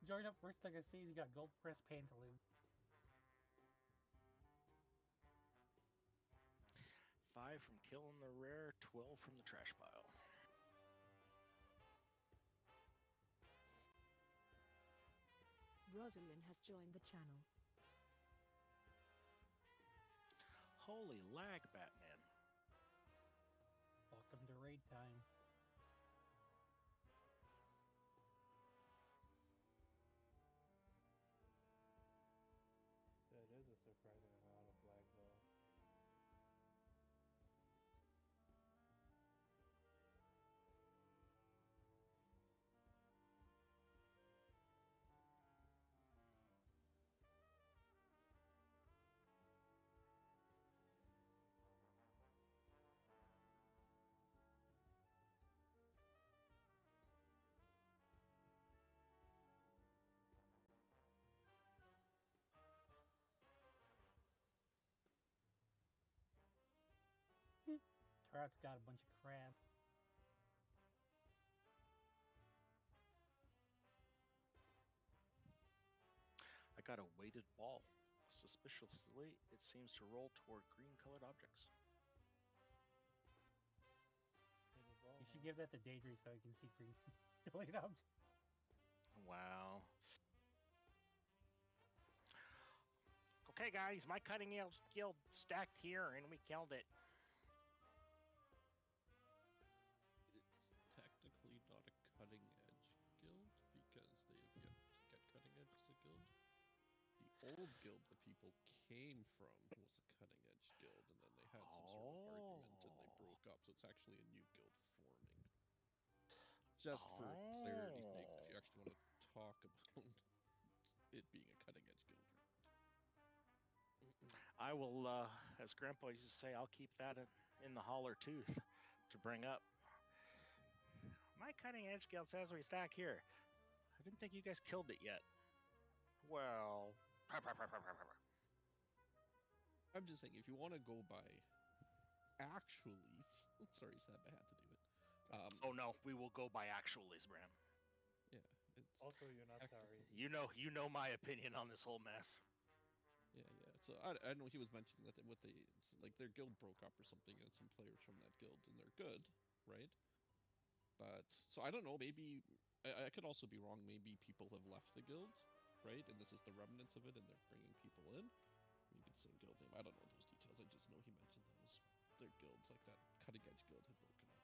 Join up first thing I see is you got gold press pantaloons. 5 from killing the rare, 12 from the trash pile. Rosalind has joined the channel. Holy lag, Batman. Welcome to raid time. That is a surprising amount of lag, though. Trout's got a bunch of crab. I got a weighted ball. Suspiciously, it seems to roll toward green-colored objects. You should give that to Daedry so he can see green killing objects. Wow. Okay, guys, my cutting edge guild stacked here, and we killed it. It's technically not a cutting edge guild because they have yet to get cutting edge as a guild. The old guild the people came from was a cutting edge guild, and then they had some sort of argument and they broke up, so it's actually a new guild forming. Just for clarity's sake, if you actually want to talk about it being a cutting edge guild. I will, as Grandpa used to say, I'll keep that in the holler tooth to bring up. My cutting edge guild says we stack here. I didn't think you guys killed it yet. Well, I'm just saying, if you want to go by actually, sorry, Sam, I had to do it. Oh no, we will go by actualies, Bram. Yeah, it's Also, you're not sorry. You know my opinion on this whole mess. Yeah. So I know he was mentioning that like their guild broke up or something, and some players from that guild, and they're good, right? But so I don't know. Maybe I could also be wrong. Maybe people have left the guild, right? And this is the remnants of it, and they're bringing people in. Maybe it's the same guild name. I don't know those details. I just know he mentioned that was their guild, like that cutting edge guild had broken up.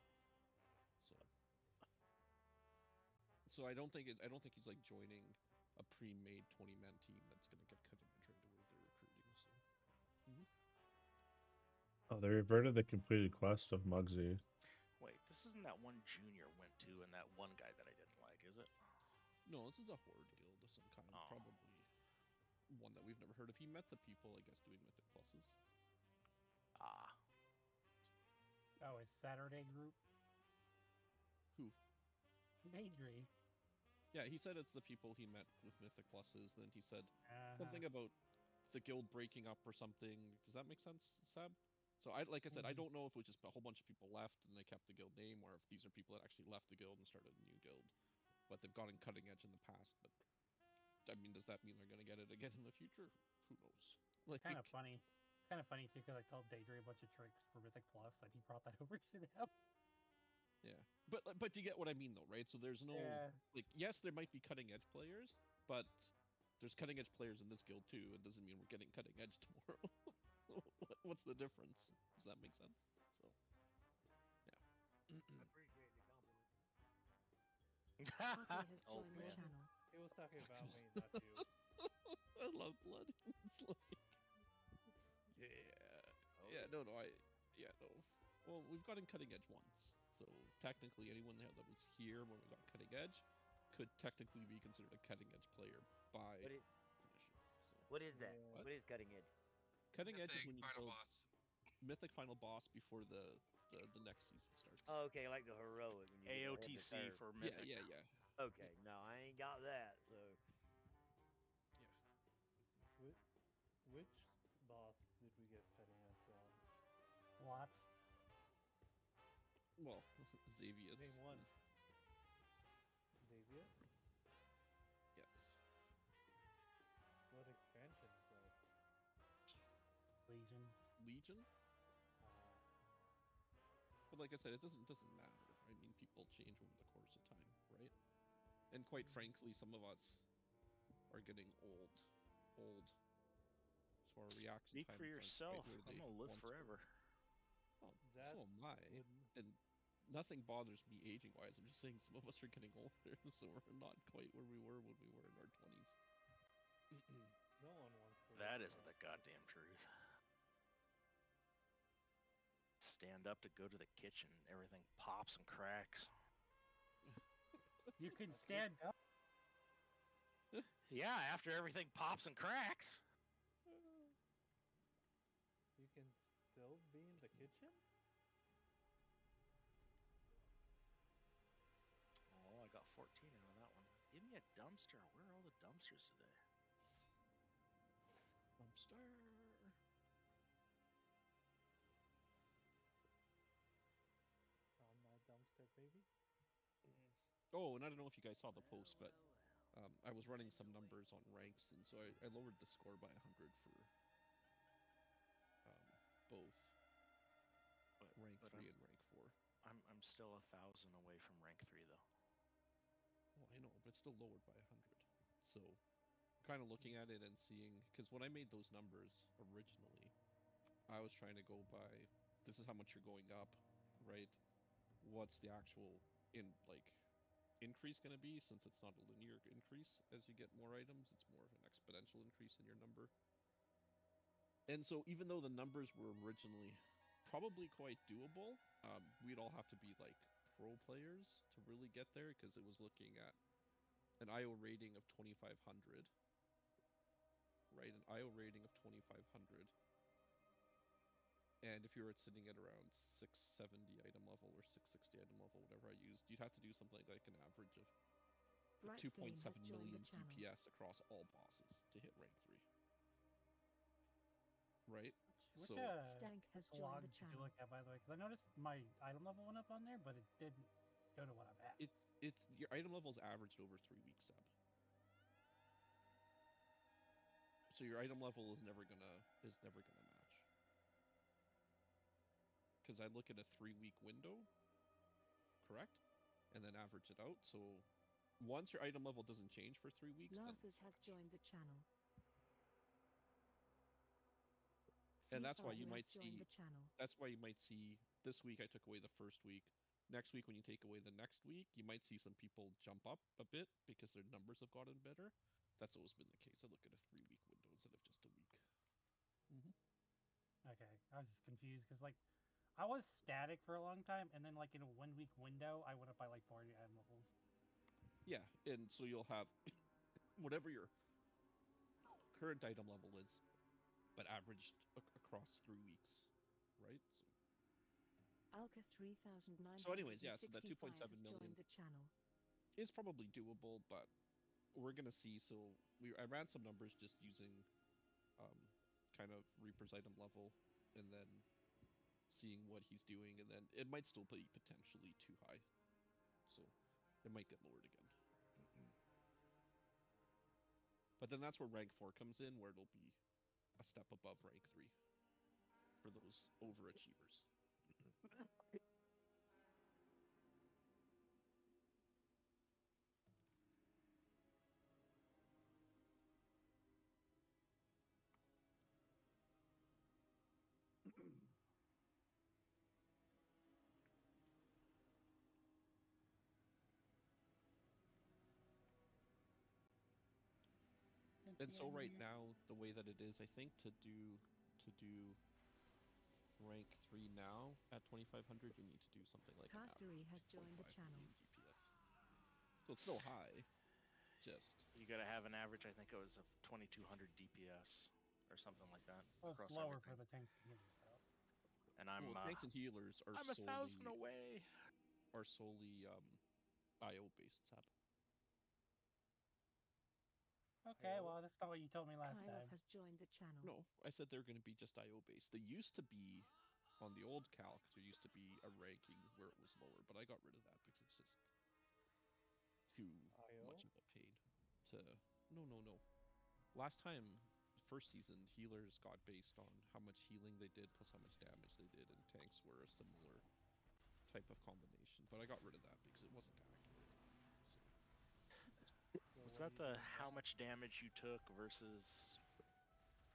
So I don't think he's like joining a pre-made 20-man team that's gonna get cutting edge right away. They're recruiting. So. Oh, they reverted the completed quest of Muggsy. Wait, this isn't that one Junior went to and that one guy that I didn't like, is it? No, this is a horde guild of some kind. Probably one that we've never heard of. He met the people, I guess, doing Mythic Pluses. Ah. Oh, it's Saturday group? Who? Daedry. Yeah, he said it's the people he met with Mythic Pluses. Then he said something about the guild breaking up or something. Does that make sense, Sab? So like I said, I don't know if it was just a whole bunch of people left and they kept the guild name, or if these are people that actually left the guild and started a new guild. But they've gotten cutting edge in the past. But I mean, does that mean they're gonna get it again in the future? Who knows? Like, kind of funny too, because I told Daedry a bunch of tricks for Mythic Plus, and he brought that over to them. Yeah, but you get what I mean, though, right? So there's no like, yes, there might be cutting edge players, but there's cutting edge players in this guild too. It doesn't mean we're getting cutting edge tomorrow. What's the difference? Does that make sense? So, yeah. I appreciate the compliment. has joined the channel. He was talking about me, not you. I love blood. It's like, yeah, no. Well, we've gotten cutting edge once, so technically anyone that was here when we got cutting edge could technically be considered a cutting edge player by definition. So. What is that? What is cutting edge? Cutting edge is when you build boss. Mythic final boss before the next season starts. Oh, okay, like the heroic. When you AOTC for Mythic. Yeah. Okay, no, I ain't got that, so. Yeah. Which boss did we get cutting edge from? Lots. Well, Xavius. Name one. Xavius? Legion. But like I said, it doesn't matter. I mean, people change over the course of time, right? And quite frankly, some of us are getting old. So our reaction Speak times for aren't yourself. quite where I'm they gonna live once forever. were. Well, That so am I. And nothing bothers me aging wise. I'm just saying some of us are getting older, so we're not quite where we were when we were in our 20s. No one wants to. That live isn't the forever. goddamn truth. Stand up to go to the kitchen, everything pops and cracks. You can Okay. stand up. Yeah, after everything pops and cracks. You can still be in the kitchen? Oh, I got 14 out of that one. Give me a dumpster. Where are all the dumpsters today? Dumpster. On my dumpster, baby. Oh, and I don't know if you guys saw the post, but I was running some numbers on ranks, and so I lowered the score by 100 for both rank 3 and rank 4. I'm still 1,000 away from rank 3 though. Well, I know, but it's still lowered by 100. So, kind of looking at it and seeing, because when I made those numbers originally, I was trying to go by, this is how much you're going up, right? What's the actual increase going to be? Since it's not a linear increase as you get more items, it's more of an exponential increase in your number. And so, even though the numbers were originally probably quite doable, we'd all have to be like pro players to really get there, because it was looking at an IO rating of 2,500, right? An IO rating of 2,500. And if you were sitting at around 670 item level or 660 item level, whatever I used, you'd have to do something like an average of Bright 2.7 Flame has joined million the channel. DPS across all bosses to hit rank 3. Right? Which So- Stank has log joined the did you channel. look at, by the way? Because I noticed my item level went up on there, but it didn't go to what I'm at. It's your item level's averaged over 3 weeks, Seb. So your item level is never gonna match. Because I look at a 3-week window, correct? And then average it out. So once your item level doesn't change for 3 weeks, then Larthus has joined the channel. And that's why you Freefire might has joined see- the channel. that's why you might see this week I took away the first week. Next week, when you take away the next week, you might see some people jump up a bit because their numbers have gotten better. That's always been the case. I look at a 3-week window instead of just a week. Okay, I was just confused because like I was static for a long time, and then like in a 1-week window, I went up by like 40 item levels. Yeah, and so you'll have whatever your current item level is, but averaged across 3 weeks, right? Alka 3,965 So anyways, yeah, so that 2.7 has million- joined the channel. It's probably doable, but we're gonna see. So I ran some numbers just using kind of Reaper's item level, and then seeing what he's doing, and then it might still be potentially too high, so it might get lowered again. But then that's where rank 4 comes in, where it'll be a step above rank 3 for those overachievers. Didn't And see so any right here. now, the way that it is, I think to do rank 3 now at 2,500, you need to do something like an Castery average has of joined the 25 channel. million DPS. So it's still high, just You gotta have an average, I think it was of 2,200 DPS or something like that. Well, it's across lower everything. for the tanks and healers though. And I'm well, tanks and healers are I'm 1,000 solely away. IO based, Sab. Okay, Hello? well that's not what you told me last Kylov time. has joined the channel. No, I said they're going to be just IO based. They used to be on the old calc. There used to be a ranking where it was lower, but I got rid of that because it's just too IO? much of a pain to. No. Last time, first season, healers got based on how much healing they did plus how much damage they did, and tanks were a similar type of combination. But I got rid of that because it wasn't accurate. So Was what that do you the do how now? much damage you took versus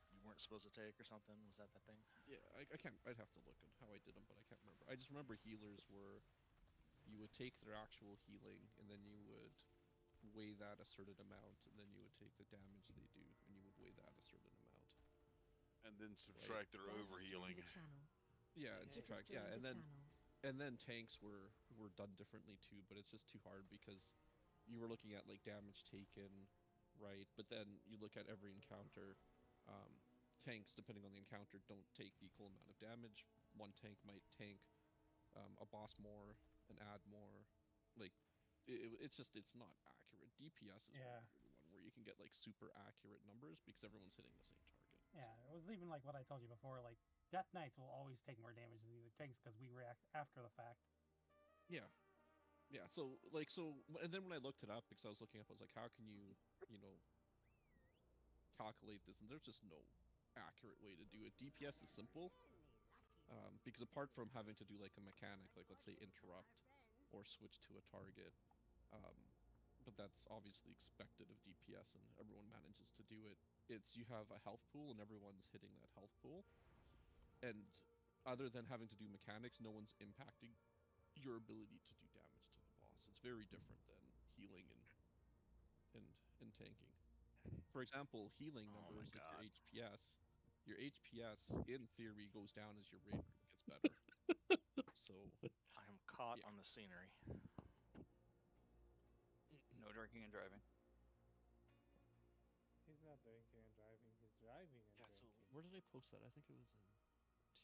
you weren't supposed to take or something? Was that the thing? Yeah, I can't. I'd have to look at how I did them, but I can't remember. I just remember healers were you would take their actual healing, and then you would weigh that a certain amount, and then you would take the damage they do, and you would weigh that a certain amount. And then subtract their Dan has overhealing. joined the channel. Yeah, and Chris has subtract. Yeah, joined and the then channel. tanks were done differently too, but it's just too hard because you were looking at like damage taken, right? But then you look at every encounter. Tanks, depending on the encounter, don't take the equal amount of damage. One tank might tank a boss more, an ad more. Like, it's not accurate. DPS is Yeah. the one where you can get like super accurate numbers because everyone's hitting the same target. Yeah, it was even like what I told you before. Like Death Knights will always take more damage than the other tanks because we react after the fact. Yeah. Yeah, and then when I looked it up, because I was looking up, I was like, how can you calculate this? And there's just no accurate way to do it. DPS is simple, because apart from having to do like a mechanic, like let's say interrupt or switch to a target, but that's obviously expected of DPS, and everyone manages to do it. It's you have a health pool, and everyone's hitting that health pool, and other than having to do mechanics, no one's impacting your ability to do damage to the boss. It's very different than healing and tanking. For example, healing Oh my numbers like God. your HPS in theory goes down as your rate gets better. So I am caught Yeah. on the scenery. No drinking and driving. He's not drinking and driving. He's driving and yeah, so drinking. where did I post that? I think it was in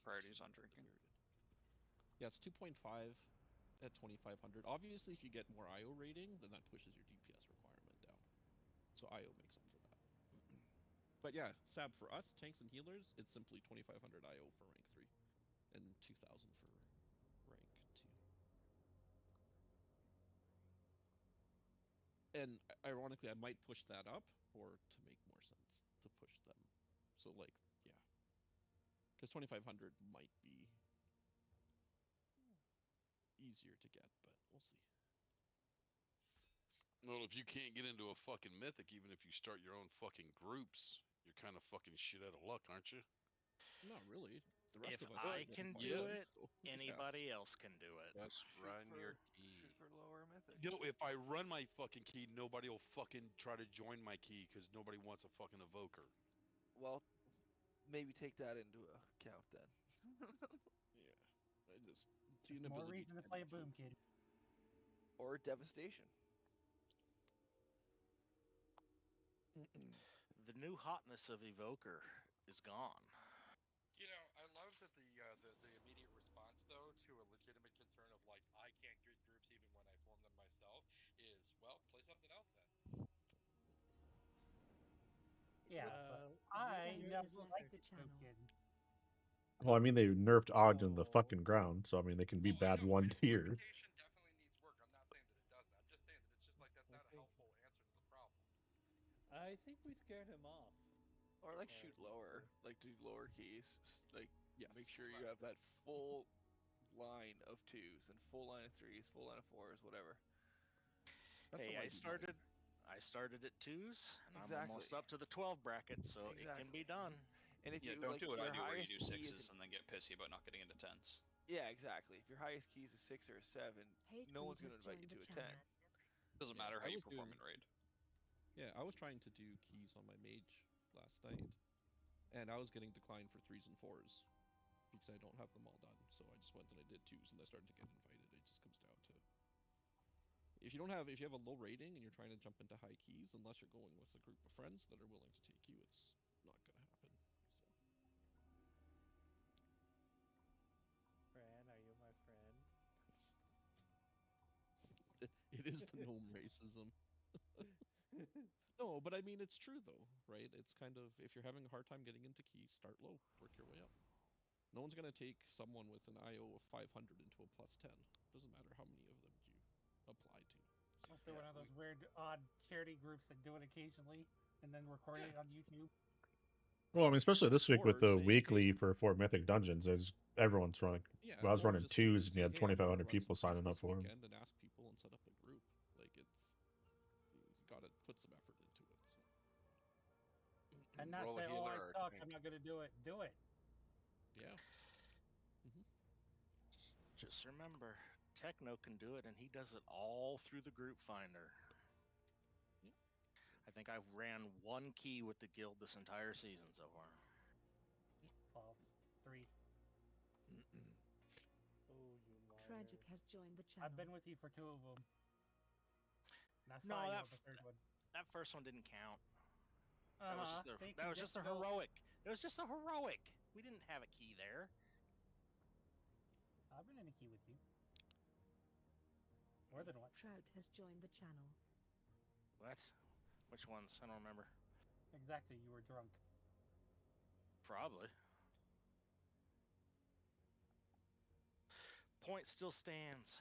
Priorities T2 on drinking. period. Yeah, it's 2.5 at 2500. Obviously, if you get more IO rating, then that pushes your DPS requirement down. So IO makes up for that. But yeah, Sab, for us, tanks and healers, it's simply 2500 IO for rank 3 and 2000 for rank 2. And ironically, I might push that up or to make more sense to push them. So like, yeah. Because 2500 might be easier to get, but we'll see. Well, if you can't get into a fucking mythic, even if you start your own fucking groups, you're kind of fucking shit out of luck, aren't you? Not really. The rest If of us I have can fun, do yeah. it, so, yeah. anybody else can do it. Just run your key. Shoot for lower mythics. You know, if I run my fucking key, nobody will fucking try to join my key because nobody wants a fucking evoker. Well, maybe take that into account then. Yeah. I just Just the more inability reason to get play a keys. Boom Kid. Or devastation. The new hotness of evoker is gone. You know, I love that the immediate response though to a legitimate concern of like I can't get groups even when I form them myself is well play something else then. Yeah, but Uh, I Stellar never has left liked the it, Boom channel. Kid. Well, I mean, they nerfed Ogden the Oh. fucking ground, so I mean, they can be Well, I bad know, one its tier. reputation definitely needs work. I'm not saying that it doesn't. I'm just saying that it's just like that's I not a think- helpful answer to the problem. I think we scared him off. Or like shoot lower. Like do lower keys. Like Yes. make sure you have that full line of 2s and full line of 3s, full line of 4s, whatever. That's Hey, how I do started. mine. I started at 2s, and I'm almost Exactly. up to the 12 bracket, so it can be Exactly. done. And if Yeah, you don't like do what I your do where you highest do key is sixes and then get pissy about not getting into tens. Yeah, exactly. If your highest key is a 6 or a 7, Hate no Food one's has going to invite you joined to the a 10. channel. Doesn't Yeah, matter how I you was perform doing- in raid. Yeah, I was trying to do keys on my mage last night, and I was getting declined for 3s and 4s because I don't have them all done. So I just went and I did 2s, and I started to get invited. It just comes down to if you have a low rating and you're trying to jump into high keys, unless you're going with a group of friends that are willing to take you, it's not gonna happen. Fran, are you my friend? So it is the gnome racism. No, but I mean it's true though, right? It's kind of if you're having a hard time getting into keys, start low, work your way up. No one's gonna take someone with an IO of 500 into a +10. Doesn't matter how many of them you apply to. Unless they're one of those weird, odd charity groups that do it occasionally and then record it on YouTube. Well, I mean, especially this week with Or the say, weekly for 4 Mythic Dungeons, everyone's running. Yeah, Well, I was or running just simply twos, and you say, had "Hey, I'm gonna 2,500 run people some signing up twos for this them. weekend," and ask people and set up a group. Like it's you gotta put some effort into it. So. And not Roll a say, "Oh, I healer or a suck. tank. I'm not gonna do it." Do it. Yeah. Just remember, Techno can do it, and he does it all through the group finder. Yeah. I think I've ran one key with the guild this entire season so far. False. 3. Oh, you liar. Tragic has joined the channel. I've been with you for 2 of them. And I No, saw you that on the third one. That first one didn't count. See, That was just a conditional- heroic. It was just a heroic. We didn't have a key there. I've been in a queue with you. More than once. Trout has joined the channel. What? Which ones? I don't remember. Exactly, you were drunk. Probably. Point still stands.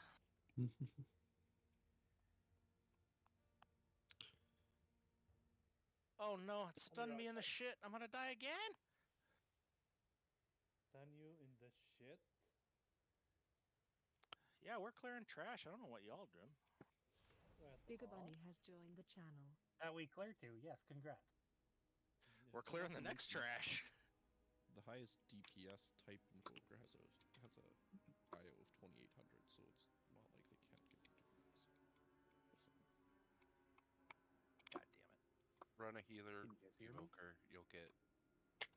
Oh no, it stunned me in the shit. I'm gonna die again? Stun you in the shit? Yeah, we're clearing trash. I don't know what y'all doing. Bigger Bunny has joined the channel. That we cleared to, yes, congrats. We're clearing the next trash. The highest DPS type invoker has a IO of 2,800, so it's not like they can't get DPS. God damn it. Run a healer, Can you guys hear me? evoker, you'll get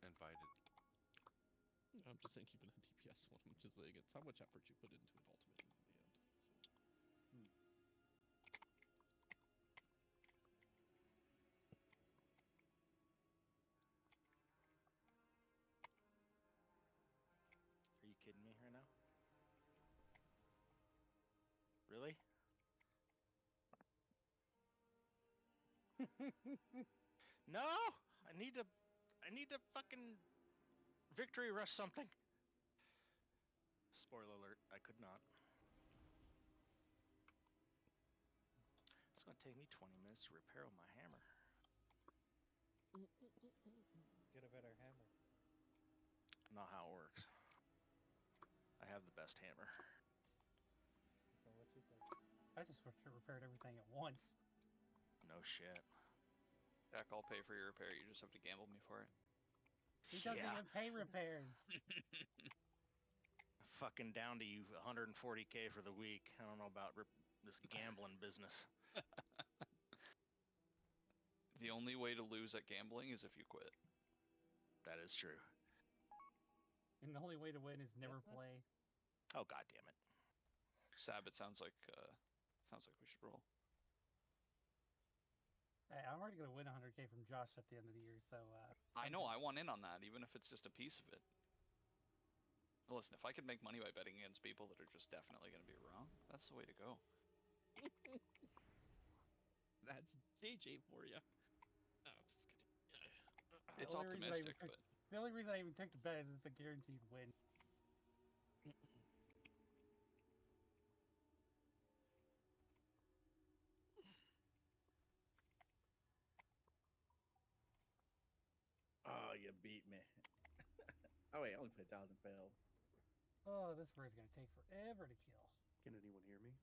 invited. I'm just saying, even a DPS one, I'm just saying it's how much effort you put into it ultimately in the end. Are you kidding me right now? Really? No! I need to fucking victory rush something. Spoiler alert, I could not. It's gonna take me 20 minutes to repair my hammer. Get a better hammer. Not how it works. I have the best hammer. That's not what you said. I just repaired everything at once. No shit. Jack, I'll pay for your repair. You just have to gamble me for it. He doesn't Yeah. even pay repairs. Fucking down to you 140k for the week. I don't know about this gambling business. The only way to lose at gambling is if you quit. That is true. And the only way to win is never play. Oh god damn it. Sab, it sounds like we should roll. Hey, I'm already gonna win 100k from Josh at the end of the year, so I know, I want in on that, even if it's just a piece of it. Listen, if I could make money by betting against people that are just definitely going to be wrong, that's the way to go. That's JJ for you. No, just kidding. It's The only reason I optimistic, even but the only reason I even took the bet is it's a guaranteed win. Oh, you beat me. Oh wait, I only played 1,000 failed. Oh, this bird's gonna take forever to kill. Can anyone hear me?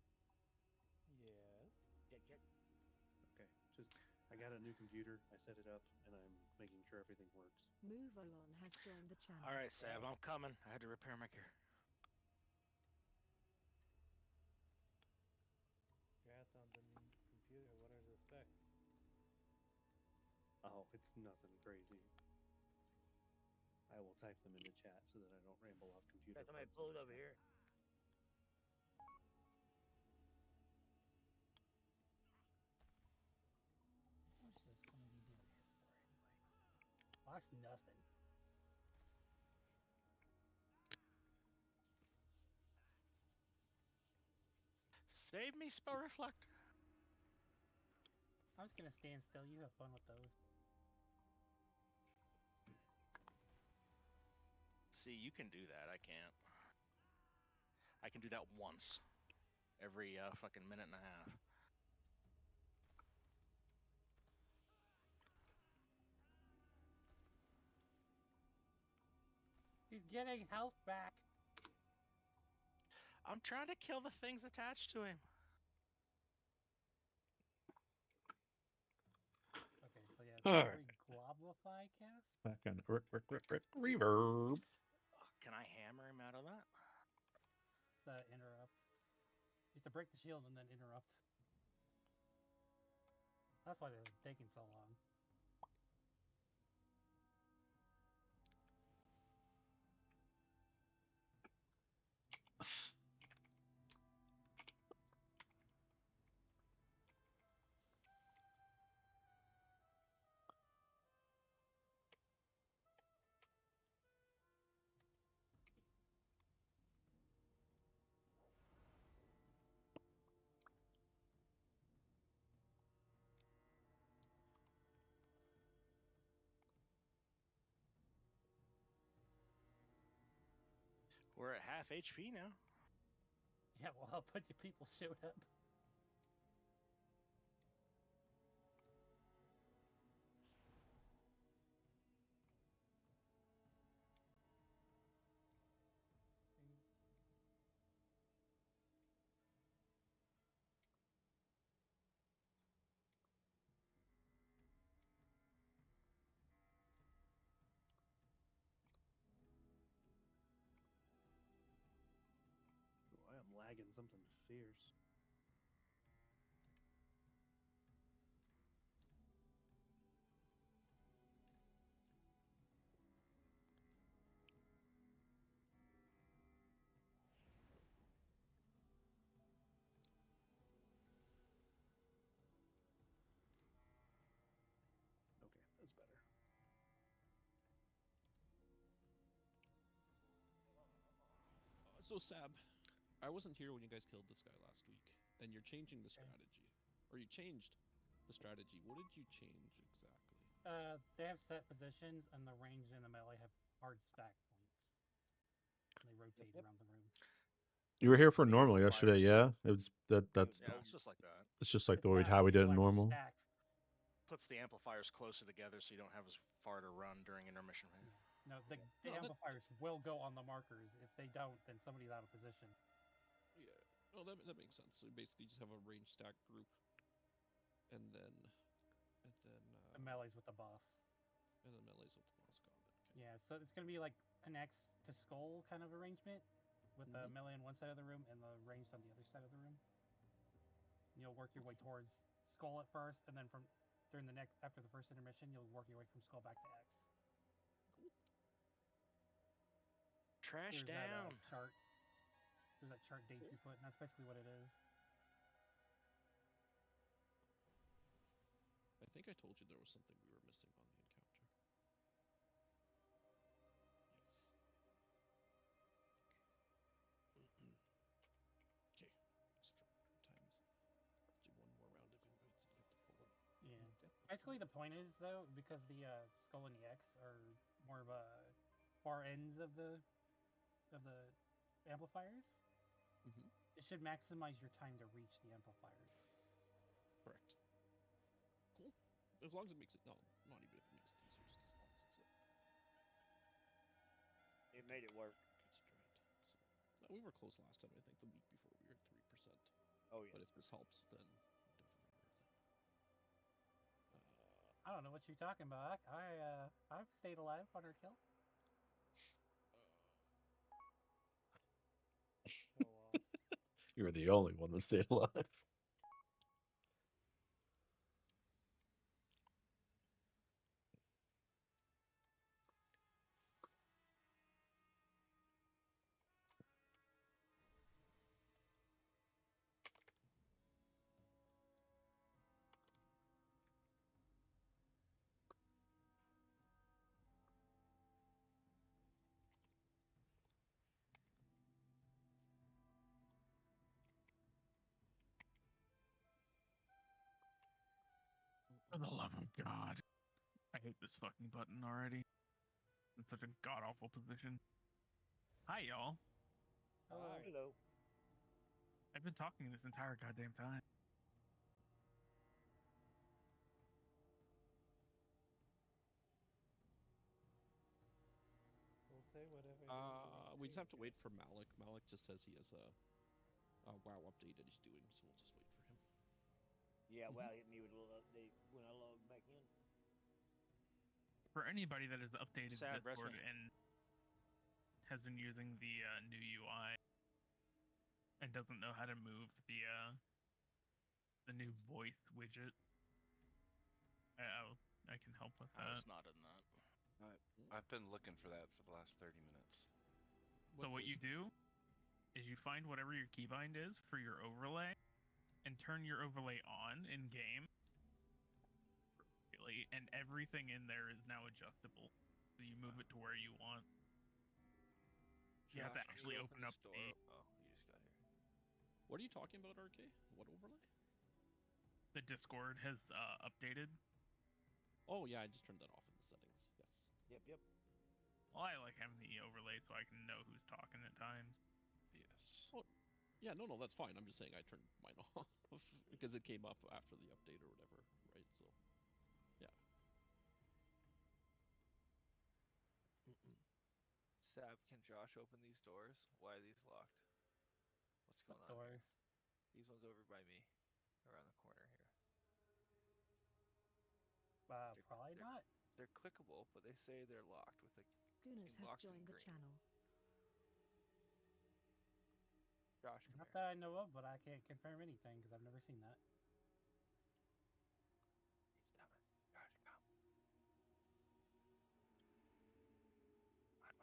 Yes. Check. Okay, just I got a new computer. I set it up, and I'm making sure everything works. Movolon has joined the channel. Alright, Sab, I'm coming. I had to repair my gear. Congrats on the new computer. What are the specs? Oh, it's nothing crazy. I will type them in the chat so that I don't ramble off computer. Got somebody parts pulled of over the here. How much does one of these even hit for anyway? Lost nothing. Save me, Spell Reflect. I'm just gonna stand still. You have fun with those. See, you can do that. I can't. I can do that once. Every fucking minute and a half. getting health back. I'm trying to kill the things attached to him. Okay, so yeah, All every Globlify cast. Fucking reverb. Can I hammer him out of that? Interrupt. You have to break the shield and then interrupt. That's why this is taking so long. We're at half HP now. Yeah, well, how bunch of people showed up. Boy, I'm lagging something fierce. Okay, that's better. So Sab, I wasn't here when you guys killed this guy last week, and you're changing the strategy, or you changed the strategy. What did you change exactly? They have set positions, and the range and the melee have hard stack points. And they rotate around the room. You were here for normal yesterday, yeah? It was that's Yeah, it's just like that. it's just like the way how we did it in normal. Stack. Puts the amplifiers closer together so you don't have as far to run during intermission. No, the amplifiers will go on the markers. If they don't, then somebody's out of position. Yeah, well, that makes sense. So you basically just have a range stack group, and then the melee's with the boss. And the melee's with the boss. Got it. Okay. Yeah, so it's gonna be like an X to skull kind of arrangement, with the melee on one side of the room and the ranged on the other side of the room. You'll work your way towards skull at first, and then after the first intermission, you'll work your way from skull back to X. Trash There's down. That, chart. There's that chart date you put, and that's basically what it is. I think I told you there was something we were missing on the encounter. Yes. Okay. Times. Do one more round of invites and you have to pull them. Yeah. Basically, the point is though, because the skull and the X are more of a far ends of the amplifiers, it should maximize your time to reach the amplifiers. Correct. Cool. As long as it makes it not even if it makes it easier, just as long as it's It made it work. So, we were close last time. I think the week before we were at 3%. Oh yeah. But if this helps, then definitely worth it. I don't know what you're talking about. I've stayed alive 100 kill. You were the only one that stayed alive. For the love of God. I hate this fucking button already. It's such a god-awful position. Hi, y'all. Hello. I've been talking this entire goddamn time. We'll say whatever you we just have to wait for Malik. Malik just says he has a WoW update that he's doing, so we'll just wait for him. Yeah, well, hit me with a little update when I log back in. For anybody that has updated Sad, Discord Breastman. and has been using the new UI and doesn't know how to move the new voice widget, I can help with I was that. not in that. I've been looking for that for the last 30 minutes. So what you do is you find whatever your keybind is for your overlay and turn your overlay on in game. And everything in there is now adjustable. So you move it to where you want. You have to Josh, actually you open this up door. the Oh, you just got here. What are you talking about, RK? What overlay? the Discord has updated. Oh yeah, I just turned that off in the settings. Yes. Yep. Well, I like having the overlay so I can know who's talking at times. Yes. Oh, yeah, no, that's fine. I'm just saying I turned mine off because it came up after the update or whatever, right? So, yeah. Sab, can Josh open these doors? Why are these locked? What's going on Doors. here? These ones over by me, around the corner here. Probably not. They're clickable, but they say they're locked with a Gunas has locked in joined the green. channel. Josh, come Not here. that I know of, but I can't confirm anything because I've never seen that. He's coming. Josh, come. On my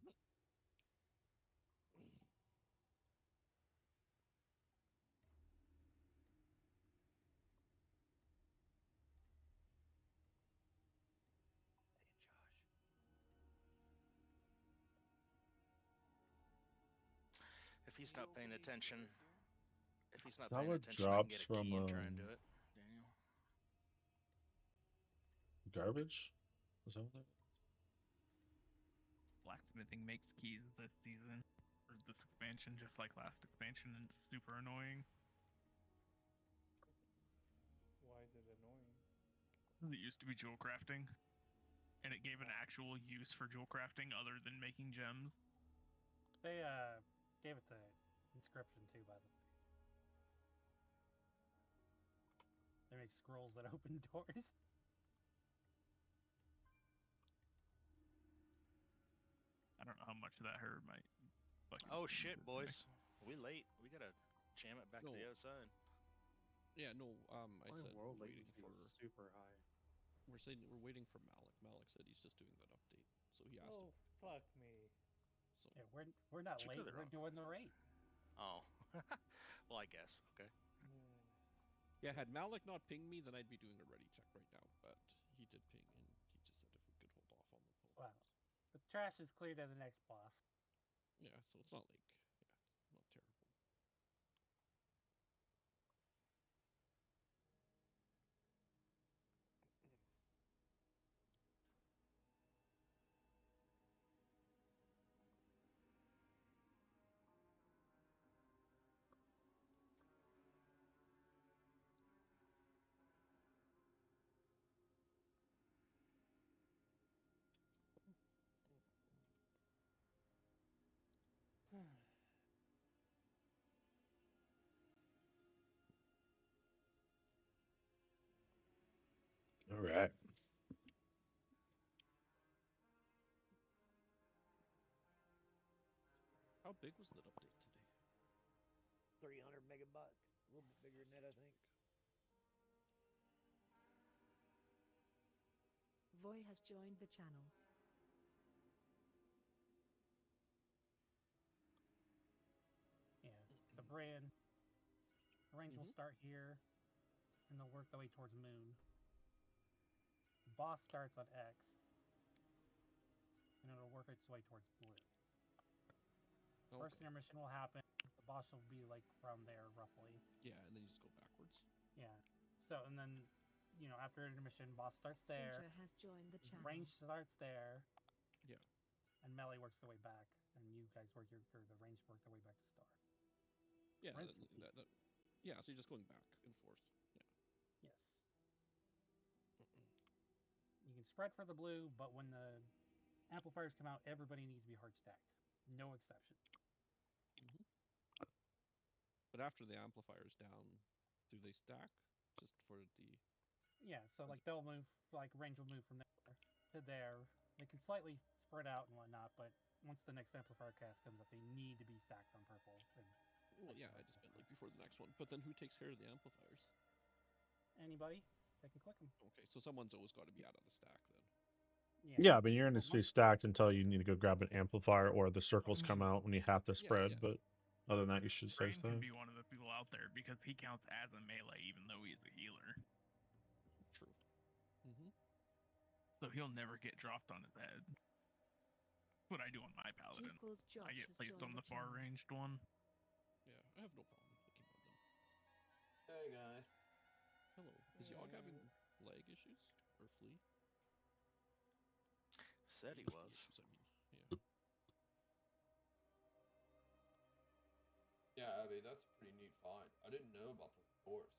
face. If he's not paying attention, if he's not Is that paying what attention, I can drops get a from key and try and do it. Daniel. garbage? Was that what that was? Blacksmithing makes keys this season, or this expansion, just like last expansion, and it's super annoying. Why is it annoying? It used to be jewel crafting, and it gave an actual use for jewel crafting other than making gems. They gave it to Inscription too, by the way. They make scrolls that open doors. I don't know how much of that hurt my fucking. Oh shit, boys. We late. We gotta jam it back to the No. outside. Yeah, no. I My said world we're waiting latency for. was super high. We're saying we're waiting for Malik. Malik said he's just doing that update, so he asked. Oh, fuck me. So Yeah, we're not You're late. clearly We're wrong. doing the rate. Oh. Well, I guess. Okay. yeah, had Malik not pinged me, then I'd be doing a ready check right now. But he did ping, and he just said if we could hold off on the poll. Wow. The trash is cleared at the next boss. Yeah, so it's not like not terrible. All right. How big was that update today? 300 megabytes. A little bit bigger than that, I think. Voy has joined the channel. Yeah. So Bran, the range will start here, and they'll work their way towards Moon. The boss starts on X, and it'll work its way towards Blue. First Okay. intermission will happen. The boss will be like from there roughly. Yeah, and then you just go backwards. Yeah. So and then, after intermission, boss starts there. Sinja has joined the channel. Range starts there. Yeah. And melee works their way back, and you guys work the range work their way back to star. Yeah, Right. yeah. So you're just going back and forth. Yeah. Yes. You can can spread for the blue, but when the amplifiers come out, everybody needs to be hard stacked. No exception. But after the amplifier's down, do they stack just for the? Yeah, so like they'll move, like range will move from there to there. They can slightly spread out and whatnot, but once the next amplifier cast comes up, they need to be stacked on purple. Well, yeah, I just meant like before the next one. But then who takes care of the amplifiers? Anybody, they can click them. Okay, so someone's always got to be out of the stack then. Yeah, but you're going to be stacked until you need to go grab an amplifier or the circles come out when you have to spread. But other than that, you should stay Brain can stacked. be one of the people out there because he counts as a melee even though he's a healer. True. So he'll never get dropped on his head. That's what I do on my paladin. I get placed on the far ranged one. Yeah, I have no problem clicking on them. Hey guys. Hello. Is Yogg having leg issues or flea? Said he was. I mean, yeah. Yeah, Abby, that's a pretty neat find. I didn't know about those doors.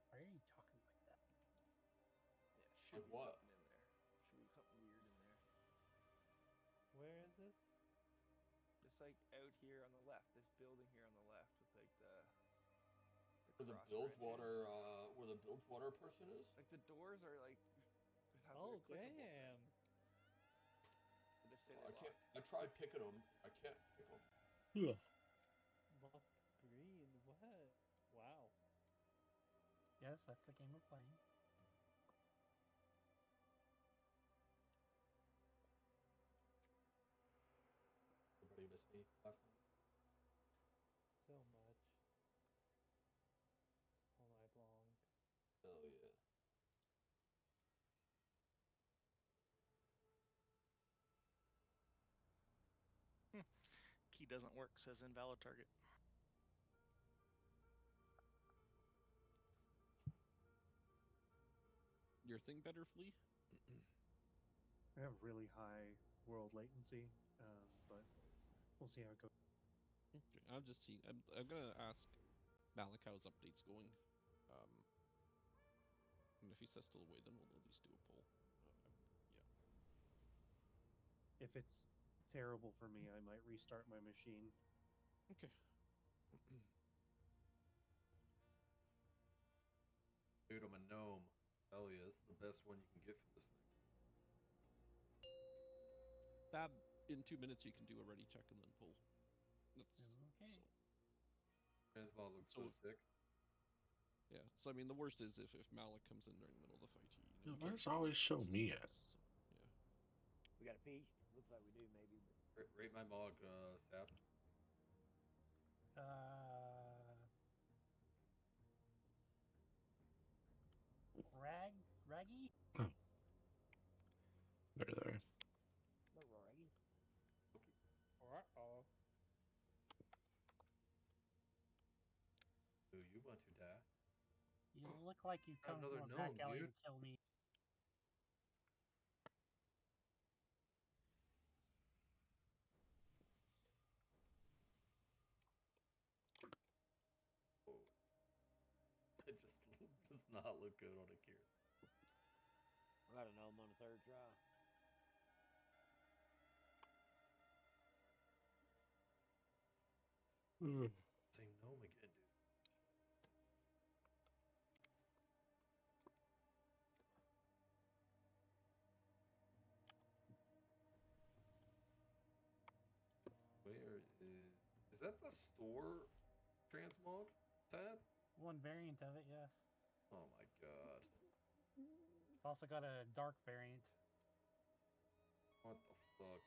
Why are you talking like that? Yeah, Like what? Something in there. Should be something weird in there. Where is this? Just like out here on the left, this building here on the left with like the Where the cross Bilgewater, branches. where the Bilgewater person is? Like the doors are like. have Oh, their clickable damn. thing. But they say I they're can't. locked. I tried picking them. I can't pick them. Locked green. What? Wow. Yes, that's the game we're playing. Everybody missed me last night. So much. All night long. Hell yeah. Key doesn't work, says invalid target. Your thing better, flea? I have really high world latency, but we'll see how it goes. Okay, I'm just seeing. I'm gonna ask Malik how his update's going. And if he says still away, then we'll at least do a poll. If it's terrible for me, I might restart my machine. Okay. Dude, I'm a gnome. Hell yeah, this is the best one you can get from this thing. Fab, in 2 minutes you can do a ready check and then pull. That's Okay. so. Transmog looks so sick. Yeah, so I mean the worst is if Malik comes in during the middle of the fight. Yeah, why does it always show me at? So, yeah. We got a feast. Looks like we do, maybe. But... Rate my mog, Sap. Raggy? There. Uh-oh. Do you want to die? You look like you come Another from a back gnome, alley dude. to kill me. Oh. It just does not look good on a gear. I got a gnome on the third try. Say gnome again, dude. Where is that the store transmog tab? One variant of it, yes. Oh my god. It's also got a dark variant. What the fuck?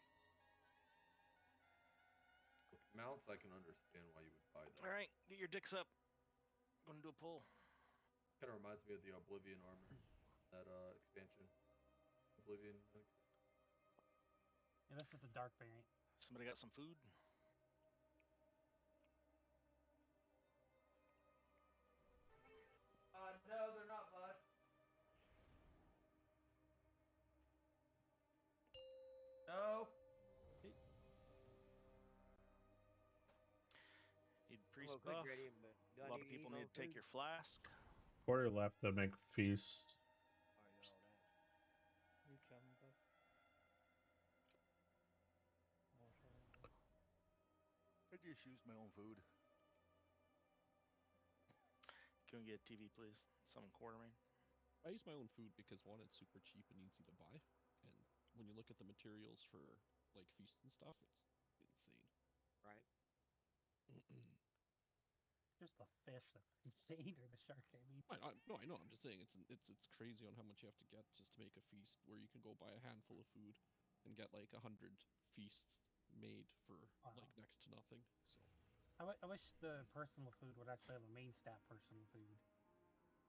Look, mounts, I can understand why you would buy them. All right, get your dicks up. Gonna do a pull. Kind of reminds me of the Oblivion armor, that expansion. Oblivion. Yeah, this is the dark variant. Somebody got some food? No, they're not, bud. No. Need priest Well, click buff. ready, but do I A lot need of to eat people my need own to take food? your flask. Quarter left to make feast. Or is it all down? Just use my own food. Can we get a TV, please? Someone Quartermain. I use my own food because one, it's super cheap and easy to buy, and when you look at the materials for like feasts and stuff, it's insane. Right. Just the fish that's insane, or the shark. I mean, No, I know. I'm just saying it's crazy on how much you have to get just to make a feast. Where you can go buy a handful of food and get like 100 feasts made for like next to nothing. So I wish the personal food would actually have a main stat personal food.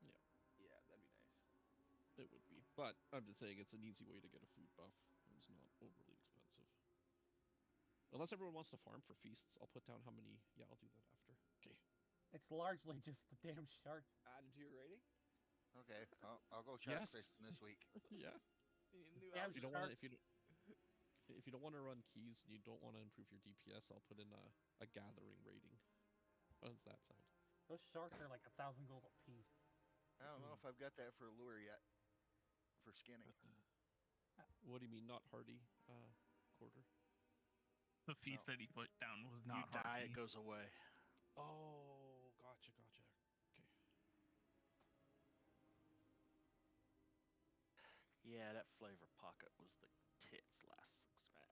yeah, Yeah, that'd be nice. it would be. But I'm just saying it's an easy way to get a food buff. It's not overly expensive. Unless everyone wants to farm for feasts, I'll put down how many. Yeah, I'll do that after. Okay. It's largely just the damn shark. Add into your rating? Okay, I'll go shark Yes. fishing this week. Yeah. New Damn If you don't shark. want if you don't want to run keys and you don't want to improve your DPS, I'll put in a gathering rating. How does that sound? Those sharks are like 1,000 gold a piece. I don't know if I've got that for a lure yet. For skinning. What do you mean, not hardy? Quarter. The feast that he put down was You not die, hardy. it goes away. Oh, gotcha. Okay. Yeah, that flavor pocket was the tits last 6 pack.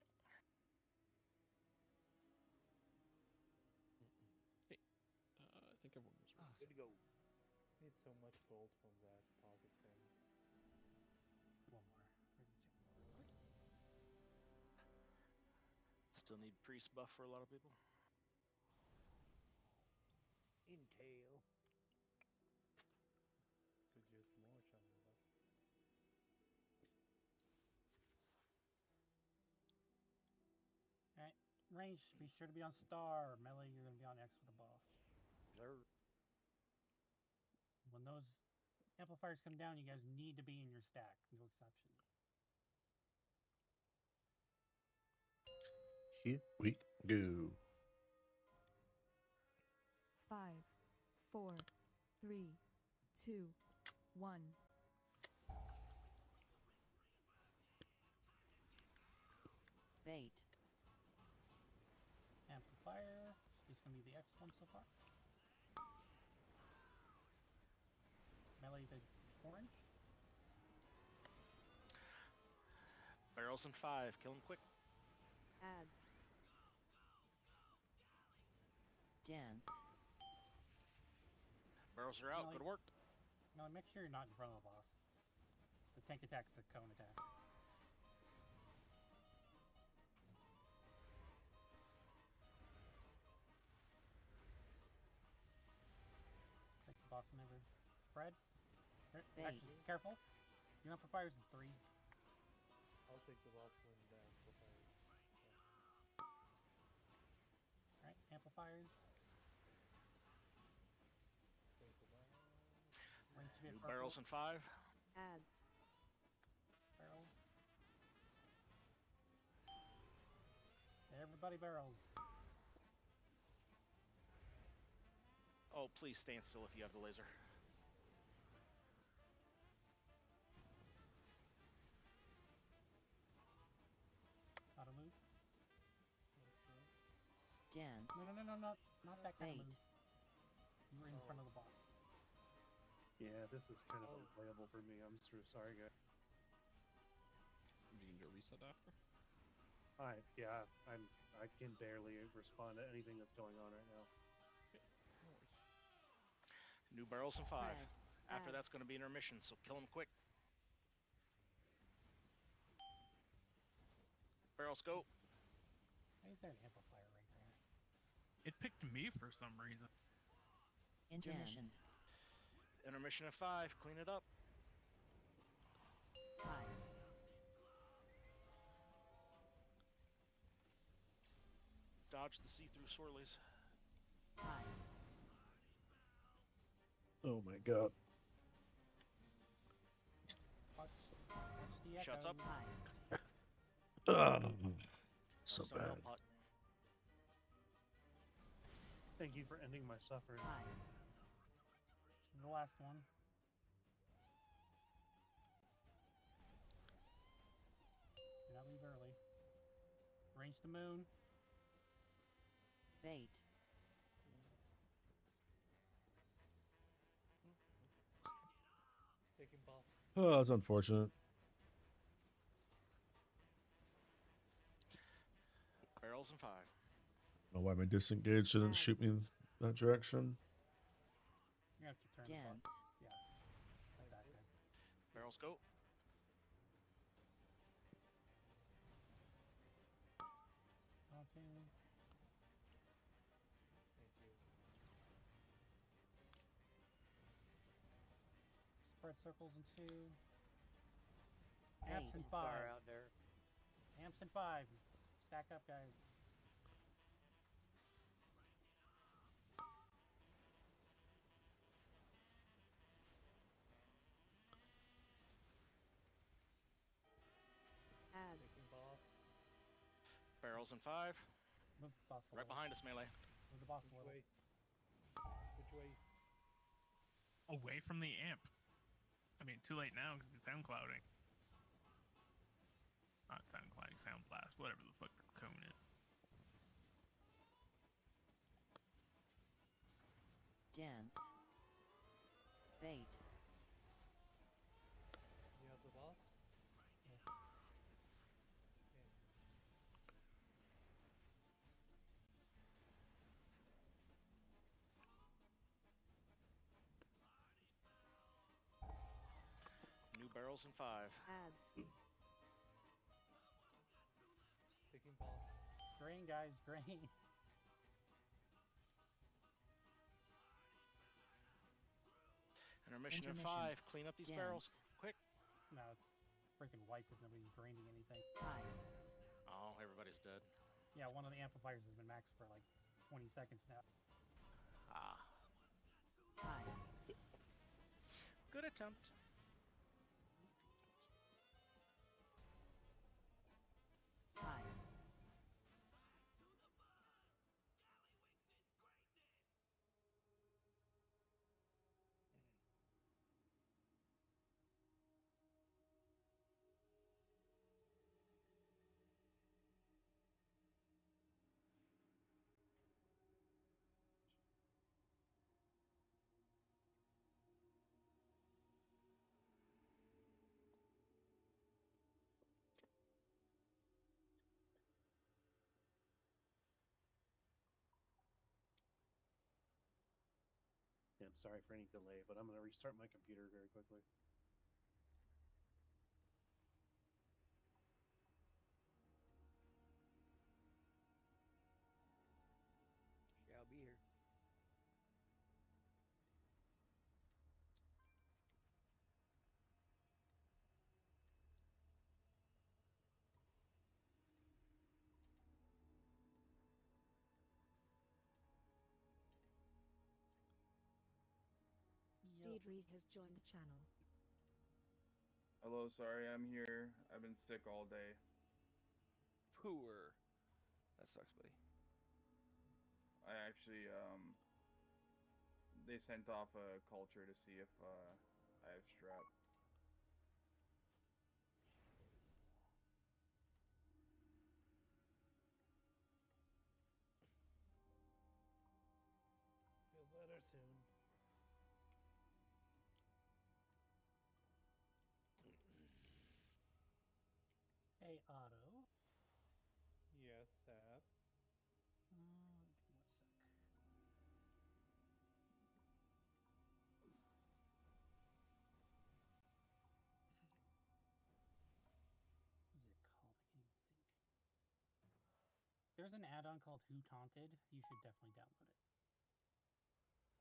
Hey, I think everyone was ready. Good to go. Need so much gold from that pocket thing. One more. Still need priest buff for a lot of people. Intel. Could use more shaman buff. Alright, range, be sure to be on star. Melee, you're gonna be on X with the boss. When those amplifiers come down, you guys need to be in your stack. No exception. Here we go. 5, 4, 3, 2, 1. Bait. Amplifier is gonna be the X one so far. Melee, the orange. Barrels in 5. Kill him quick. Ads. Dance. Barrels are out. Melee. Good work. Melee, make sure you're not in front of the boss. The tank attack is a cone attack. Take the boss whenever. Spread. Actually, careful. Your amplifier's in 3. I'll take the boss when the amplifier. Alright, amplifiers. Range to be at New purple. barrels in 5. Ads. Barrels. Everybody barrels. Oh, please stand still if you have the laser. How to move? Dance. No, not that kind of Bait. move. You were in front of the boss. Yeah, this is kind of unplayable for me. I'm so sorry, guys. Do you need a reset after? I can barely respond to anything that's going on right now. New barrels in 5. Red. After that's Ads. going to be intermission, so kill him quick. Barrels go. Why is there an amplifier right there? It picked me for some reason. Intermission. Intermission at 5. Clean it up. Fire. Dodge the see-through swirlies. Fire. Oh my god. Watch the Shuts echo. up. Fire. So Stone Hill bad. pot. Thank you for ending my suffering. Fire. The last one. Do not leave early. Range the moon. Bait. Taking boss. Oh, that's unfortunate. Barrels and 5. I don't know why my disengage didn't shoot me in that direction. You have to turn the Dance. buttons. Yeah. Like that, good. Barrels go. Taunting. Thank you. Spread circles in 2. Eight. Amps in 5. Far out there. Amps in 5. Stack up, guys. Ads. Taking boss. Barrels and 5. Move the boss a Right little. behind us, melee. Move the boss a Which little. way? Which way? Away from the amp. I mean, too late now because it's sound clouding. Not sound clouding, sound blast, whatever the fuck the cone is. Dance. Bait. You have the boss? Yes. Okay. New barrels and 5. Ads. Taking boss. Grain, guys, grain. Intermission in Intermission. 5. Clean up these Dance. barrels. Quick. No, it's freaking white because nobody's graining anything. 5. Oh, everybody's dead. Yeah, one of the amplifiers has been maxed for like 20 seconds now. Ah. 5. Good attempt. 5. Yeah, I'm sorry for any delay, but I'm going to restart my computer very quickly. Shall be here. Deidre has joined the channel. Hello, sorry, I'm here. I've been sick all day. Poor. That sucks, buddy. I actually, they sent off a culture to see if, I have strep. Feel better soon. Hey, Otto. Yes, Sap. Give me 1 sec. What is it called? I can't even think. There's an add-on called Who Taunted. You should definitely download it.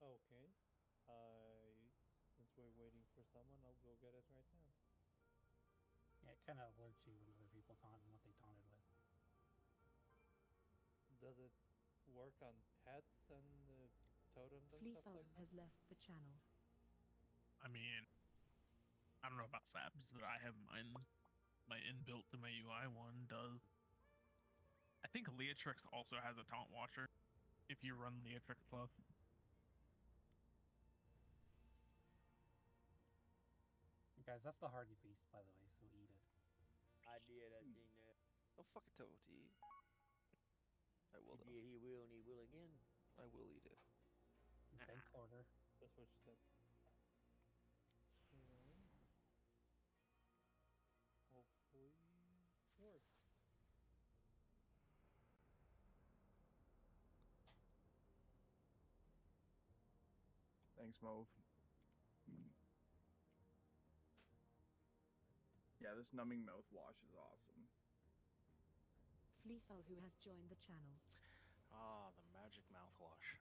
Okay. Since we're waiting for someone, I'll go get it right now. Yeah, it kind of alerts you when other people taunt and what they taunted with. Does it work on pets and totems and Fleeth stuff like that? has left the channel. I mean, I don't know about Saps, but I have mine. My inbuilt to my UI one does. I think Leatrix also has a taunt watcher if you run Leatrix Plus. Guys, that's the Hardy Feast, by the way, so eat it. I did. I seen that. Don't fucking tell me what to eat. I will though. it, he will, and he will again. I will eat it. Bank order. That's what she said. Okay. Hopefully works. Thanks, Mauve. Yeah, this numbing mouthwash is awesome. Fleefo, who has joined the channel. Ah, the magic mouthwash.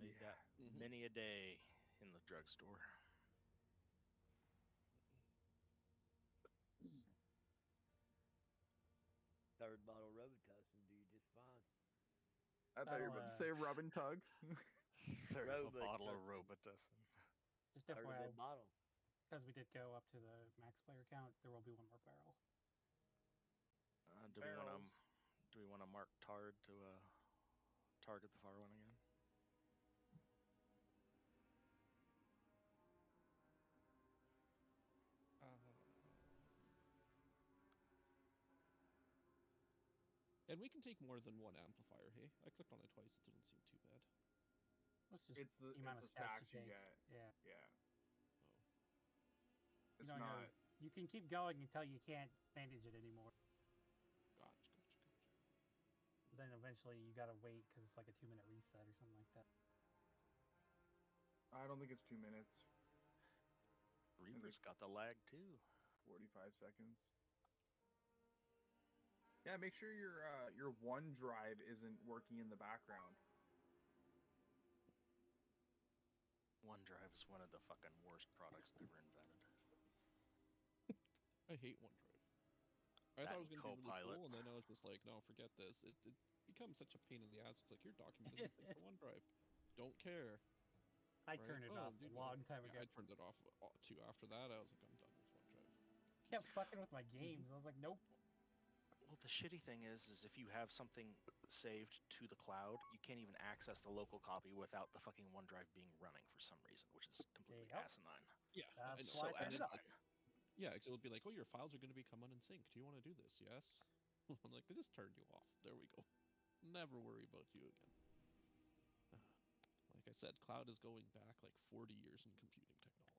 Made Yeah. that many a day in the drugstore. Third bottle Robitussin do you just fine. I thought you were about to say rub and tug. Third of a bottle of Robitussin. Just Third of a FYI, bottle. because we did go up to the max player count, there will be one more barrel. Do we want to mark Tard to target the far one again? And we can take more than one amplifier, hey? I clicked on it twice, it didn't seem too bad. It's just It's the amount of stacks you take. get. Yeah. Yeah. You It's don't not. know. You can keep going until you can't manage it anymore. Gotcha. Then eventually you gotta wait because it's like a 2-minute reset or something like that. I don't think it's 2 minutes. Reaper's got the lag too. 45 seconds. Yeah, make sure your OneDrive isn't working in the background. OneDrive is one of the fucking worst products ever invented. I hate OneDrive. I thought it was going to be really Copilot. cool, and then I was just like, no, forget this. It becomes such a pain in the ass. It's like, your document doesn't sync to OneDrive. Don't care. I turned it off a long time ago. I turned it off too after that. I was like, I'm done with OneDrive. Kept fucking with my games. I was like, nope. Well, the shitty thing is if you have something saved to the cloud, you can't even access the local copy without the fucking OneDrive being running for some reason, which is completely asinine. Yeah, I know. So And it's asinine. like, yeah, it would be like, oh, your files are going to be coming in sync. Do you want to do this? Yes. I'm like, they just turned you off. There we go. Never worry about you again. Like I said, cloud is going back like 40 years in computing technology.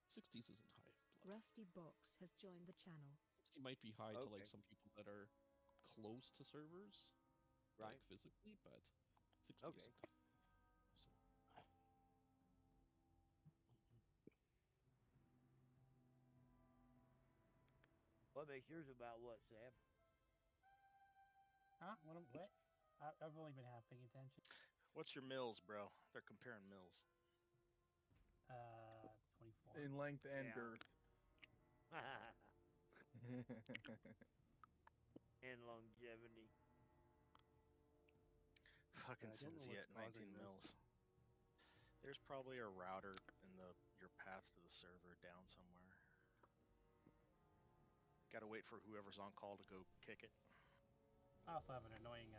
60s isn't high. Rusty Box has joined the channel. 60 might be high to like Okay. some people that are close to servers, Right. like physically, but 60 Okay. isn't. What makes yours about what, Sam? Huh? What? I've only been half paying attention. What's your mills, bro? They're comparing mills. 24. In length and Yeah. girth. And longevity. Fucking I don't know Cincy what's at 19 causing this. mils. There's probably a router in your path to the server down somewhere. Gotta wait for whoever's on call to go kick it. I also have an annoying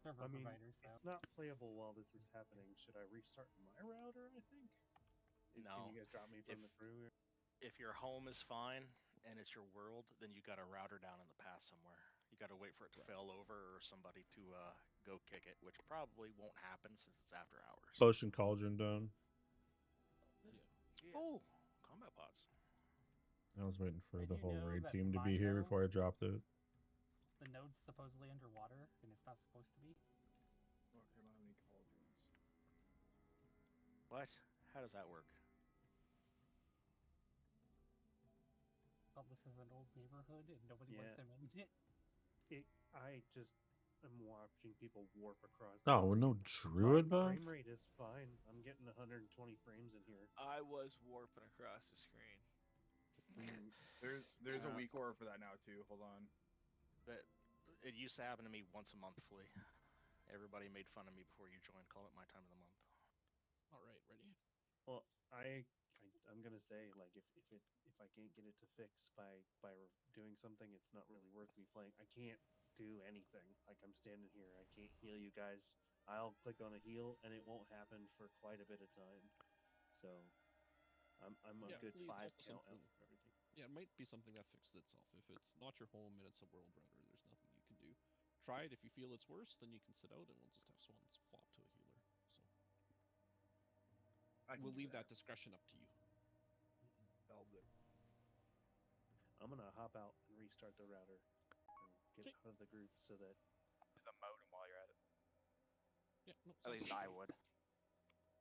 server I mean, provider, so it's not playable while this is happening. Should I restart my router, I think? No. Can you guys drop me from the crew? If your home is fine and it's your world, then you got a router down in the path somewhere. You got to wait for it to fail over or somebody to go kick it, which probably won't happen since it's after hours. Potion Cauldron down. Oh, combat pods. I was waiting for Did the you whole know raid that team to be here Findo- before I dropped it. the node's supposedly underwater, and it's not supposed to be. Okay, I don't have any cauldrons. What? How does that work? Well, this is an old neighborhood, and nobody wants to manage it. I just am watching people warp across. Oh, we're no druid buff? Frame rate is fine. I'm getting 120 frames in here. I was warping across the screen. There's a weak aura for that now too. Hold on. That it used to happen to me once a month, Flea. Everybody made fun of me before you joined. Call it my time of the month. All right, ready? Well, I'm gonna say, like, if I can't get it to fix by doing something, it's not really worth me playing. I can't do anything. Like, I'm standing here, I can't heal you guys. I'll click on a heal and it won't happen for quite a bit of time. So I'm a Yeah, good fleet's 5 also count out something- for everything. Yeah, it might be something that fixes itself. If it's not your home and it's a world router, there's nothing you can do. Try it. If you feel it's worse, then you can sit out and we'll just have swans flop to a healer. So I can we'll do leave that that. discretion up to you. Solved it. I'm gonna hop out and restart the router and get out of the group so that Do the modem while you're at it. Yeah, no, At least I would.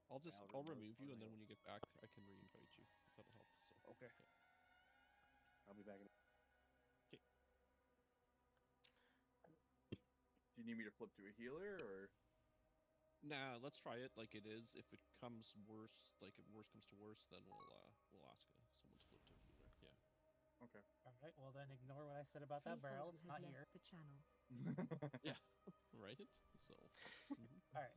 I'll remove you, and then when you get back, I can re-invite you. If that'll help. So okay. I'll be back in. Do you need me to flip to a healer or? Nah, let's try it like it is. If it comes worse, like if worse comes to worse, then we'll ask someone to flip to a healer. Yeah. Okay. All right. Well, then ignore what I said about that barrel. Freeholder It's has not left here. the channel. Yeah. Right. So. All right.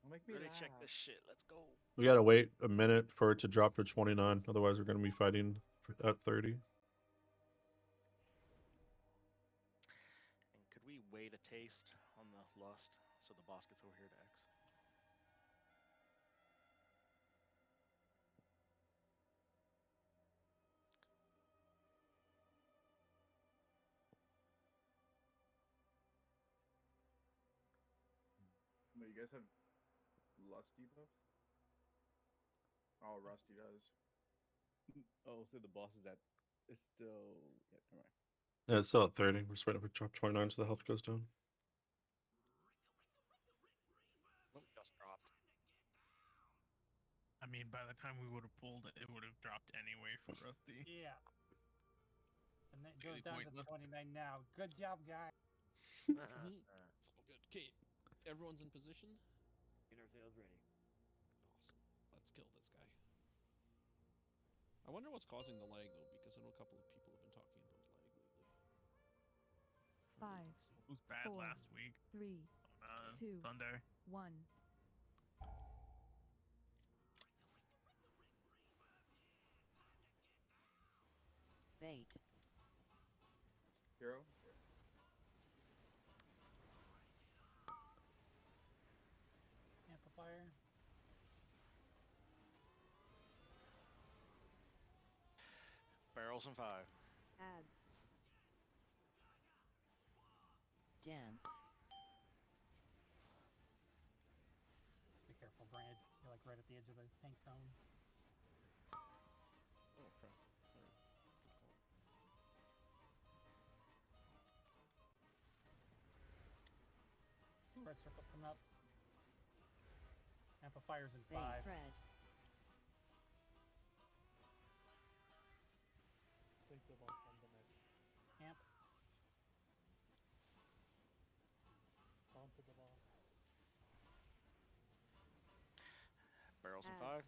Don't make me Ready to laugh. check this shit. Let's go. We gotta wait a minute for it to drop to 29. Otherwise, we're gonna be fighting at 30. And could we wait a taste on the lust so the boss gets over here to X? No, you guys have Lusty buff? Oh, Rusty does. Oh, so the boss is at. It's still. Yeah, never mind. Yeah, it's still at 30. We're just waiting for it to drop 29 so the health goes down. Just dropped. I mean, by the time we would have pulled it, it would have dropped anyway for Rusty. Yeah. And that Really goes down pointless. to 29 now. Good job, guys. It's all good. Okay, everyone's in position. Get ourselves ready. Awesome. Let's kill this guy. I wonder what's causing the lag though, because I know a couple of people have been talking about lag lately. 5, It was bad 4, last week 3, on 2, Sunday. 1. Bait. Hero? Amplifier. Barrels and 5. Ads. Dance. Be careful, Brand. You're like right at the edge of the tank cone. Oh crap! Sorry. Good call. Red circle's coming up. Amplifiers in Base 5. spread. Think the boss on the next. Amp. Onto the boss. Barrels and Ads. 5.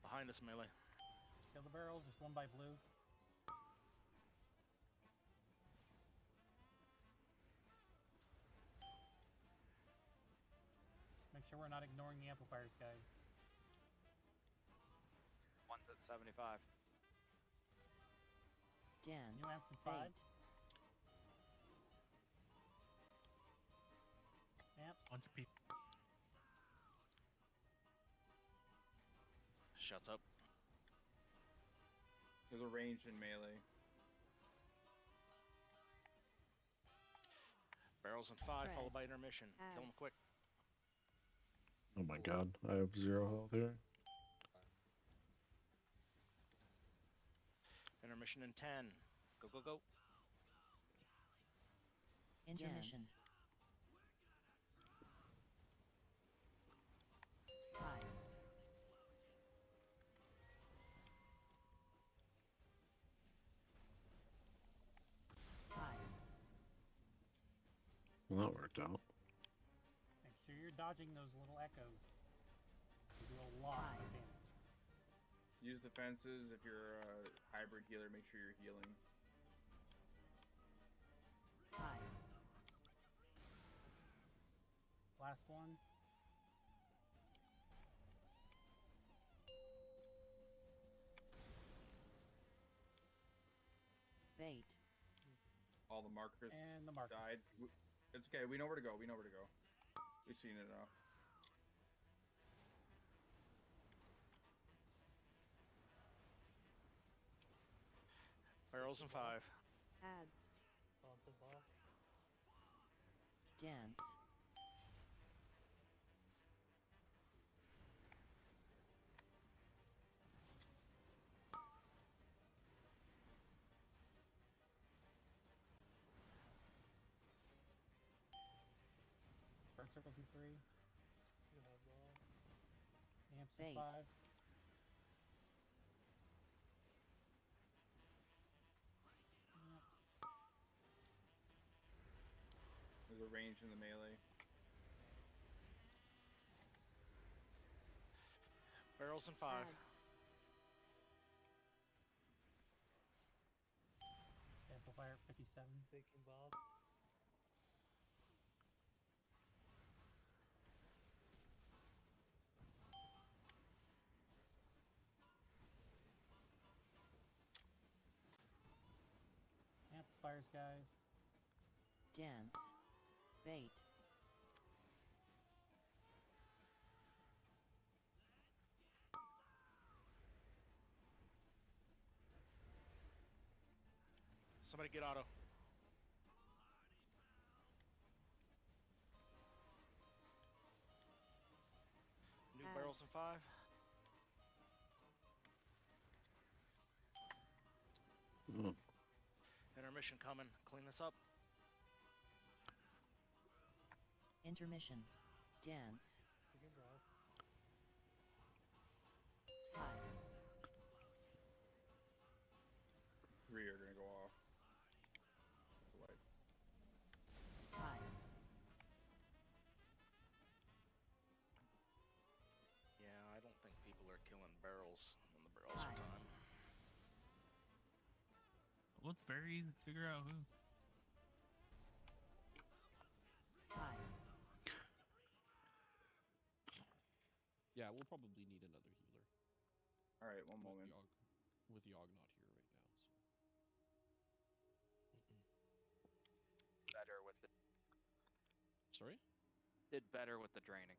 Behind us, melee. Kill the barrels. There's one by blue. Make sure we're not ignoring the amplifiers, guys. One's at 75. Dance. New amps in 5. Bait. Amps. Bunch of people. Shuts up. There's a range in melee. Barrels and 5, Spread. followed by intermission. Kill them Ads. quick. Oh my god, I have 0 health here. Intermission in 10. Go, go, go. Intermission. 5. Well, that worked out. Make sure you're dodging those little echoes. They do a lot of damage. Use defenses. If you're a hybrid healer, make sure you're healing. 5. Last one. Bait. All the markers And the markers. died. It's okay. We know where to go. We know where to go. We've seen it enough. Barrels and 5. Ads. Taunted boss. Dance. Burn circles in 3. You have boss. Amps Bait. in 5. Amps. There's a range in the melee. Barrels and 5. Ads. Amplifier 57. Taking boss. Amplifiers, guys. Dance. Bait. Somebody get auto. New barrels and 5. Intermission coming. Clean this up. Intermission. Dance. Taking boss. 5. 3 are gonna go off. Like, 5. Yeah, I don't think people are killing barrels when the barrels are time. Well, it's very easy to figure out who. 5. Yeah, we'll probably need another healer. all right, one moment. With Yogg not here right now, so. Better with the. Sorry? Did better with the draining.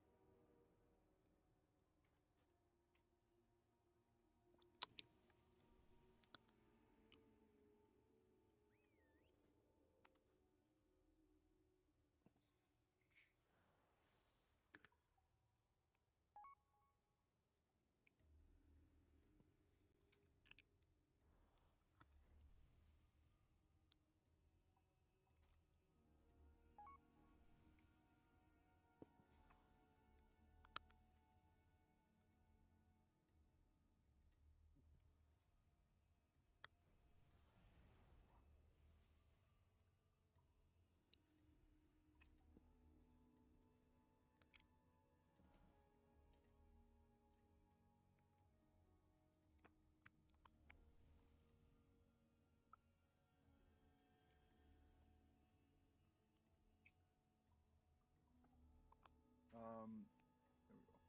There we go.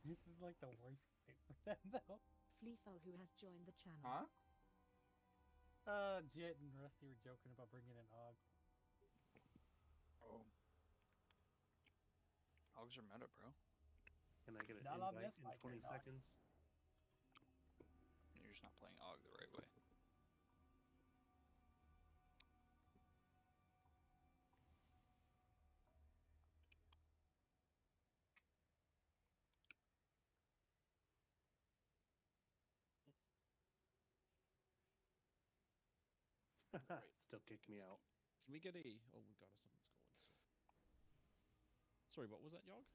This is like the worst fight for them, though. Fleethel, who has joined the channel. Huh? Jet and Rusty were joking about bringing in Og. Oh. Hogs are meta, bro. Can I get an Not on invite this in mic, 20 you're not. seconds? You're just not playing Og the right way. Still kick me out. Can we get a... Oh, we got us. Something's going, so... Sorry, what was that, Yogg?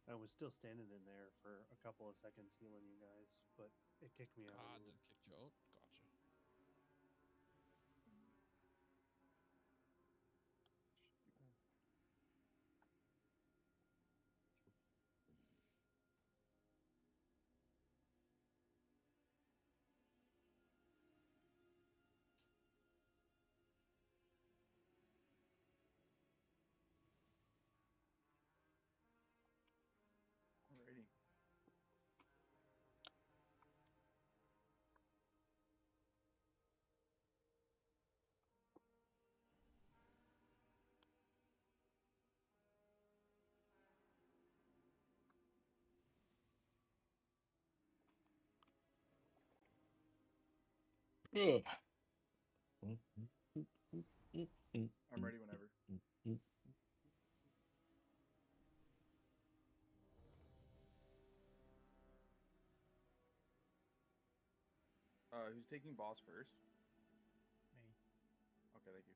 I was still standing in there for a couple of seconds healing you guys, but it kicked me out. Ah, then kicked you out? Gotcha. Alrighty. Ugh. I'm ready whenever. Who's taking boss first? Me. Okay, thank you.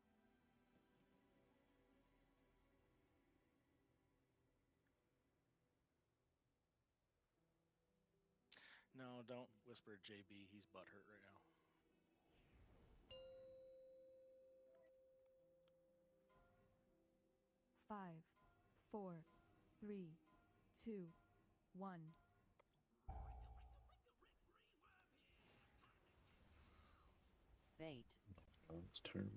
No, don't whisper JB. He's butthurt right now. Five, 4, 3, 2, 1. Bait. It's turn.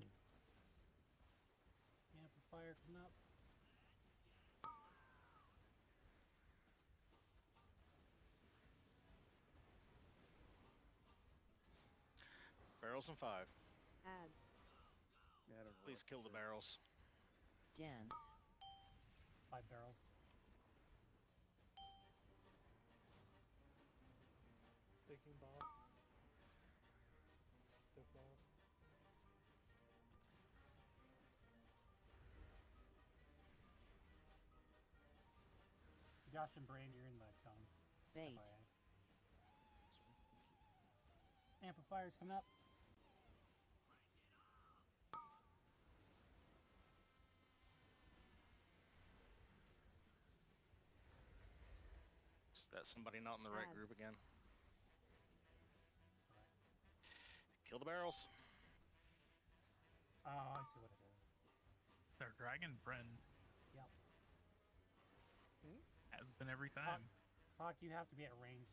Amplifier coming up. Barrels and 5. Ads. Yeah, I don't know Please what kill this the is. barrels. Dance. 5 barrels. Taking boss. Took boss. Josh and Brand, you're in the cone. Bait. FYI. Amplifier's coming up. Is that somebody not in the right group Ads. again? Kill the barrels. Oh, I see what it is. Their Dragon Friend Yep. has been every time. Hawk, you have to be at range.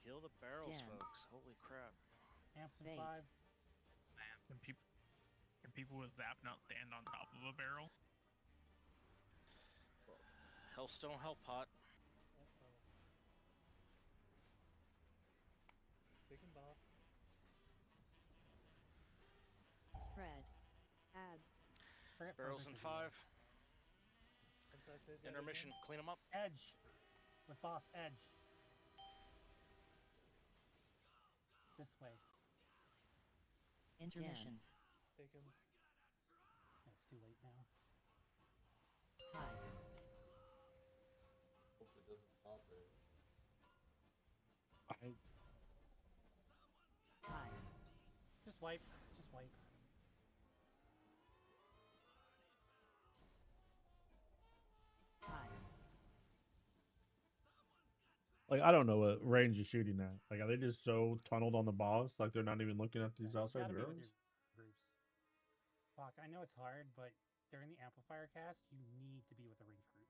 Kill the barrels, Dance. folks. Holy crap. Amps and Bait. 5. Can people with Zap not stand on top of a barrel? Hellstone Hell Pot. Taking boss. Spread. Ads. Forget Barrels perfect and as well. 5. Once I say that Intermission. again, Clean them up. Edge. With boss, edge. This way. Intermission. take him. It's too late now. Hide. Hope it doesn't stop there. Hide. Just wipe. Just wipe. Hide. Like, I don't know what range you're shooting at. Like, are they just so tunneled on the boss? Like, they're not even looking at these You outside gotta be with barrels? your groups. Fuck, I know it's hard, but during the amplifier cast, you need to be with a range group.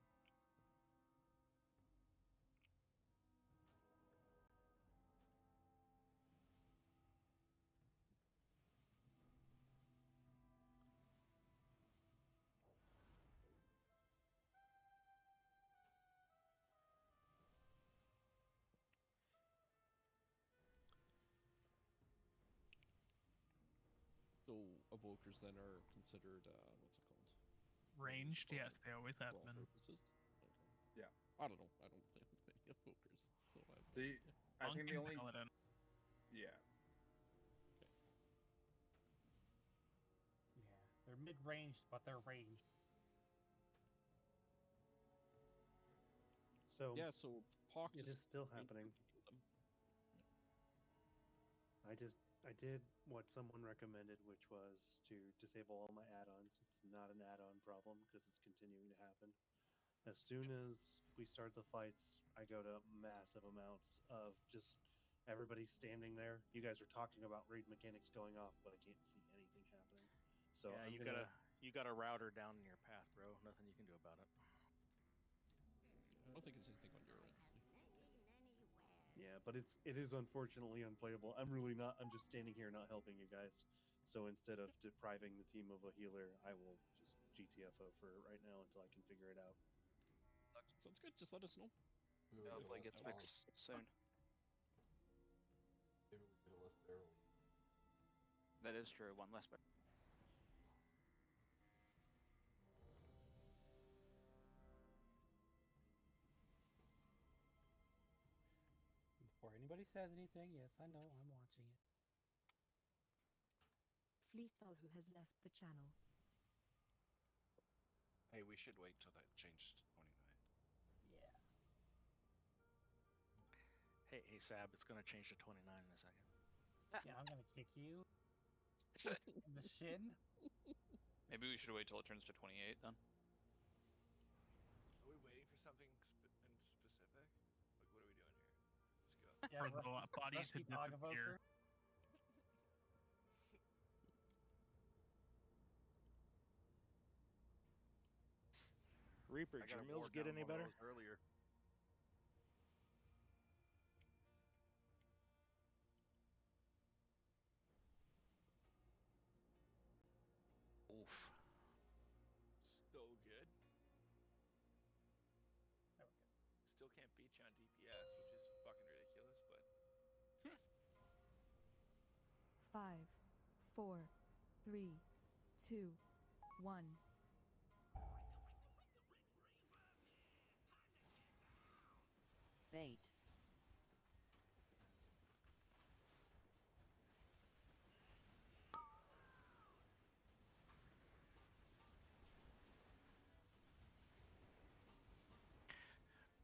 So evokers then are considered what's it called? Ranged, for yes, they always have brawl been. purposes. Okay. Yeah. I don't know. I don't play with many evokers, so I have no The idea. I think the Monk only and Paladin. yeah. Yeah, they're mid-ranged, but they're ranged. So Yeah, so Hawk it just is still made happening. people kill them. I did what someone recommended, which was to disable all my add-ons. It's not an add-on problem because it's continuing to happen. As soon as we start the fights, I go to massive amounts of just everybody standing there. You guys are talking about raid mechanics going off, but I can't see anything happening. So yeah, I'm you got a router down in your path, bro. Nothing you can do about it. I don't think it's anything on your end. Yeah, but it is unfortunately unplayable. I'm just standing here not helping you guys. So instead of depriving the team of a healer, I will just GTFO for right now until I can figure it out. Sounds good. Just let us know. Hopefully it gets fixed soon. Maybe we get a less barrel. That is true. One less barrel. Nobody says anything. Yes, I know. I'm watching it. Fleethal who has left the channel. Hey, we should wait till that changes to 29. Yeah. Hey, Sab, it's gonna change to 29 in a second. Yeah, I'm gonna kick you in the shin. Maybe we should wait till it turns to 28 then. Are we waiting for something in specific? Like, what are we doing here? Let's go. Yeah, For the body to Rusty Dog disappear. Evoker. Reaper, I did your got a mills ward get down any one of better? those earlier. Oof. So good. There we go. Still can't beat you on DPS, which is fucking ridiculous, but 5, 4, 3, 2, 1. Bait.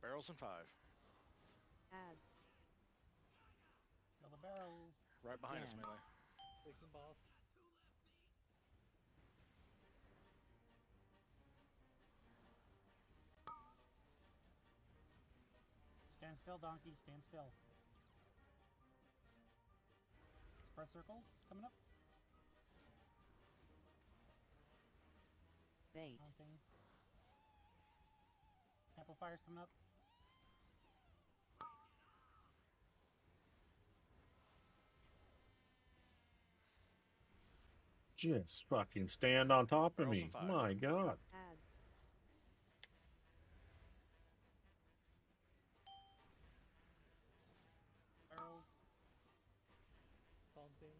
Barrels and 5. Ads. Kill the barrels. Right behind us, Dance. melee. Taking boss. Stand still, donkey. Stand still. Spread circles coming up. Bait. Mounting. Amplifiers coming up. Just fucking stand on top of Barrels me. and 5. My God. Ads. Barrels. Taunting.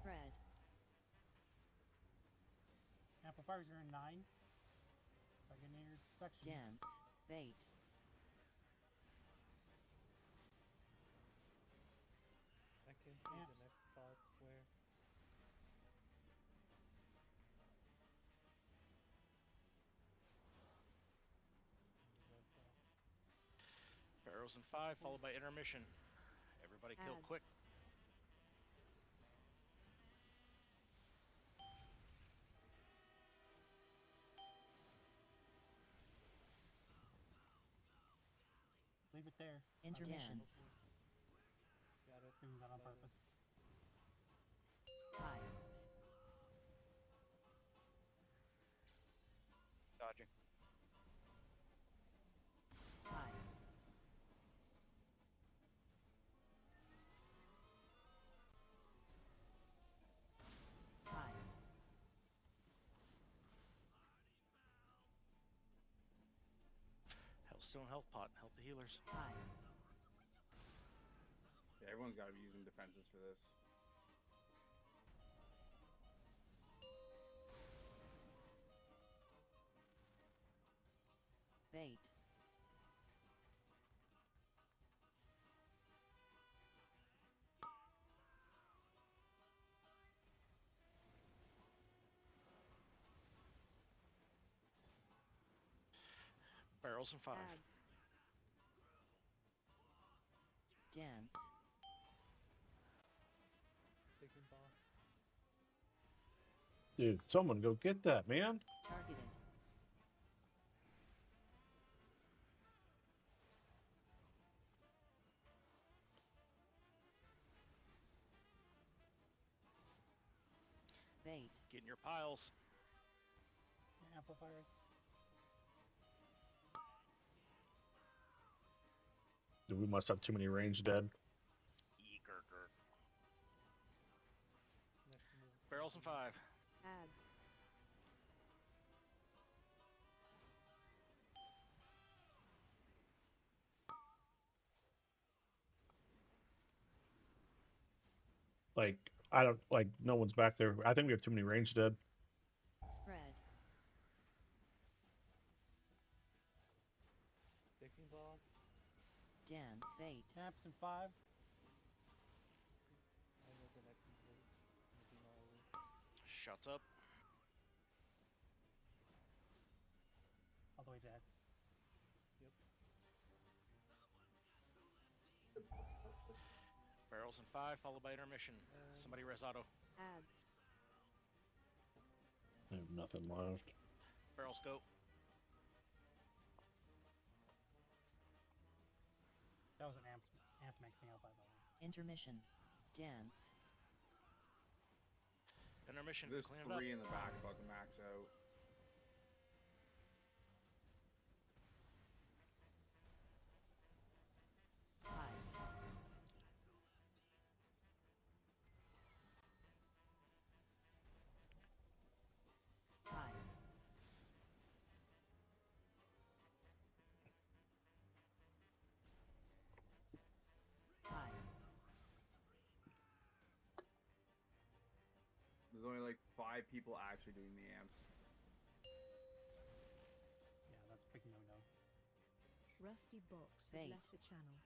Spread. Amplifiers are in 9. Like in your section. Dance. Bait. I can see Amps. the next spot where. Barrels and 5, followed by intermission. Everybody kill Ads. quick. Leave it there. Intermissions. Got it. Doing that on Got it. purpose. High. Dodging. High. High. Hellstone health pot. Help the healers. High. Yeah, everyone's got to be using defenses for this. Bait. Barrels and 5. Ads. Dance. Taking boss. Dude, someone go get that, man. Targeted. Bait. Get in your piles. Amplifiers. Dude, we must have too many range dead. Eegerger. Next move. Barrels and 5. Ads. Like, I don't, like, no one's back there. I think we have too many range dead. Spread. Amps in 5. I know the next place. Maybe not always. Shots up. All the way to X. Yep. Barrels in 5, followed by intermission. Somebody res auto. Ads. I have nothing left. Barrels go. That was an amp maxing out, by the way. Intermission. Dance. Intermission. There's Clean it up. 3 in the back about to max out. High. High. High. There's only like 5 people actually doing the amps. Yeah, that's a big no-no. Rusty Box has Bait. left the channel.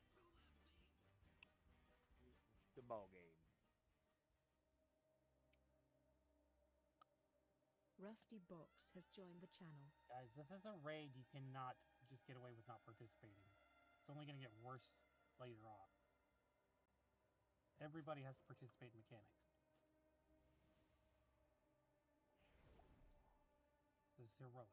The ball game. Rusty Box has joined the channel. Guys, this is a raid you cannot just get away with not participating. It's only going to get worse later on. Everybody has to participate in mechanics. This is heroic.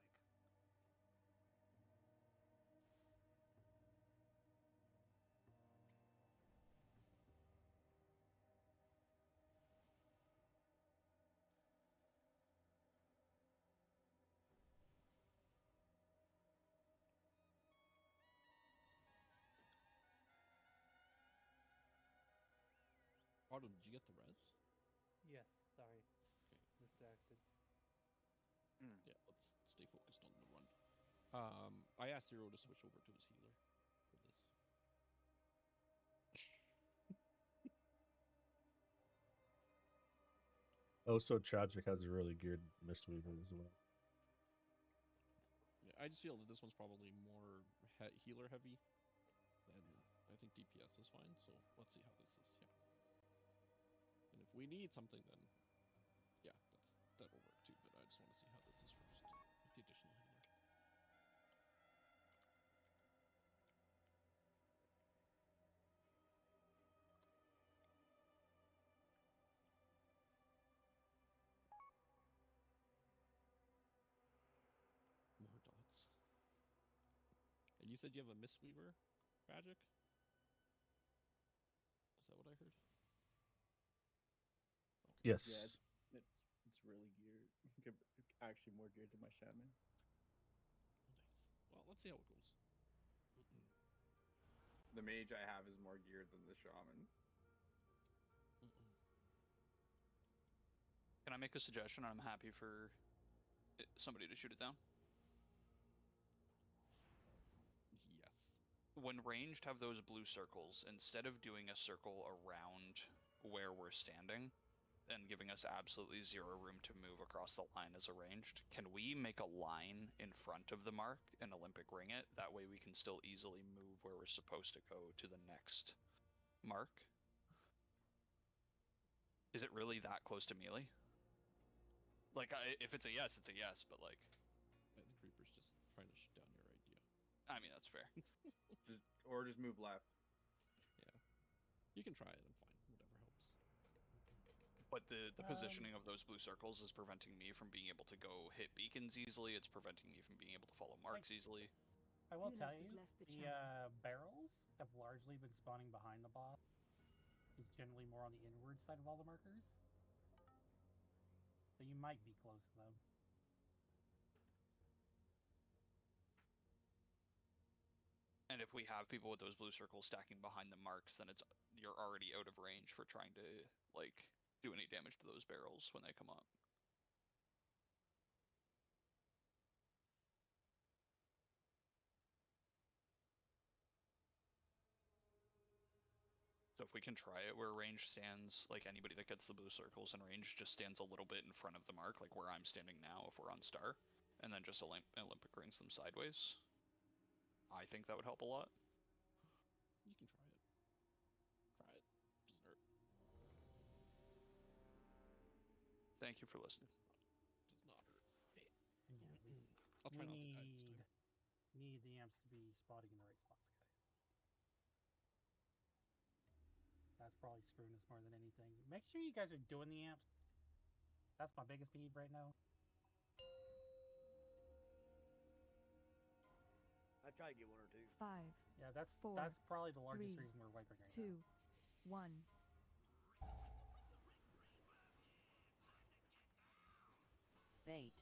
Otto, did you get the res? Yes, sorry. Distracted. Yeah, let's stay focused on the run. I asked Zero to switch over to his healer for this. Oh, so Tragic has a really good Mistweaver as well. Yeah, I just feel that this one's probably more healer heavy, and I think DPS is fine. So let's see how this is. Yeah, and if we need something, then yeah, that'll work too. But I just want to see how this is first with the additional healer. More dots. And you said you have a Mistweaver, Tragic? Is that what I heard? Okay. Yes. Yeah, it's really geared. Actually, more geared than my shaman. Nice. Well, let's see how it goes. The mage I have is more geared than the shaman. Can I make a suggestion? I'm happy for somebody to shoot it down. Yes. When ranged have those blue circles, instead of doing a circle around where we're standing and giving us absolutely zero room to move across the line as a ranged, can we make a line in front of the mark and Olympic ring it? That way we can still easily move where we're supposed to go to the next mark. Is it really that close to melee? Like, if it's a yes, it's a yes, but like... The Creeper's just trying to shut down your idea. I mean, that's fair. Or just move left. Yeah. You can try it, I'm fine. Whatever helps. But the positioning of those blue circles is preventing me from being able to go hit beacons easily. It's preventing me from being able to follow marks easily. I will tell Healers you, has left the the barrels have largely been spawning behind the boss. He's generally more on the inward side of all the markers. So you might be close to them. And if we have people with those blue circles stacking behind the marks, then you're already out of range for trying to, like, do any damage to those barrels when they come up. So if we can try it where range stands, like anybody that gets the blue circles in range just stands a little bit in front of the mark, like where I'm standing now if we're on star, and then just Olympic rings them sideways, I think that would help a lot. You can try it. Thank you for listening. Does not hurt. And yeah, I'll try not to die this time. need the amps to be spotting in the right spots, guys. That's probably screwing us more than anything. Make sure you guys are doing the amps. That's my biggest peeve right now. I try to get one or two. 5. Yeah, that's 4, probably the largest 3, reason we're wiping right 2, now. 1. Bait.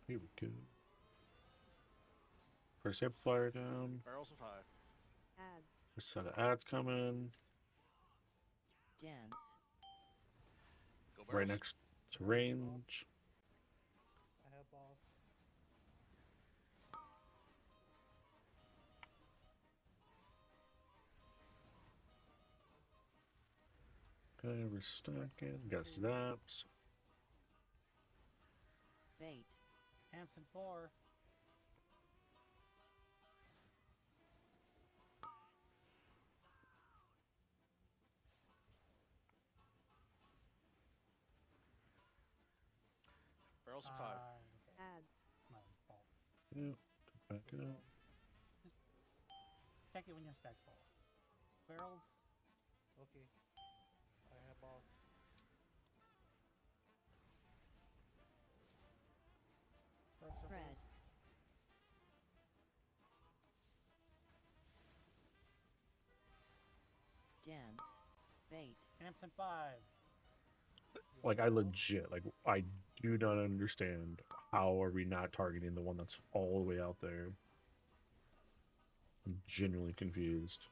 Here we go. First amplifier down. Barrels and 5. Ads. First set of ads coming. Dance. Go Right barrels. next to range. I have boss. Okay, we're stacking. Got snaps. Bait. Amps and 4. Barrels and 5. Okay. Ads. My fault. Yep. Back up. Just check it when your stacks fall. Barrels. Okay. I have boss. Spread. Dance. Bait. Amps and 5. Like, I legit, like, I do not understand how are we not targeting the one that's all the way out there. I'm genuinely confused.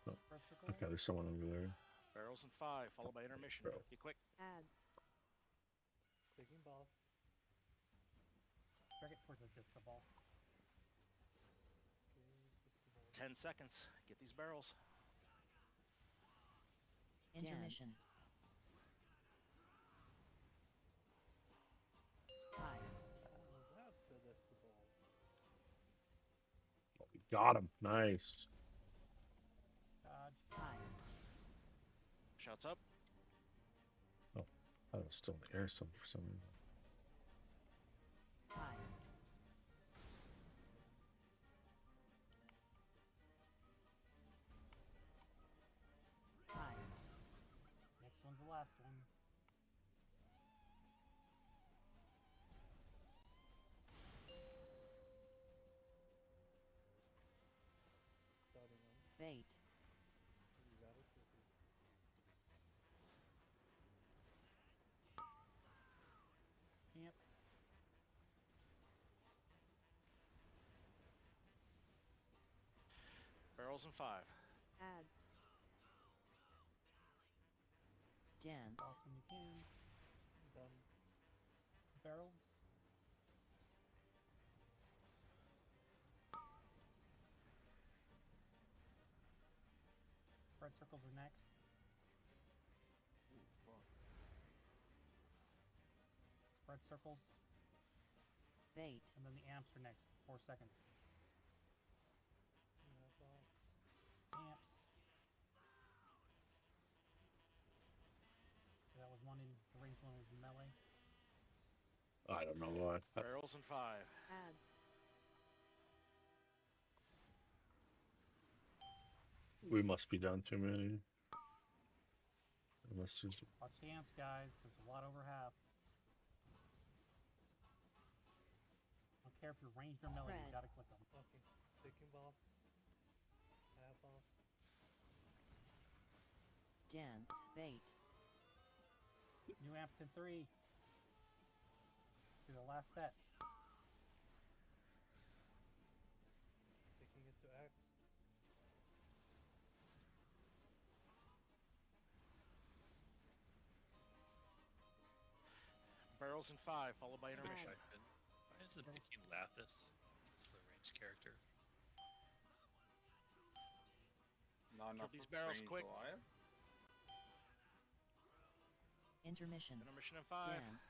Oh, okay, there's someone over there. Barrels and 5, followed by intermission. Bro. Be quick. Ads. Taking boss. Drag it towards the disco ball. 10 seconds. Get these barrels. Intermission. High. That's the disco ball. Oh, we got him. Nice. Dodge. High. Shots up. Oh, I was still in the air some for some reason. High. High. Next one's the last one. Starting on. Bait. You got it. Okay. Amp. Barrels and 5. Ads. Dance. Boss when you can. Done. Barrels. Spread circles are next. Ooh, fuck. Spread circles. Bait. And then the amps are next. 4 seconds. You have boss. Amps. That was one in the range, one was melee. I don't know why. Barrels and 5. Ads. We must be down too many. Unless there's... Watch the amps, guys. There's a lot over half. I don't care if you're ranged or melee, you Spread. gotta click them. Okay. Taking boss. I have boss. Dance. Bait. New amps in 3. Do the last sets. Taking it to X. Barrels and 5, followed by intermission. Why is it picking Lapis as the ranged character? Not enough these barrels range quick. alive. Intermission. Intermission and 5. Dance.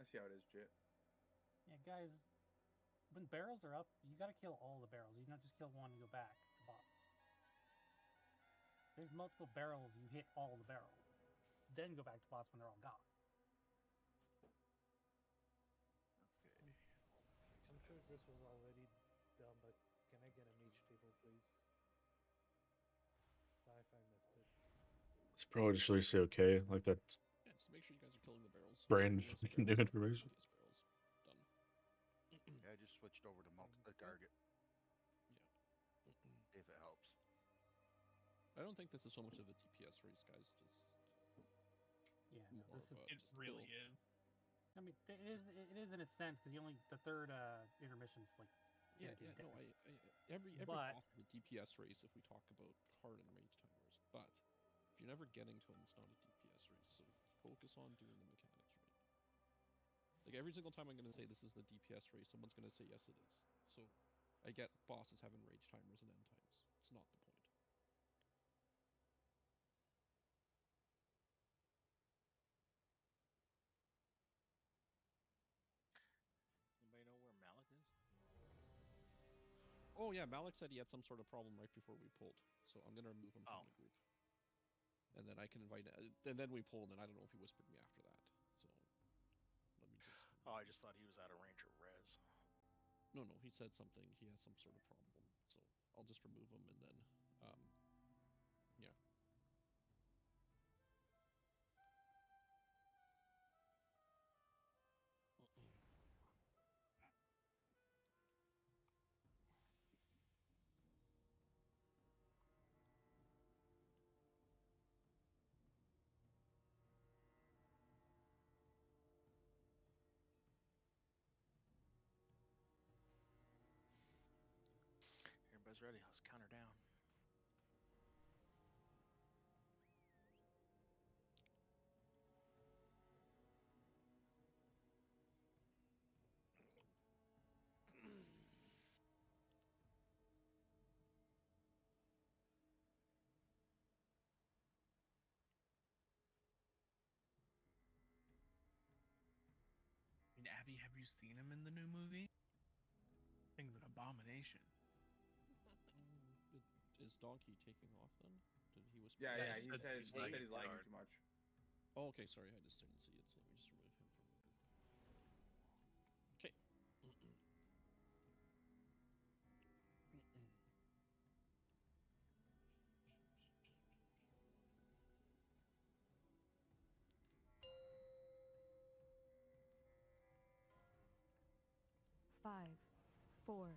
see how it is, Jit. Yeah, guys, when barrels are up, you gotta kill all the barrels. You don't just kill one and go back to boss. There's multiple barrels, you hit all the barrels. Then go back to boss when they're all gone. I'm sure this was already done, but can I get a mage table, please? Sorry if I missed it. It's probably just really say okay, like that Yeah, just make sure you guys are killing the barrels. brand Yes, fucking new barrels. information. Yes, barrels. Done. Yeah, I just switched over to multi-target. Yeah. If it helps. I don't think this is so much of a DPS race, guys. Just Yeah, more this of is. a It just really kill. is. I mean, it is in a sense because the third intermission's like. Yeah, gonna yeah, do no, death. every But- boss is a DPS race if we talk about hard and range timers, but if you're never getting to them, it's not a DPS race. So focus on doing the mechanics right. Like every single time I'm going to say this is the DPS race, someone's going to say yes, it is. So I get bosses having rage timers and end times. It's not the point. Anybody know where Malik is? Oh yeah, Malik said he had some sort of problem right before we pulled, so I'm gonna remove him from the group. And then I can invite, and then we pulled, and I don't know if he whispered me after that. So let me just. Oh, I just thought he was out of range of res. No, he said something. He has some sort of problem, so I'll just remove him, and then, yeah. Everybody's ready. Let's count her down. I mean, Abby, have you seen him in the new movie? Thing's an abomination. Is Donkey taking off then? Did he whisper? Yeah, Yeah, yeah. he He said said he's he said lagging he's too lagging hard. too much. Oh, okay, sorry, I just didn't see it, so let me just remove him from the group. Okay. 5, 4,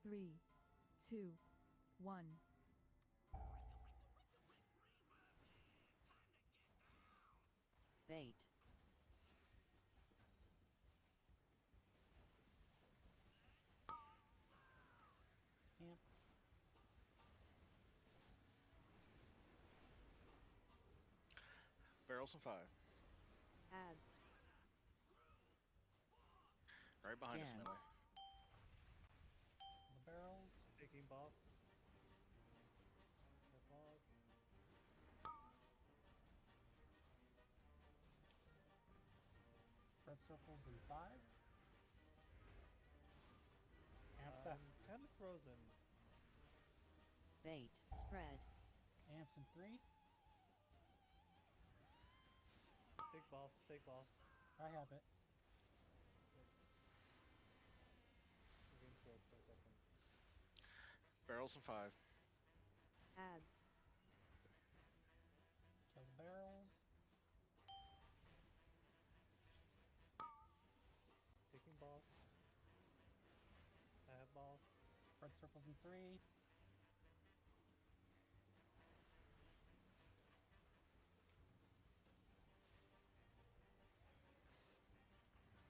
3, 2, 1. Bait. Camp. Barrels and 5. Ads. Right behind us, Dance. Melee. The barrels. Taking boss. The boss. Red circles in 5. Amps I'm kind of frozen. Bait. Spread. Amps in 3. Take boss. Take boss. I have it. Again, froze for a second. Barrels and 5. Ads. Kill the barrels. Taking boss. I have boss. Red circles in 3.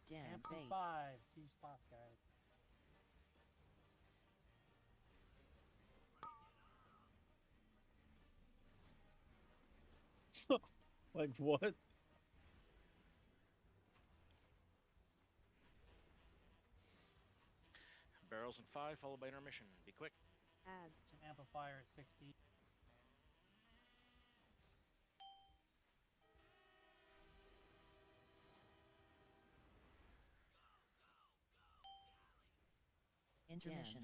Den. Amps in Bait. 5. Huge spots, guys. Like what? Barrels and 5, followed by intermission. Be quick. Ads. An amplifier at 60. Intermission.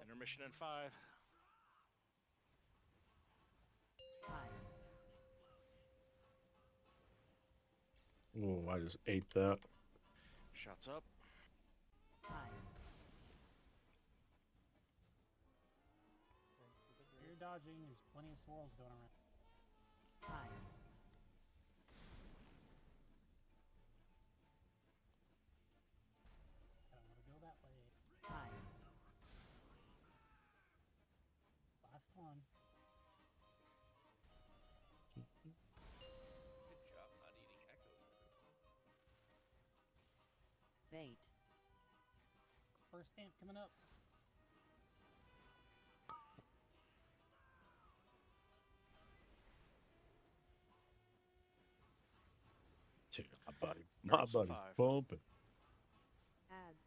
Intermission in 5. 5. Oh, I just ate that. Shots up. 5. You're dodging. There's plenty of swirls going around. 5. I don't want to go that way. 5. Last one. Good job not eating echoes. Bait. First stamp coming up. Dude, my body's Barrels of 5. bumping. Ads.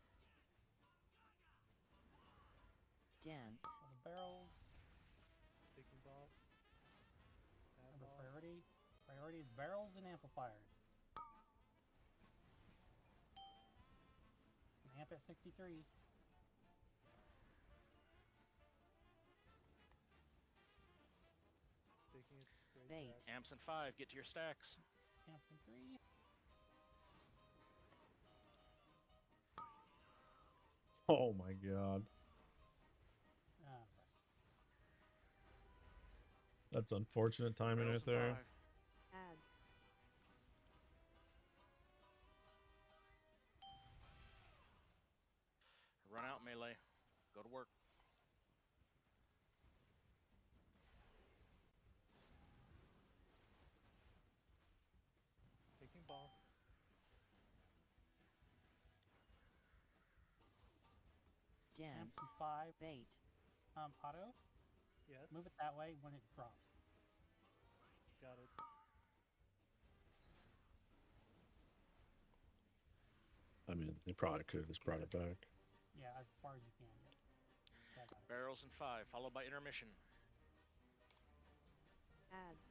Dance. The barrels. Taking boss. Number priority. Priority is barrels and amplifiers. An amp at 63. Taking it straight Bait. back. Amps in 5. Get to your stacks. Amp in 3. Oh my god. Ah, That's unfortunate timing Barrels right in there. 5. Ads. Run out melee. Go to work. Taking boss. Dance. amps in 5. Bait. Auto. Yes. Move it that way when it drops. Got it. I mean, they probably could have just brought it back. Yeah, as far as you can. Yeah, I got it. Barrels in 5. Followed by intermission. Ads.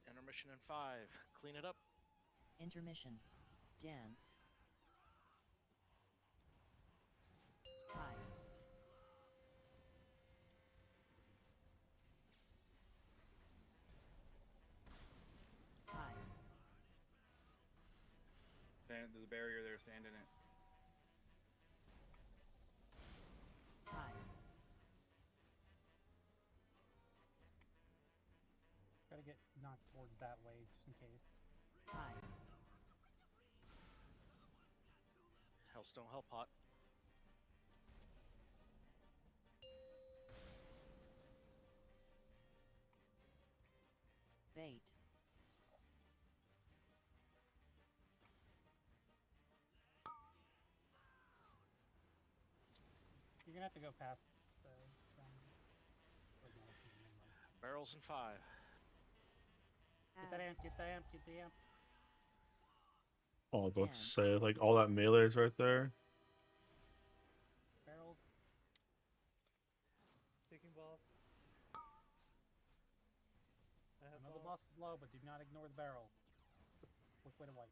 Intermission in 5. Clean it up. Intermission. Dance. 5. There's a barrier there, stand in it. 5. Gotta get knocked towards that way just in case. 5. Hellstone Hell Pot. Bait. You're gonna have to go past the. Barrels in 5. Get that amp, get the amp, get the amp. Oh, I was about to say, like, all that melee is right there. Barrels. Taking boss. I have Another boss is low, but do not ignore the barrel. Quick way to wipe.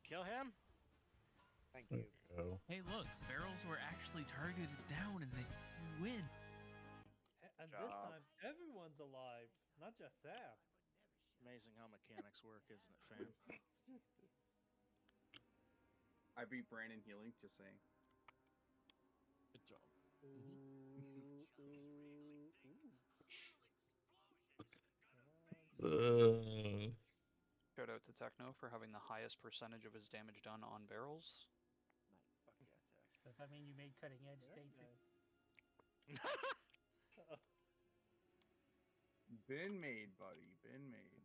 Kill him. Thank There you. you go. Hey, look, barrels were actually targeted down, and they win. And Job. this time, everyone's alive, not just Sam. Amazing how mechanics work, isn't it, fam? I beat Brandon healing, just saying. Good job. Shout out to Techno for having the highest percentage of his damage done on barrels. Does that mean you made cutting edge staging? Been made, buddy. Been made.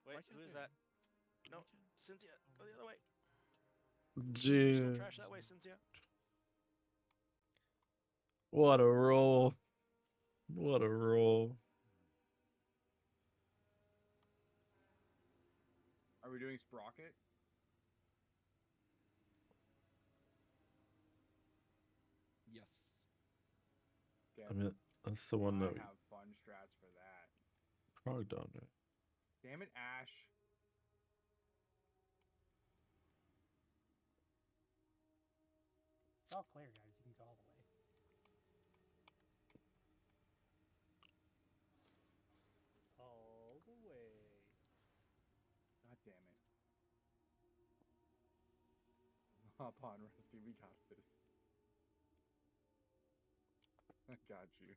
Wait, who is that? No, Cynthia, go the other way. Jeez. Don't trash that way, Cynthia. What a roll. What a roll. Are we doing Sprocket? Yes. Okay. I mean, that's the one I that. have fun strats for that. Probably down there. Damn it, Ash. It's all clear, guys. You can go all the way. All the way. God damn it. Hop on, Rusty. We got this. I got you.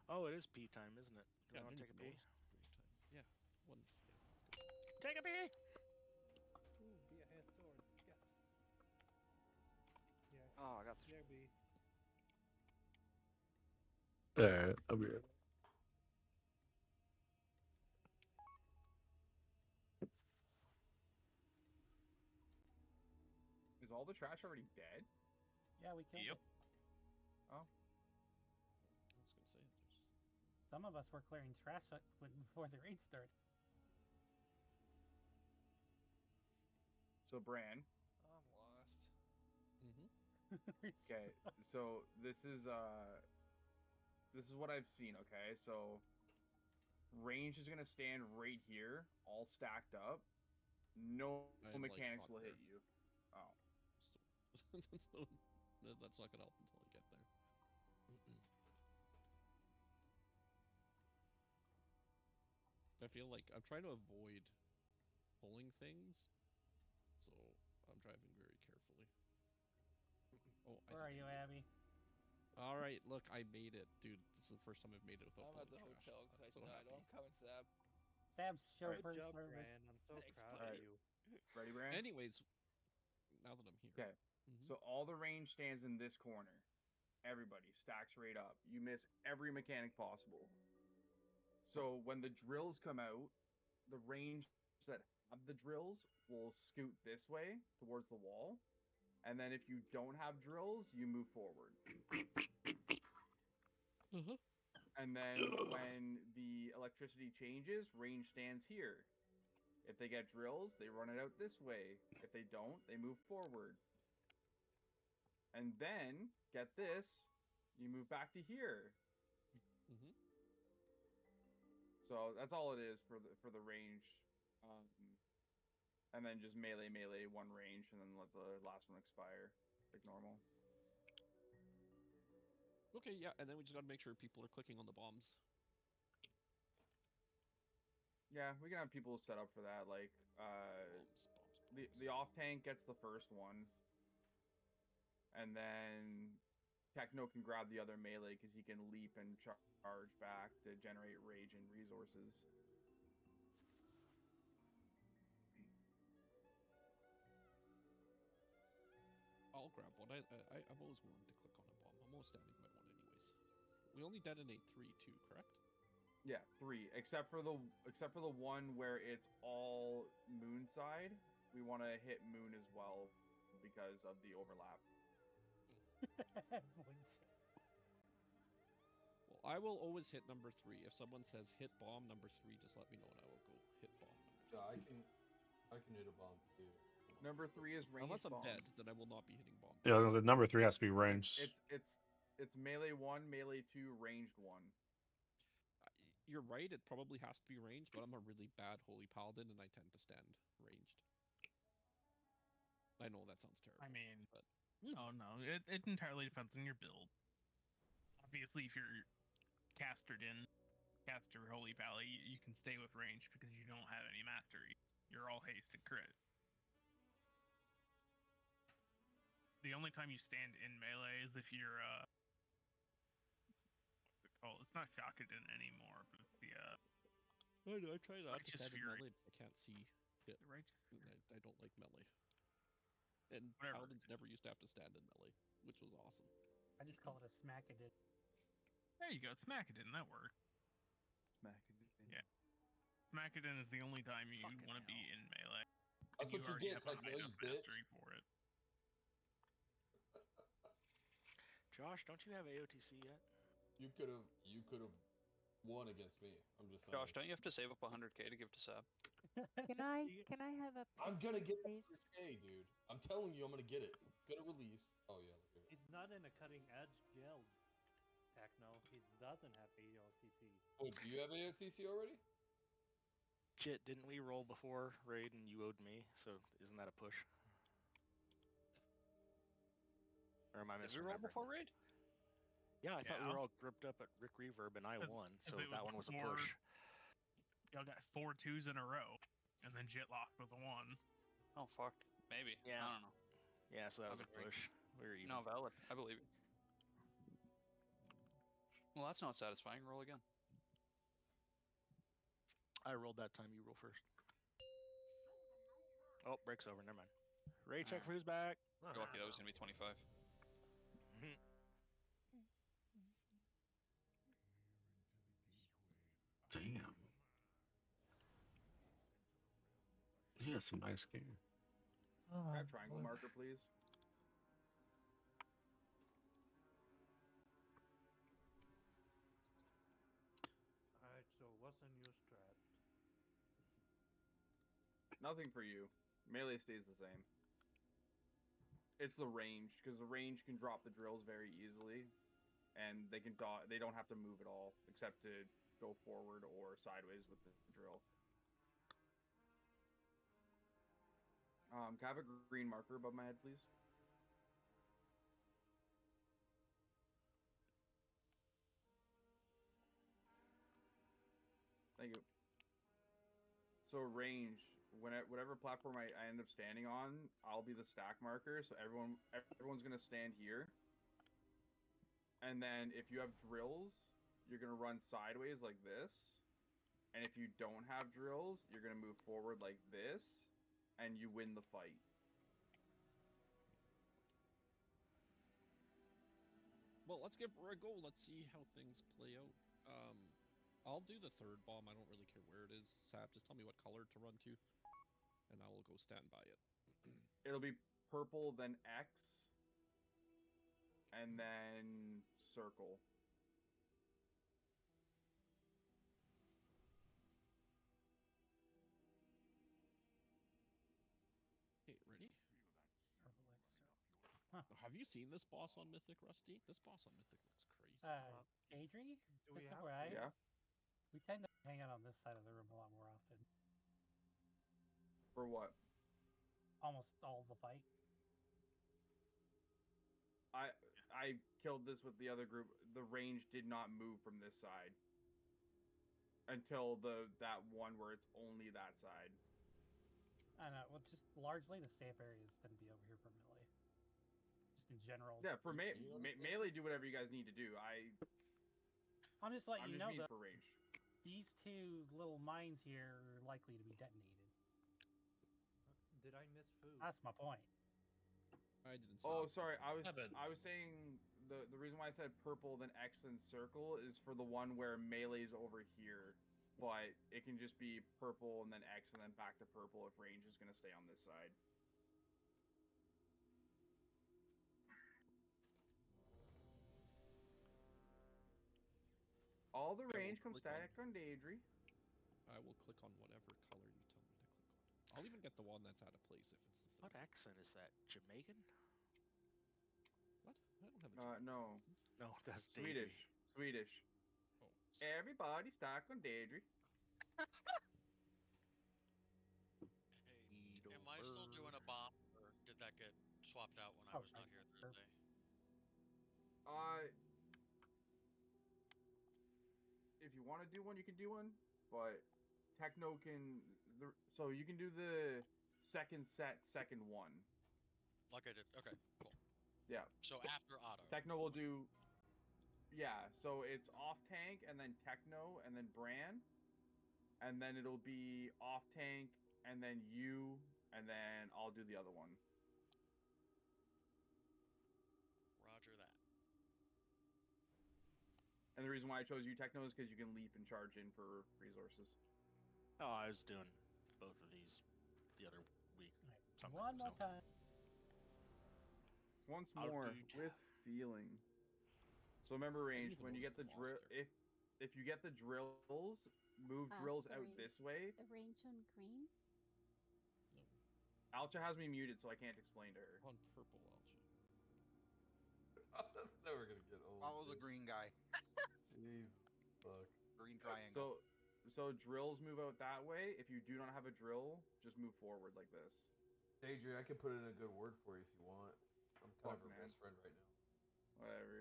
Oh, it is pee time, isn't it? Do Yeah, I want to didn't take a even pee? notice the break time. Yeah, one. Yeah, Take a pee! Ooh, Bia has sword. Yes. Yeah. Oh, I got the. Yeah, B. Alright, I'll be right. Is all the trash already dead? Yeah, we killed it. Oh. I was gonna say there's. Some of us were clearing trash before the raid started. So, Bran. I'm lost. Okay, so this is what I've seen. Okay, so range is gonna stand right here, all stacked up. No I'd like mechanics not will hit there. you. Oh. So, that's not gonna help until I get there. I feel like I'm trying to avoid pulling things, so I'm driving very carefully. Oh, Where are you, Abby? All right, look, I made it, dude. This is the first time I've made it without I'm at pulling the trash. hotel because I I'm so died. happy. I'm coming, Sab. Sab's chauffeur Good job, service. Bran. I'm so Thanks, proud buddy. of you. Ready, Bran? Anyways, now that I'm here. Okay. So all the range stands in this corner. Everybody stacks right up. You miss every mechanic possible. So when the drills come out, the range that have the drills will scoot this way towards the wall. And then if you don't have drills, you move forward. And then when the electricity changes, range stands here. If they get drills, they run it out this way. If they don't, they move forward. And then, get this, you move back to here. So that's all it is for the range. And then just melee, one range, and then let the last one expire, like normal. Okay, yeah, and then we just gotta make sure people are clicking on the bombs. Yeah, we can have people set up for that. Like, the off tank gets the first one, and then Techno can grab the other melee because he can leap and charge back to generate rage and resources. I'll grab one. I'm always willing to click on a bomb. I'm always standing by one anyways. We only detonate 3 too, correct? Yeah, 3, except for the one where it's all moon side. We want to hit moon as well because of the overlap. Well, I will always hit number 3. If someone says hit bomb number 3, just let me know and I will go hit bomb number 3. Yeah, I can hit a bomb too. Number 3 is ranged. Unless I'm bomb. dead, then I will not be hitting bomb. Yeah, because number 3 has to be ranged. It's melee 1, melee 2, ranged 1. You're right, it probably has to be ranged, but I'm a really bad Holy Paladin and I tend to stand ranged. I know that sounds terrible. I mean, but no, it entirely depends on your build. Obviously, if you're caster Holy Valley, you can stay with range because you don't have any mastery. You're all haste and crit. The only time you stand in melee is if you're what's it called? It's not Shakugan anymore, but it's the I try not to Righteous stand in Fury. melee. I can't see it. I don't like melee. And Whatever. Paladins never used to have to stand in melee, which was awesome. I just call it a smackadin. There you go, Smackadin, that worked. Yeah. Smackadin is the only time you want to be in melee. That's and what you already get, have a Techno, high you enough bitch. mastery for it. Josh, don't you have AOTC yet? You could have won against me. I'm just saying. Josh, don't you have to save up 100k to give to Sab? Can I have a I'm gonna get please? this day, dude. I'm telling you, I'm gonna get it. It's gonna release. Oh yeah. Look at it. He's not in a cutting edge guild. Techno. He doesn't have AOTC. Oh, do you have AOTC already? Chit, didn't we roll before raid and you owed me? So isn't that a push? Or am I Did we roll misremembering? before raid? Yeah, I thought we Yeah. were all grouped up at Rick Reverb and I If- won, if so it that one was a before- push. Y'all got 4 2s in a row, and then Jitlock with a 1. Oh fuck, maybe. Yeah. I don't know. Yeah, so that was a That'd be great. push. We were even. No, valid. I believe you. Well, that's not satisfying. Roll again. I rolled that time. You roll first. Oh, break's over. Never mind. Raid check for who's back. You're lucky that was gonna be 25. Damn. Yeah, some nice game. Grab triangle marker, please. Alright, so what's the new strat? Nothing for you. Melee stays the same. It's the range, because the range can drop the drills very easily, and they can they don't have to move at all, except to go forward or sideways with the drill. Can I have a green marker above my head, please? Thank you. So range, whatever platform I end up standing on, I'll be the stack marker. So everyone's gonna stand here. And then if you have drills, you're gonna run sideways like this. And if you don't have drills, you're gonna move forward like this, and you win the fight. Well, let's give her a go. Let's see how things play out. I'll do the third bomb. I don't really care where it is. Sap, just tell me what color to run to, and I will go stand by it. It'll be purple, then X, and then circle. Okay, ready? Huh. Have you seen this boss on Mythic, Rusty? This boss on Mythic looks crazy. Adri? Do we That's have where I. Yeah. We tend to hang out on this side of the room a lot more often. For what? Almost all the fight. I killed this with the other group. The range did not move from this side until that one where it's only that side. I know. Well, just largely the safe areas tend to be over here for melee. Just in general. Yeah, for melee, do whatever you guys need to do. I'm just letting you know mean that for range. these 2 little mines here are likely to be detonated. Did I miss food? That's my point. I didn't. Oh, sorry. I was Heaven. saying the reason why I said purple then X then circle is for the one where melee's over here, but it can just be purple and then X and then back to purple if range is gonna stay on this side. All the I will range comes click on- stacked on Daedry. I will click on whatever color you tell me to click on. I'll even get the one that's out of place if it's the third. What accent is that? Jamaican? What? I don't have a No. No, that's Daedry. Swedish. Oh. Everybody stacked on Daedry. Am I still doing a bomb, or did that get swapped out when I was not here Thursday? If you want to do one, you can do one, but Techno can. So you can do the second set, second one. Like I did. Okay, cool. Yeah. So after auto. Techno will do. Yeah, so it's off tank and then Techno and then Bran, and then it'll be off tank and then you, and then I'll do the other one. Roger that. And the reason why I chose you Techno is because you can leap and charge in for resources. Oh, I was doing both of these the other week. One more time. Once I'll more do with feeling. So remember range when you get the drill. if you get the drills, move drills out sorry, this is way. Arrange on green. Alcha has me muted, so I can't explain to her. On purple, Alcha. That's never gonna get old. Follow the dude. green guy. Jesus fuck. Green triangle. So drills move out that way. If you do not have a drill, just move forward like this. Adrian, I can put in a good word for you if you want. I'm kind of her man. best friend right now. Whatever.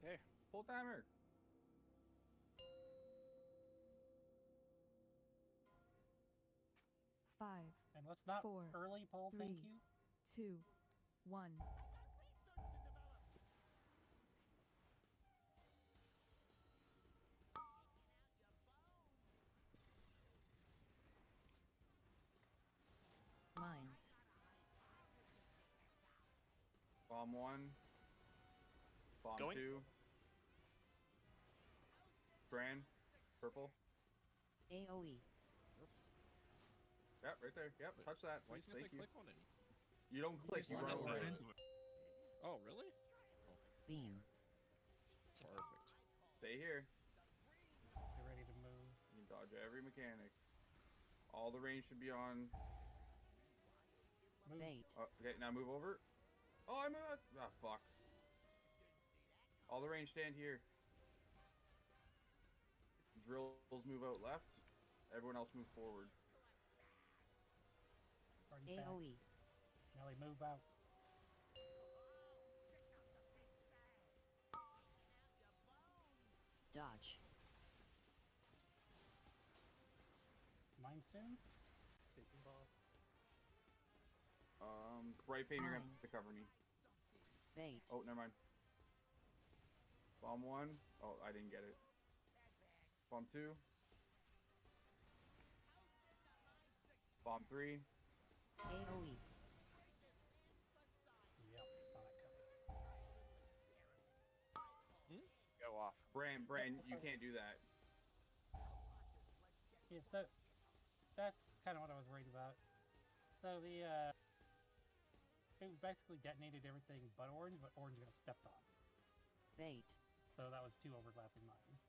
Okay, full timer. Five. And let's not 4, early poll. 3, Thank you. 2, 1. Mines. Bomb 1. Bomb Going. 2. Bran. Purple. AoE. Yep, right there. Yep, touch that. Why Please, can't thank I you. click on any? You don't click, you Just run step over right it. into it. Oh, really? Beam. Perfect. Stay here. Get ready to move. You can dodge every mechanic. All the range should be on. Move. Bait. Okay, now move over. Oh, I'm ah, fuck. All the range stand here. Drills move out left. Everyone else move forward. Already back. AoE. Nelly, move out. Dodge. Mine soon. Taking boss. Bright Pain, you're gonna Mines. have to cover me. Bait. Oh, never mind. Bomb 1. Oh, I didn't get it. Bomb 2. Bomb 3. AoE. Yep, saw that coming. Go off. Bran, you can't do that. Yeah, so that's kind of what I was worried about. So it basically detonated everything but orange got stepped on. Bait. So that was 2 overlapping mines.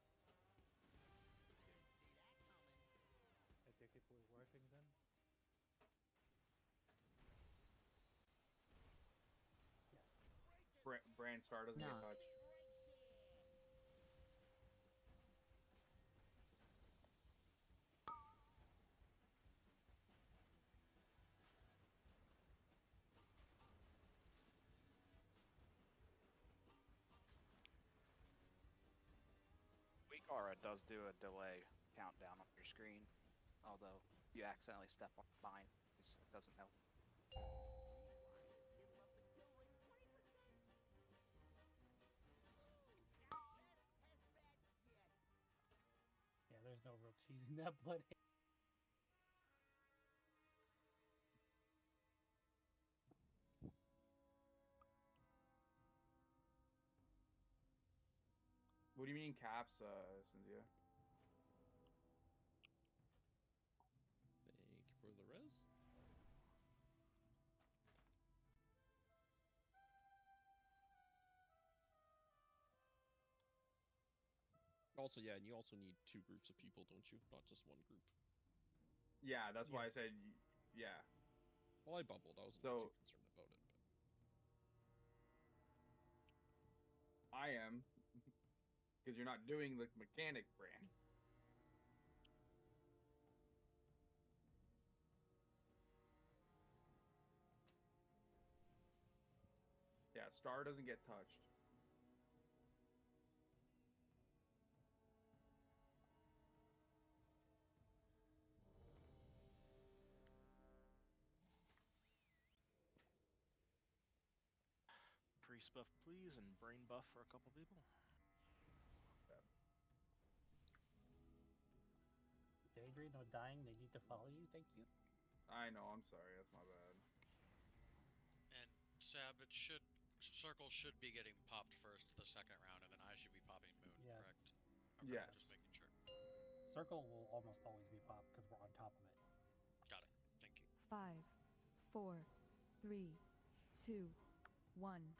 I take it we're working then. Yes. Bran Star doesn't get Knock. touched. Weakara does do a delay countdown on your screen, although you accidentally step on mine, it doesn't help. Yeah, there's no real cheese in that blood. What do you mean caps, Cynthia? Thank you for the res. Also, yeah, and you also need 2 groups of people, don't you? Not just 1 group. Yeah, that's why I Yes. said, yeah. Well, I bubbled. I wasn't So- too concerned about it, but I am. Because you're not doing the mechanic brand. Yeah, Star doesn't get touched. Priest buff, please, and brain buff for a couple people. Daydream, no dying. They need to follow you. Thank you. I know, I'm sorry, that's my bad. And Sab, circle should be getting popped first the second round, and then I should be popping moon, Yes. correct? Okay, Yes. just making sure. Circle will almost always be popped because we're on top of it. Got it. Thank you. 5, 4, 3, 2, 1.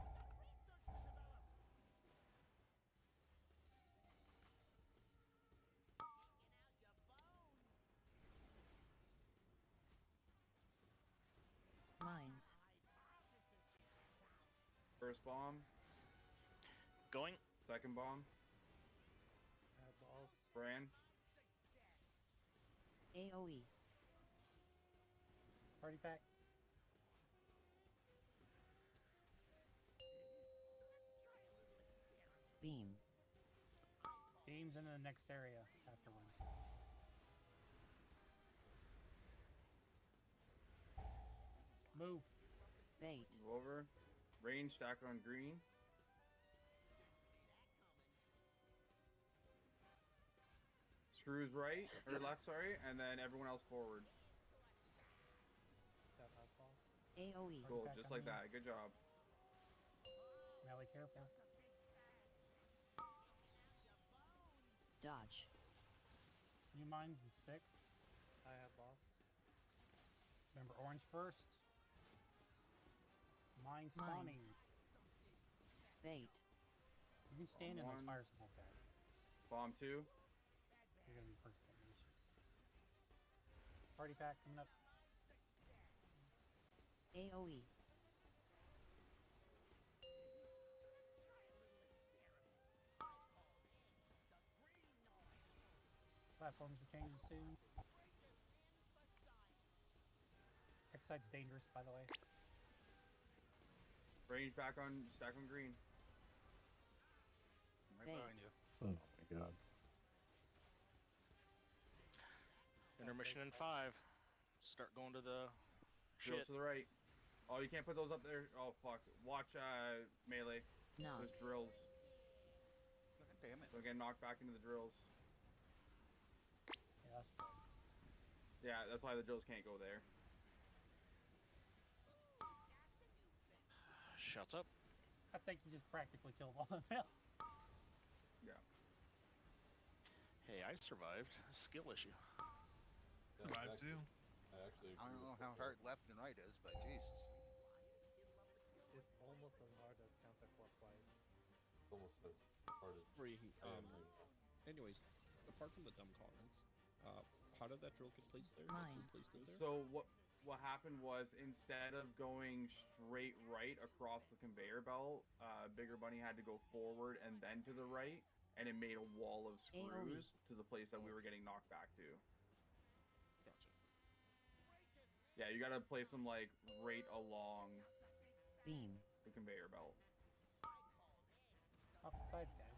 First bomb. Going. Second bomb. Balls. Bran. AoE. Party pack. Beam. Beams into the next area afterwards. Move. Bait. Move over. Range stack on green. Screws right or left, sorry, and then everyone else forward. AoE. Cool, just like that. Good job. Melee careful. Dodge. New mines in 6. I have boss. Remember orange first. Mine Mines. spawning. Bait. You can stand in Bomb those one. fire symbols, guys. Bomb 2. You're gonna be first elimination. Party pack coming up. AoE. Platforms are changing soon. X-Side's dangerous, by the way. Range back on stack on green. Right behind you. Oh my god. Intermission in 5. Start going to the Drills shit. to the right. Oh, you can't put those up there. Oh, fuck. Watch melee. No. Those drills. God damn it. So get knocked back into the drills. Yeah, that's fine. Yeah, that's why the drills can't go there. Shuts up. I think you just practically killed all of them. Yeah. Hey, I survived. Skill issue. Yeah, Survive too. I actually I don't agree know with how you. hard left and right is, but Jesus. It's almost as hard as counterclockwise. It's almost as hard as Free. I am right now. Anyways, apart from the dumb comments, how did that drill get placed there? Who Mines. placed it there? So what happened was instead of going straight right across the conveyor belt, Bigger Bunny had to go forward and then to the right, and it made a wall of screws to the place that we were getting knocked back to. Gotcha. Yeah, you gotta place them like right along Beam. the conveyor belt. Off the sides, guys.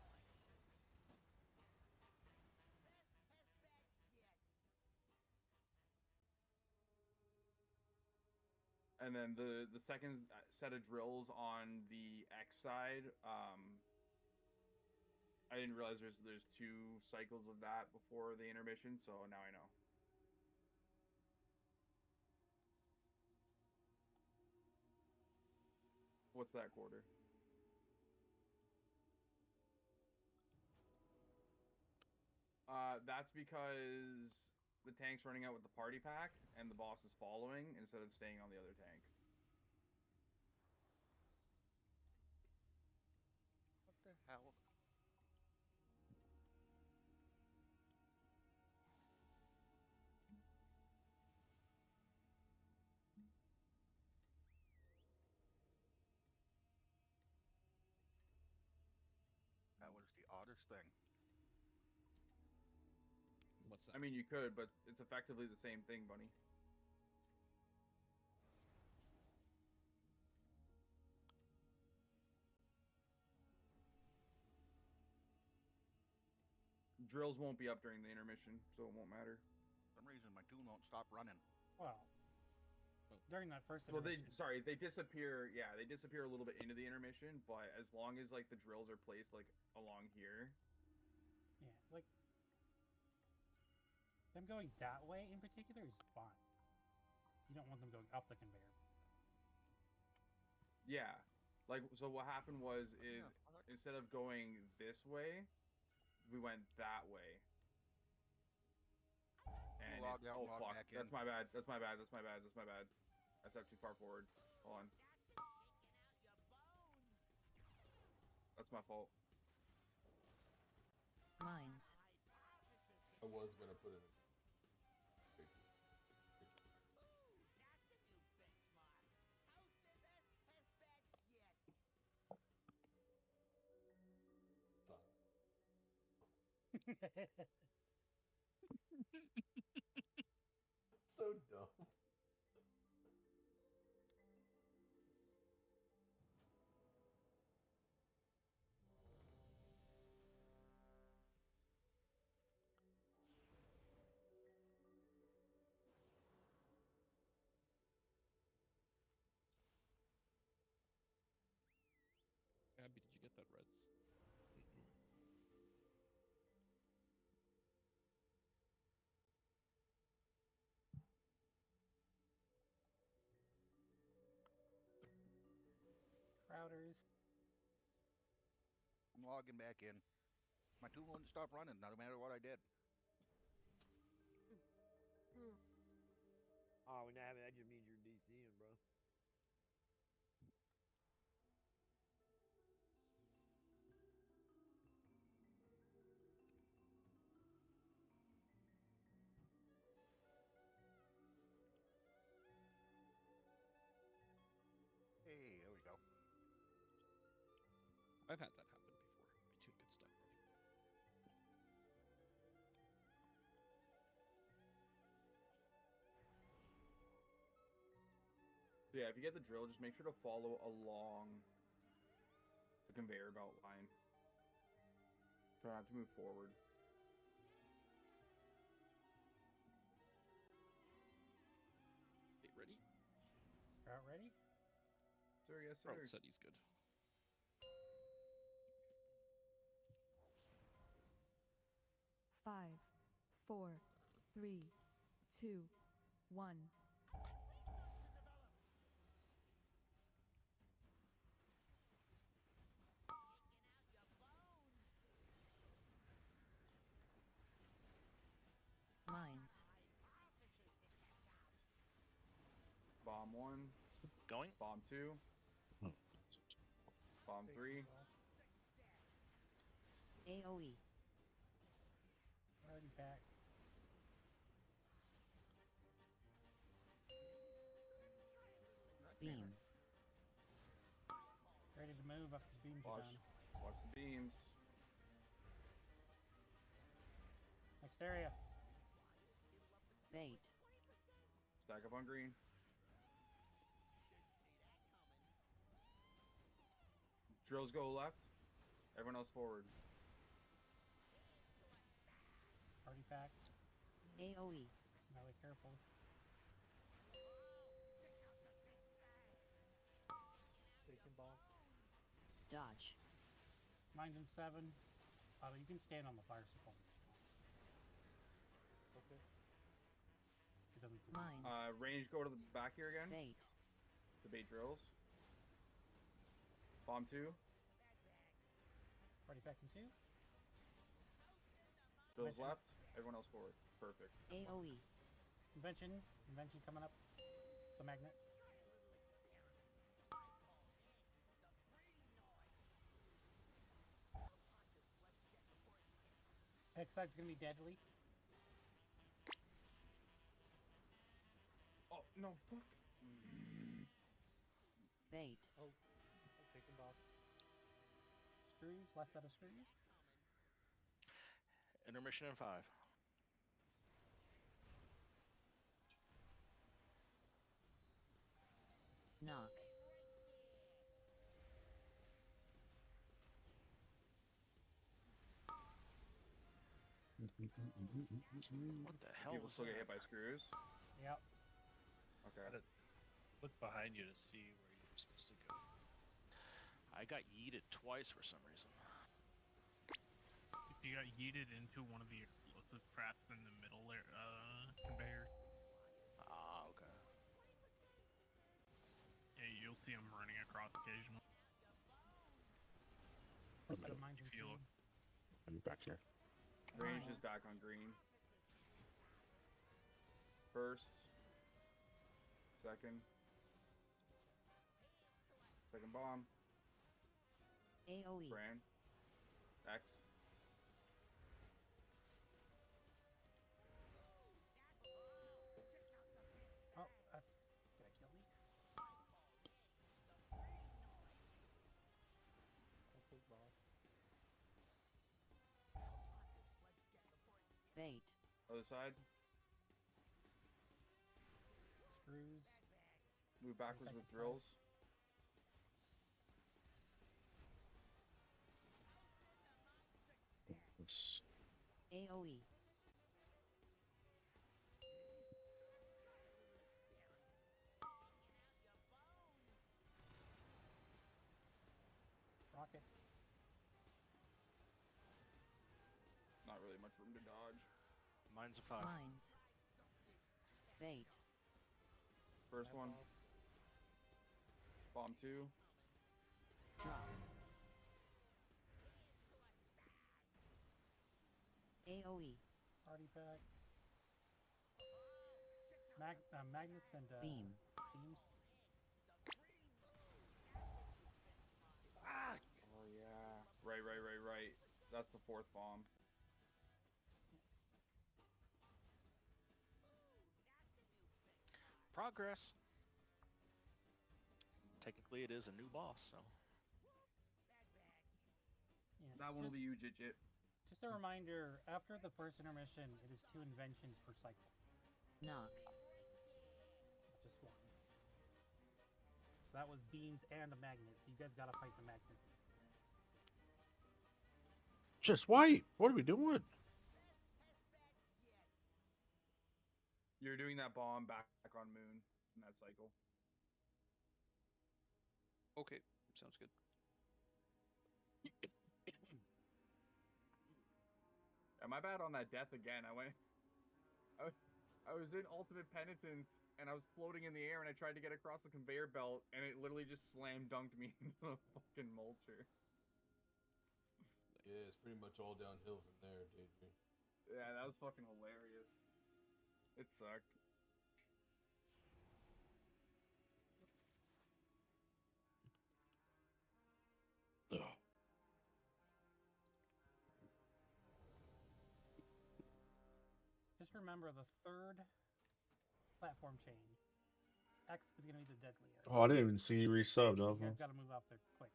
And then the second set of drills on the X side, I didn't realize there's 2 cycles of that before the intermission, so now I know. What's that quarter? That's because the tank's running out with the party pack, and the boss is following instead of staying on the other tank. What the hell? That was the oddest thing. What's that? I mean, you could, but it's effectively the same thing, Bunny. Drills won't be up during the intermission, so it won't matter. For some reason, my tool won't stop running. Well, during that first Well, they intermission, they disappear. Yeah, they disappear a little bit into the intermission, but as long as like the drills are placed like along here. yeah, like them going that way in particular is fine. You don't want them going up the conveyor. Yeah, like so. What happened was instead of going this way, we went that way. And Log out, oh log fuck, back that's in. my bad. That's my bad. That's my bad. That's my bad. I stepped too far forward. Hold on. That's my fault. Mines. I was gonna put it in. So dumb. Abby, did you get that Reds? Crowders. I'm logging back in. My tool wouldn't stop running, no matter what I did. Oh, nah, that just means you're DCing, bro. Hey, there we go. I've had that happen before. My tune gets stuck running. So yeah, if you get the drill, just make sure to follow along the conveyor belt line. Try not to move forward. Okay, ready? Sprout ready? Sir, yes, sir. Sprout said he's good. Five, four, three, two, one. Mines. Bomb 1. Going. Bomb 2. Bomb 3. AoE. Already back. Beam. Ready to move up the beams are done. Watch the beams. Next area. Bait. Stack up on green. Drills go left. Everyone else forward. Already packed. AoE. Really careful. Taking bomb. Dodge. Mine's in 7. You can stand on the fire support. Okay. It doesn't. Mines. Range, go to the back here again. Bait. The bait drills. Bomb 2. Already back in 2. Drills Convention. left. Everyone else forward. Perfect. AoE. Convention. Convention coming up. It's a magnet. Hexide's gonna be deadly. Oh, no, fuck. Bait. Oh, I'm taking bomb. Screws. Last set of screws. Intermission in 5. Knock. What the hell People was still that? get hit by screws. Yep. Okay. Look behind you to see where you're supposed to go. I got yeeted twice for some reason. If you got yeeted into one of the explosive traps in the middle conveyor, Ah, okay. yeah, you'll see them running across occasionally. Set of mines in If you 2. look. I'm back here. Range is back on green. First. Second. Second bomb. AoE. Brand. X. Oh, that's gonna kill me. I'll take bomb. Bait. Other side. Screws. Move backwards with Second drills. It's- AoE. Rockets. Not really much room to dodge. Mine's a 5. Mines. Bait. First one. Bomb 2. Drop. AoE. Party pack. Magnets and Beam. beams. Oh yeah. Right. That's the 4th bomb. Progress. Technically, it is a new boss, so. Yeah, That one will be you, Jit. Just a reminder, after the first intermission, it is 2 inventions per cycle. Knock. Just one. So that was beams and a magnet, so you guys gotta fight the magnet. Just white. What are we doing? You're doing that bomb back on Moon in that cycle. Okay, sounds good. Am I bad on that death again? I was in Ultimate Penitence and I was floating in the air and I tried to get across the conveyor belt and it literally just slam dunked me into the fucking mulcher. Yeah, it's pretty much all downhill from there, Daedry. Yeah, that was fucking hilarious. It sucked. Just remember the 3rd platform change. X is gonna be the deadly area. Oh, I didn't even see you resubbed. You guys gotta move out there quick.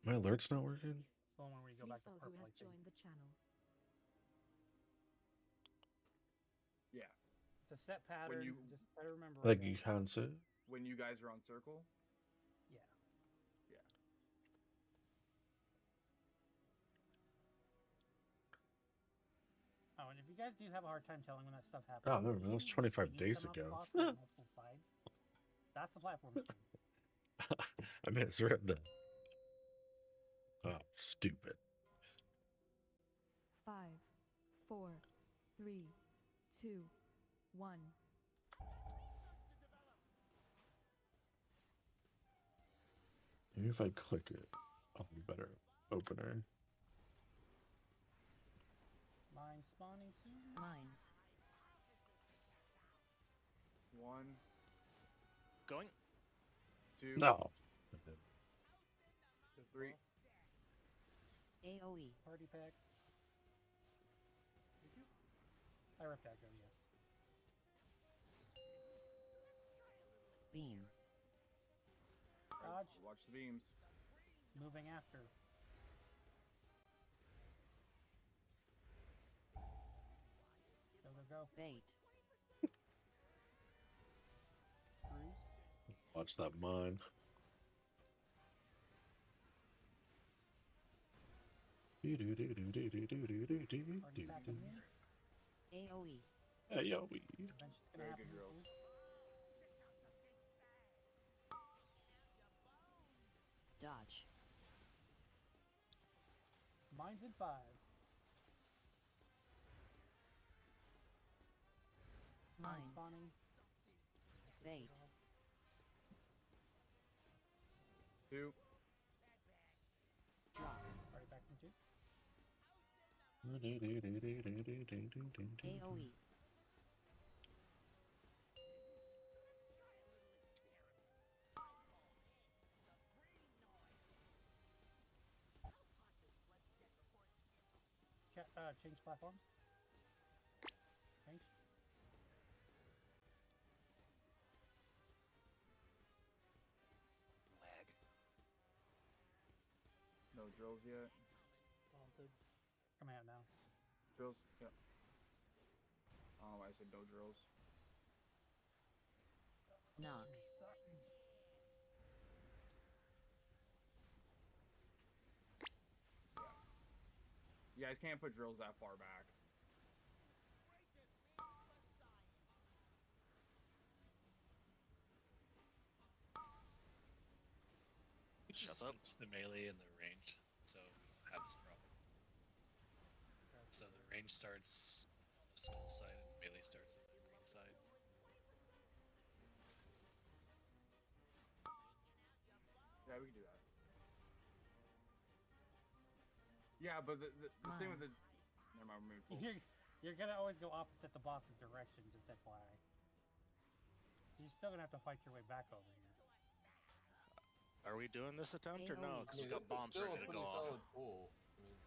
My alert's not working. It's the one where you go back to Lethal, purple, who I has think. joined the channel. Yeah. It's a set pattern. you- Just try to remember. Like it. you can't say. When you guys are on circle? Yeah. Yeah. Oh, and if you guys do have a hard time telling when that stuff's Oh, happening, never mind. That was you 25 see days some of ago. the boss on multiple sides. That's the platform change. I misread that. Oh, stupid. 5, 4, 3, 2, 1. Maybe if I click it, I'll be better opener. Mine spawning soon. Mines. 1. Going. 2. No. 3. AoE. Party pack. Fire pack, oh yes. Beam. Dodge. Watch the beams. Moving after. Go. Bait. Screws. Watch that mine. Party pack in here. AoE. Hey, yo, we. Eventually it's gonna Very happen. good girls. Dodge. Mine's in 5. Mine Mines. spawning. Bait. 2. Drop. Party pack in 2. AoE. Change platforms. Change. Lag. No drills yet. Coming out now. Drills. Yeah. Oh, I said no drills. Knock. You guys can't put drills that far back. Which just switch the melee and the range, so I have this problem. So the range starts on the skull side and melee starts on the green side. Yeah, we can do that. Yeah, but the thing with the... Never mind, we're moving forward. You're gonna always go opposite the boss's direction, just FYI. So you're still gonna have to fight your way back over here. Are we doing this attempt or no? Because we got this is bombs still ready a to pretty go solid off. pool. I mean,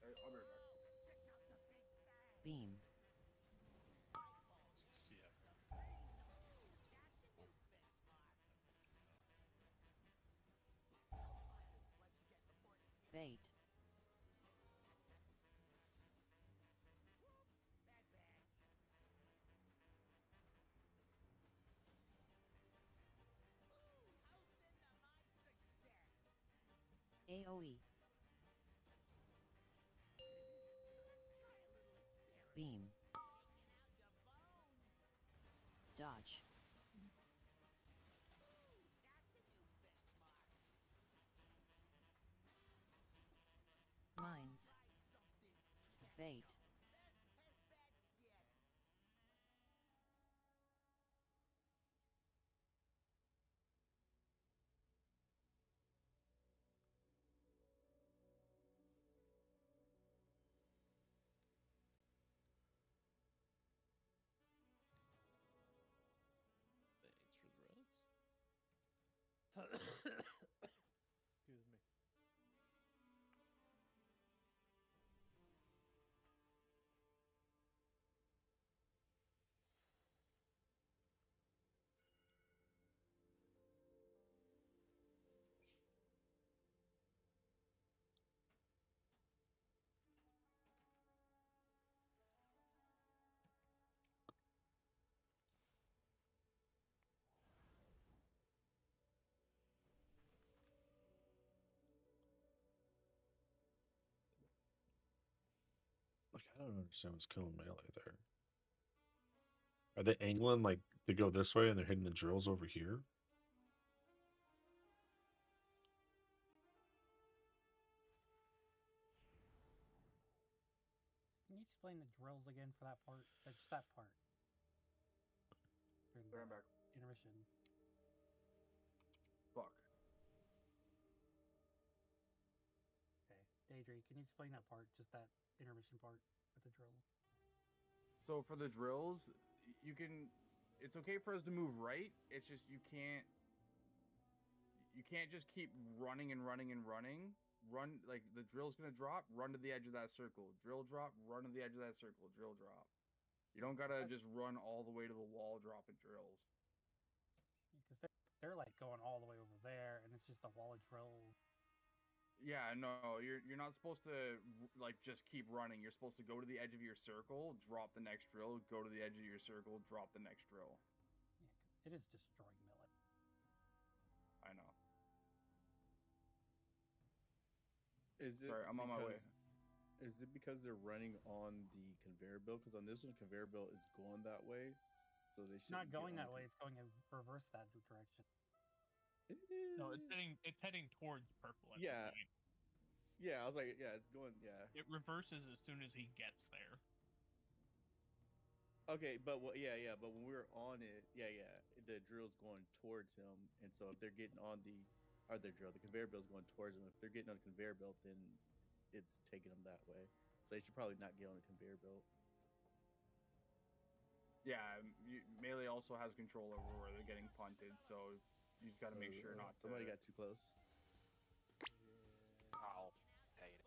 I'll be right back. Beam. Just, yeah. Bait. AoE. Beam. Dodge. Mines. Bait. Thanks for the reds. Excuse me. Like, I don't understand what's killing melee there. Are they angling like to go this way and they're hitting the drills over here? Can you explain the drills again for that part? Just that part. During the Right back. intermission. Fuck. Okay. Daedry, can you explain that part? Just that intermission part with the drills. So for the drills, you can... It's okay for us to move right. It's just you can't just keep running and running and running. Run, like, the drill's gonna drop, run to the edge of that circle. Drill drop, run to the edge of that circle. Drill drop. You don't gotta just run all the way to the wall dropping drills. Because they're like going all the way over there, and it's just a wall of drills. Yeah, no, you're not supposed to like just keep running. You're supposed to go to the edge of your circle, drop the next drill, go to the edge of your circle, drop the next drill. Yeah, it is destroying melee. I know. Is it Sorry, I'm on my way. Is it because they're running on the conveyor belt? Because on this one, conveyor belt is going that way, so they should It's not going that way. It's going in reverse that direction. No, it's heading towards purple. At Yeah. the point. Yeah, I was like, yeah, it's going. Yeah. It reverses as soon as he gets there. Okay, but but when we were on it, the drill's going towards him, and so if they're getting on the conveyor belt's going towards them. If they're getting on the conveyor belt, then it's taking them that way. So they should probably not get on the conveyor belt. Yeah, melee also has control over where they're getting punted, so you just gotta make sure not to. Somebody got too close. I'll hate it.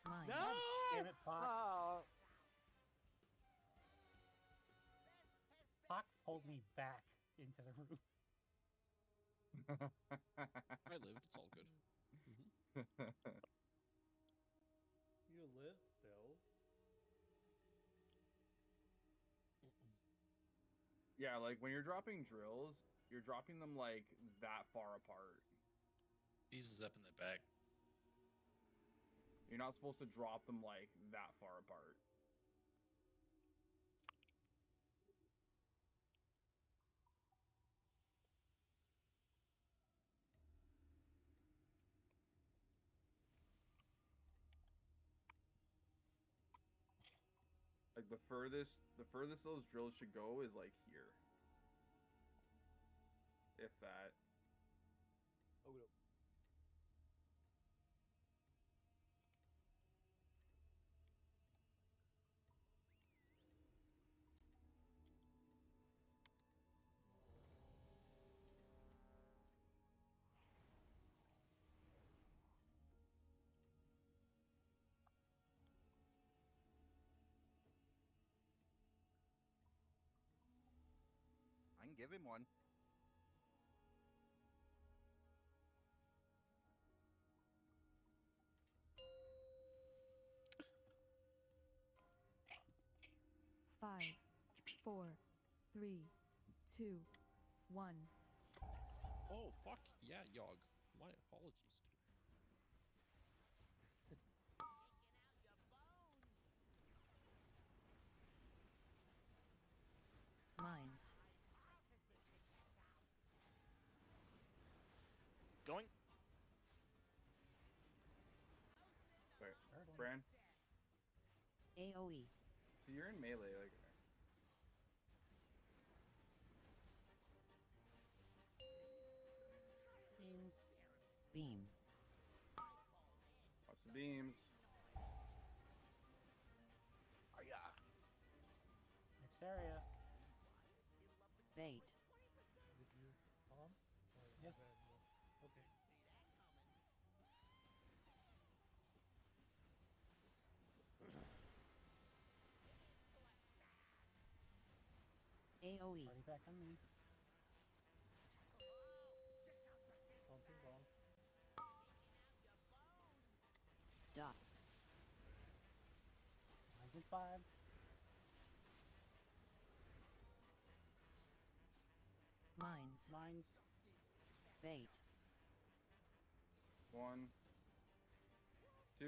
Mine. No! Damn it, Pox. Oh, Pox pulled me back into the room. I lived. It's all good. You live still. Yeah, like when you're dropping drills, you're dropping them like that far apart. Cheese is up in the back. You're not supposed to drop them like that far apart. Like the furthest those drills should go is like here. If that. Oh no. I can give him one. Five, 4, 3, 2, 1. Oh, fuck. Yeah, Yogg. My apologies. Mines. Going. Wait, Bran? AoE. So you're in melee, like. Beams. Beam. Watch the beams. Oh yeah. Next area. Bait. Did you pump? Yes. Okay. AoE. Party back on me. Pumping bombs. Dot. Mine's at 5. Mines. Mines. Bait. 1, 2.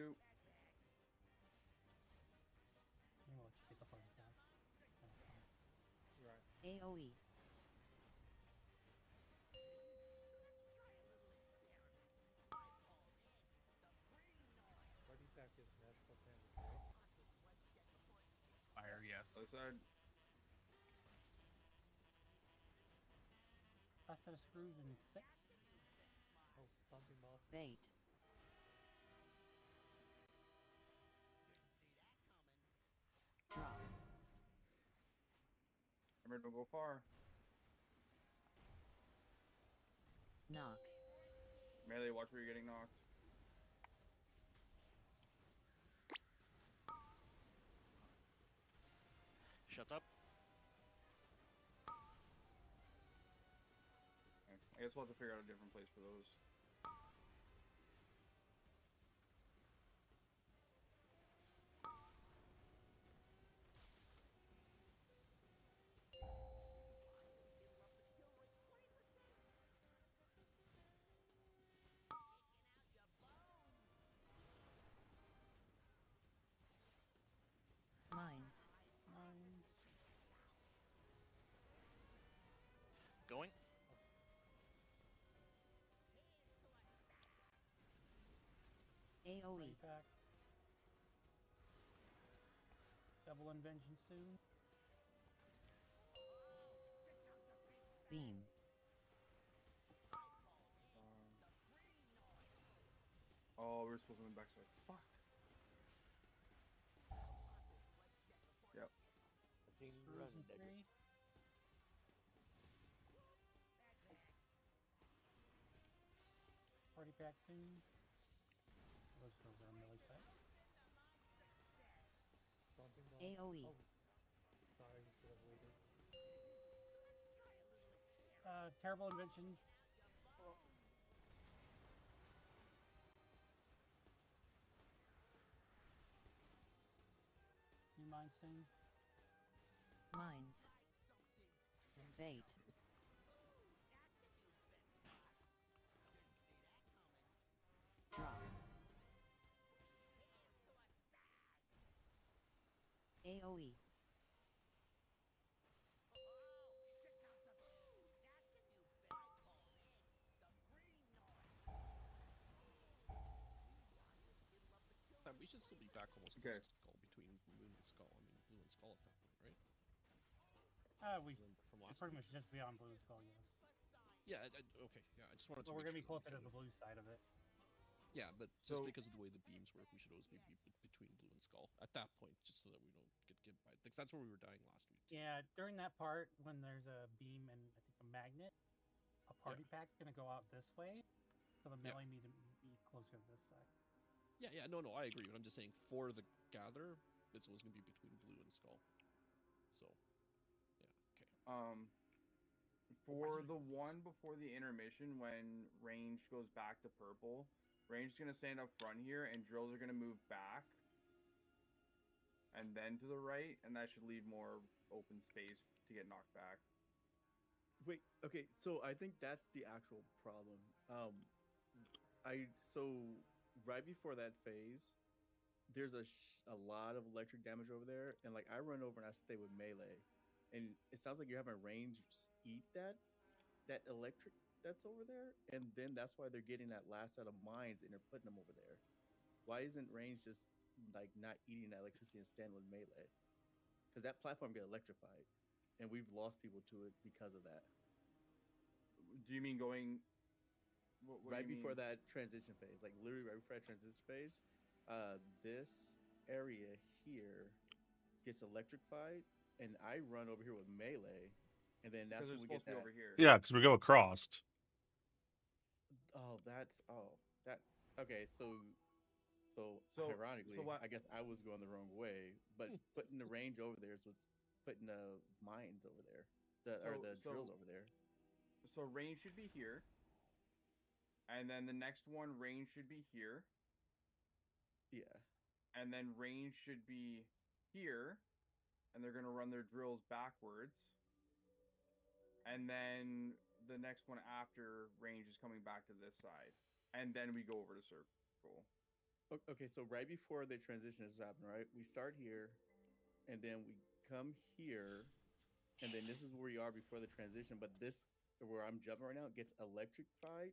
I'm gonna let you get the party back. Right. AoE. Party pack is natural damage, right? Fire, yes. Other side. Last set of screws in 6. Oh, pumping boss. Bait. Drop. Remember, don't go far. Knock. Melee, watch where you're getting knocked. Shut up. Okay. I guess we'll have to figure out a different place for those. Mines. Mines. Going. AoE. Party pack. Double invention soon. Beam. Oh, we're supposed to move backside. Fuck. Yep. I've seen him Screws run, in Deadwood. 3. Party pack soon. Those are our melee set. Pumping bombs. AoE. Oh. Sorry, we should have waited. Terrible inventions. mine soon. Mines. Invade. Drop. AoE. We should still be back almost Okay. close to Skull between Moon and Skull. I mean, Blue and Skull at that point, right? We From should last pretty week. much just be on Blue Skull, yes. Yeah. Okay. Yeah. I just wanted But to. we're gonna make be sure closer to the blue side of it. Yeah, but So- just because of the way the beams work, we should always be between Blue and Skull at that point, just so that we don't get by. Because that's where we were dying last week. Yeah, during that part when there's a beam and I think a magnet, a party pack's gonna go out this way, so the melee need to be closer to this side. Yeah. No, I agree. But I'm just saying for the gather, it's always going to be between Blue and Skull. So, yeah. Okay. For the one before the intermission, when range goes back to purple, range is gonna stand up front here, and drills are gonna move back, and then to the right, and that should leave more open space to get knocked back. Wait, okay, so I think that's the actual problem. So right before that phase, there's a lot of electric damage over there, and like I run over and I stay with melee, and it sounds like you're having range eat that electric that's over there, and then that's why they're getting that last set of mines and they're putting them over there. Why isn't range just like not eating that electricity and stand with melee? Because that platform get electrified, and we've lost people to it because of that. Do you mean going what Right do you before mean? that transition phase, like literally right before that transition phase, this area here gets electrified, and I run over here with melee, and then that's Because when they're we get supposed to be that. over here. Yeah, because we go across. Okay. So ironically, what- I guess I was going the wrong way, but putting the range over there is what's putting the mines over there, the drills over there. So range should be here, and then the next one range should be here, Yeah. and then range should be here, and they're gonna run their drills backwards, and then the next one after range is coming back to this side, and then we go over to circle. Okay, so right before the transition is happening, right? We start here, and then we come here, and then this is where you are before the transition. But this, where I'm jumping right now, gets electrified,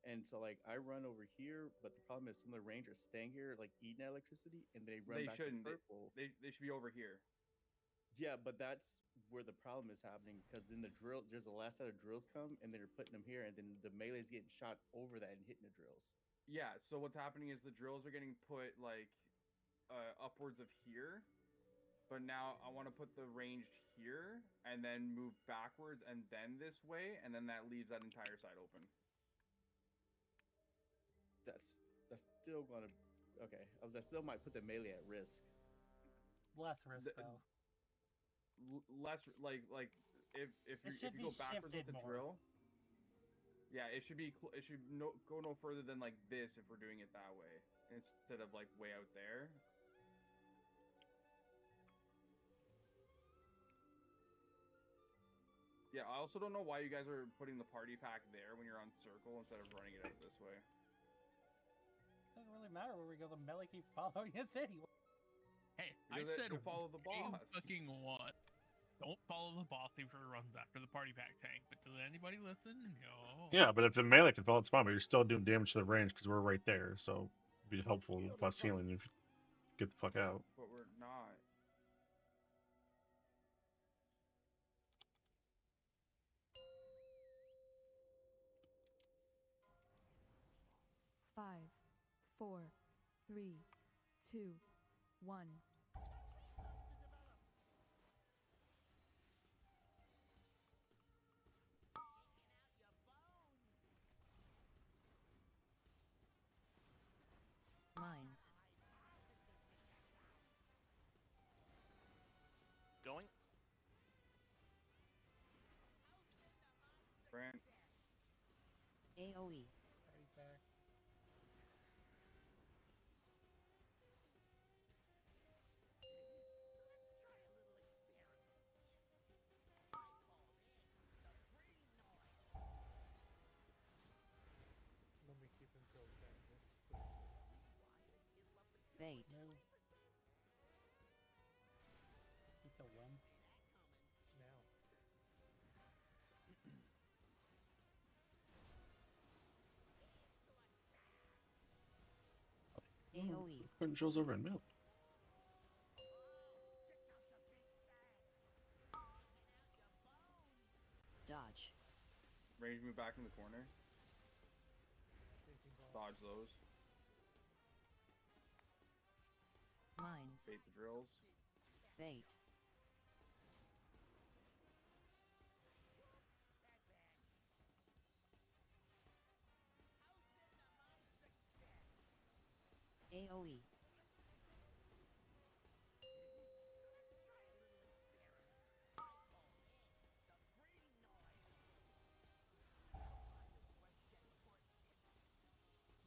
and so like I run over here. But the problem is some of the rangers staying here, like eating that electricity, and they run They back shouldn't. to purple. They should be over here. Yeah, but that's where the problem is happening, because then there's the last set of drills come, and they're putting them here, and then the melee's getting shot over that and hitting the drills. Yeah. So what's happening is the drills are getting put like upwards of here, but now I want to put the ranged here and then move backwards and then this way, and then that leaves that entire side open. That's still gonna okay. That still might put the melee at risk. Less risk though. Less like if you go backwards with the drill. Yeah, it should go no further than like this if we're doing it that way instead of like way out there. Yeah, I also don't know why you guys are putting the party pack there when you're on circle instead of running it out this way. Doesn't really matter where we go. The melee keep following us anyway. Hey, Because I said to follow the aim boss. fucking what? Don't follow the boss if it runs after the party pack tank. But does anybody listen? No. Yeah, but if the melee can follow its spawn, but you're still doing damage to the range because we're right there. So it'd be helpful with less healing if you get the fuck out. But we're not. Five, 4, 3, 2, 1. Mines. Going. Brant. AoE. Party pack. Bait. Move. You kill when? Now. AoE. Putting drills over in mill. Dodge. Range move back in the corner. Dodge those. Mines. Bait the drills. Bait. AoE.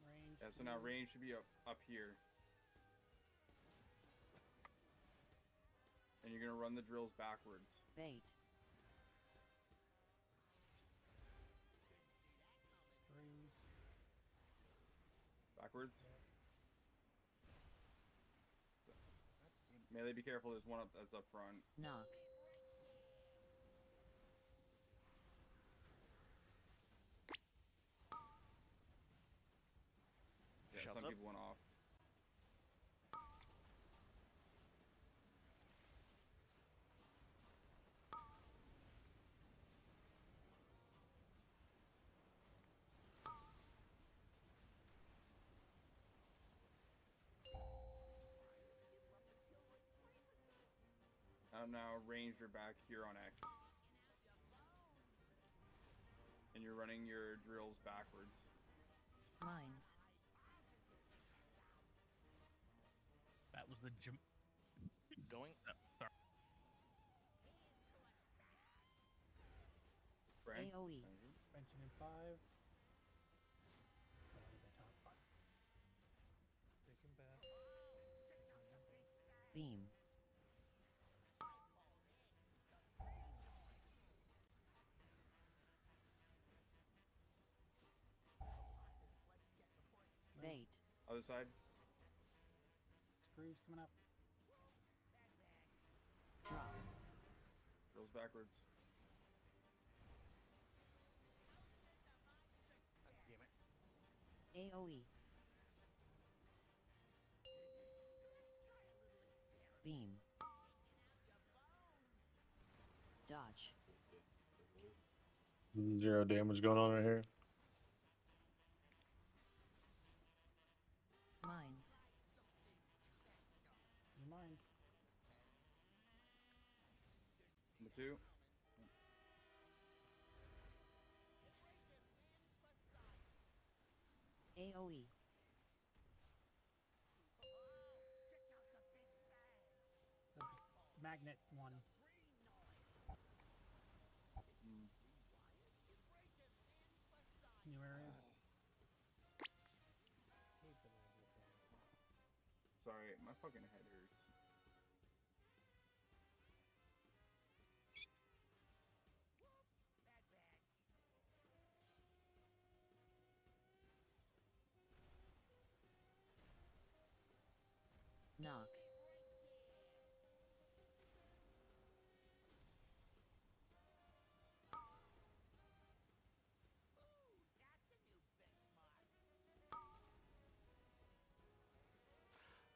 Range. Yeah, so now range should be up here. And you're gonna run the drills backwards. Bait. Bruise. Backwards. Melee, be careful. There's one that's up front. Knock. Yeah, Shouts some up. people went off. Now range are back here on X. And you're running your drills backwards. Mines. That was the Going. sorry. Brand? AoE. Suspension in 5. Taking back. Beam. Bait. Other side. Screws coming up. Drop. Drills backwards. Damn it. AoE. Beam. Dodge. 0 damage going on right here. Mines. Your mines. Number 2. AoE. Magnet 1. New areas. Sorry, my fucking head hurts. Knock.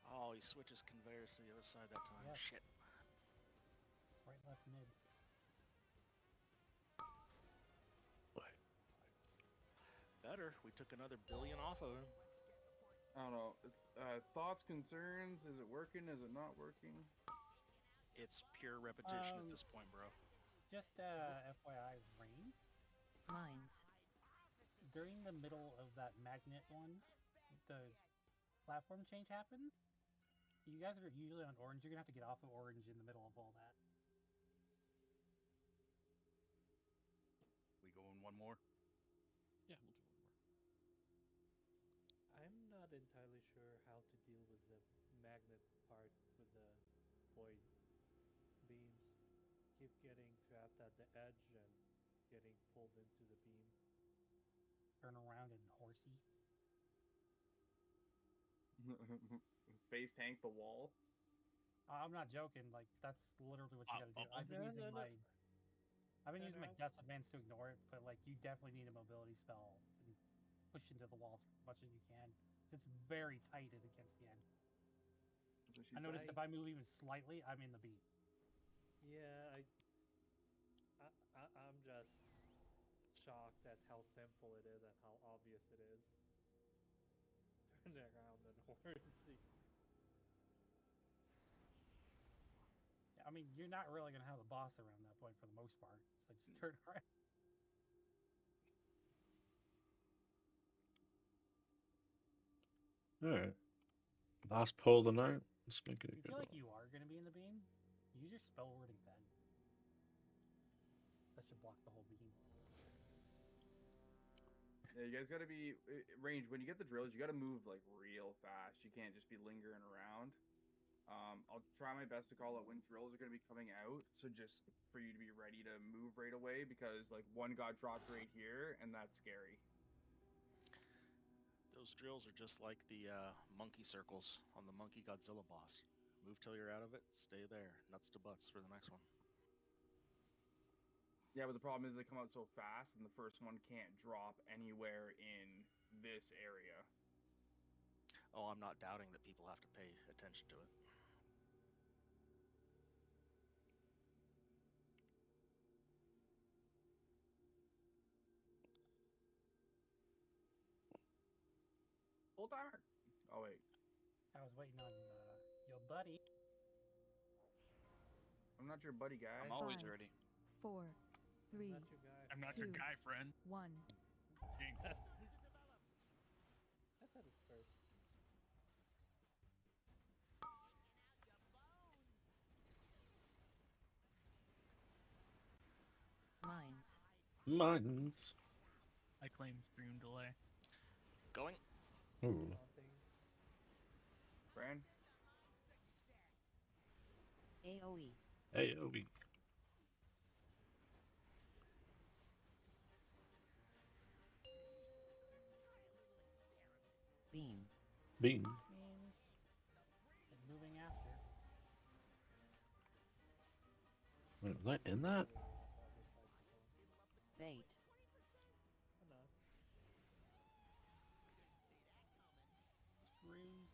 Oh, he switches conveyors to the other side that time. Yes. Shit. Right, left, mid. Better. We took another billion off of him. I don't know. Thoughts, concerns? Is it working? Is it not working? It's pure repetition at this point, bro. Just FYI, rain. Mines. During the middle of that magnet one, the platform change happened. So you guys are usually on orange. You're gonna have to get off of orange in the middle of all that. We going one more? Yeah, we'll do one more. I'm not entirely sure how to deal with the magnet part with the void beams. Keep getting trapped at the edge and getting pulled into the beam. Turn around and horsey. Face tank the wall. I'm not joking. Like that's literally what you gotta do. I've been using my Guts Advance to ignore it, but like you definitely need a mobility spell and push into the walls as much as you can. 'Cause it's very tight against the end. I noticed if I move even slightly, I'm in the beat. Yeah, I'm just shocked at how simple it is and how obvious it is. Turn around and horsey. Yeah, I mean, you're not really gonna have the boss around that point for the most part, so just turn around. Alright. Last pull of the night. Let's make it a If you good feel like one. you are gonna be in the beam, use your spell wording then. That should block the whole beam. Yeah, you guys gotta be range when you get the drills. You gotta move like real fast. You can't just be lingering around. I'll try my best to call out when drills are gonna be coming out. So just for you to be ready to move right away, because like one got dropped right here, and that's scary. Those drills are just like the monkey circles on the Monkey Godzilla boss. Move till you're out of it, stay there. Nuts to butts for the next one. Yeah, but the problem is they come out so fast, and the first one can't drop anywhere in this area. Oh, I'm not doubting that people have to pay attention to it. Full timer. Oh wait, I was waiting on your buddy. I'm not your buddy guy. I'm always 5, ready. 4, 3, Not your guy. I'm not your 2, guy, friend. 1. Jinx. I said it first. Mines. Mines. I claim stream delay. Going. Ooh. Bran. AoE. AoE. Beam. Beam. Means and moving after. Wait, was I in that? Bait. Screws.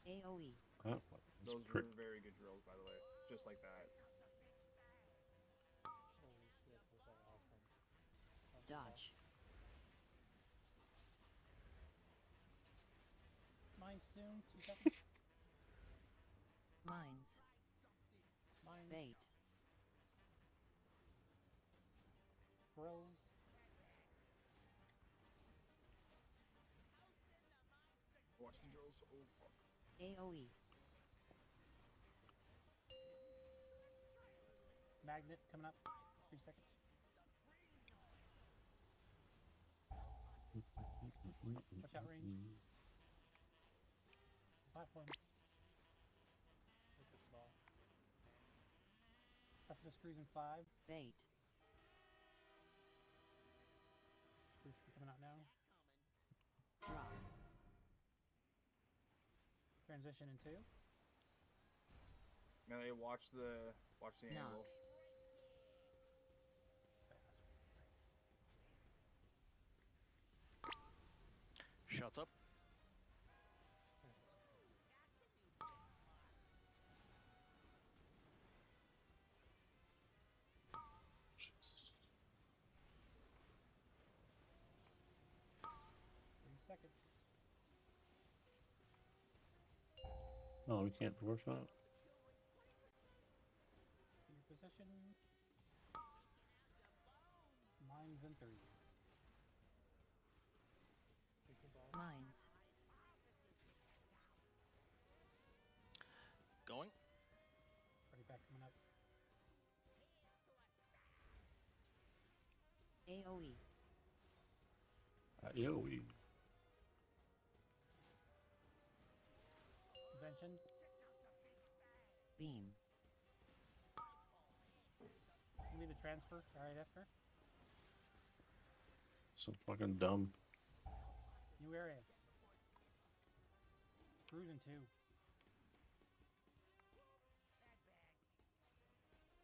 AoE. Oh, that's Those pretty. were very good drills, by the way. Just like that. Holy shit, those are awesome. Dodge. Mine soon. 2 seconds. Mines. Mine. Bait. Grills. Watch the drills. Oh fuck. AoE. Magnet coming up. 3 seconds. Watch out, range. Platform. Look at the boss. That's the screws in 5. Bait. Screws should be coming out now. Drop. Transition in 2. Melee, watch the Knock. angle. Shots up. Jesus. 3 seconds. Oh, we can't force that. Your position. Mines in 3. Mines. Going. Ready back coming up. AoE. AoE. Invention. Beam. You need a transfer right after. So fucking dumb. New areas. Cruising too.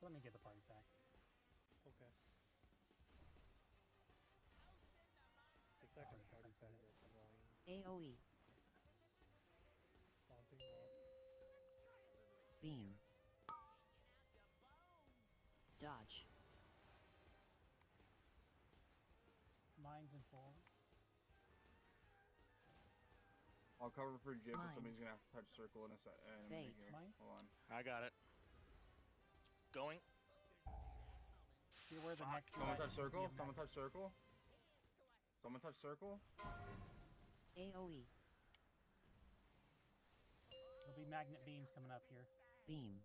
Let me get the party pack. Okay. It's the second party pack that's annoying. AoE. Taunting loss. Beam. Dodge. Mines and four. I'll cover for Jib, but Mines. somebody's gonna have to touch circle in a minute here. Mines. Hold on. I got it. Going. See where the next Someone slide touch should be circle. a Someone magnet. touch circle. Someone touch circle. AoE. There'll be magnet beams coming up here. Beam.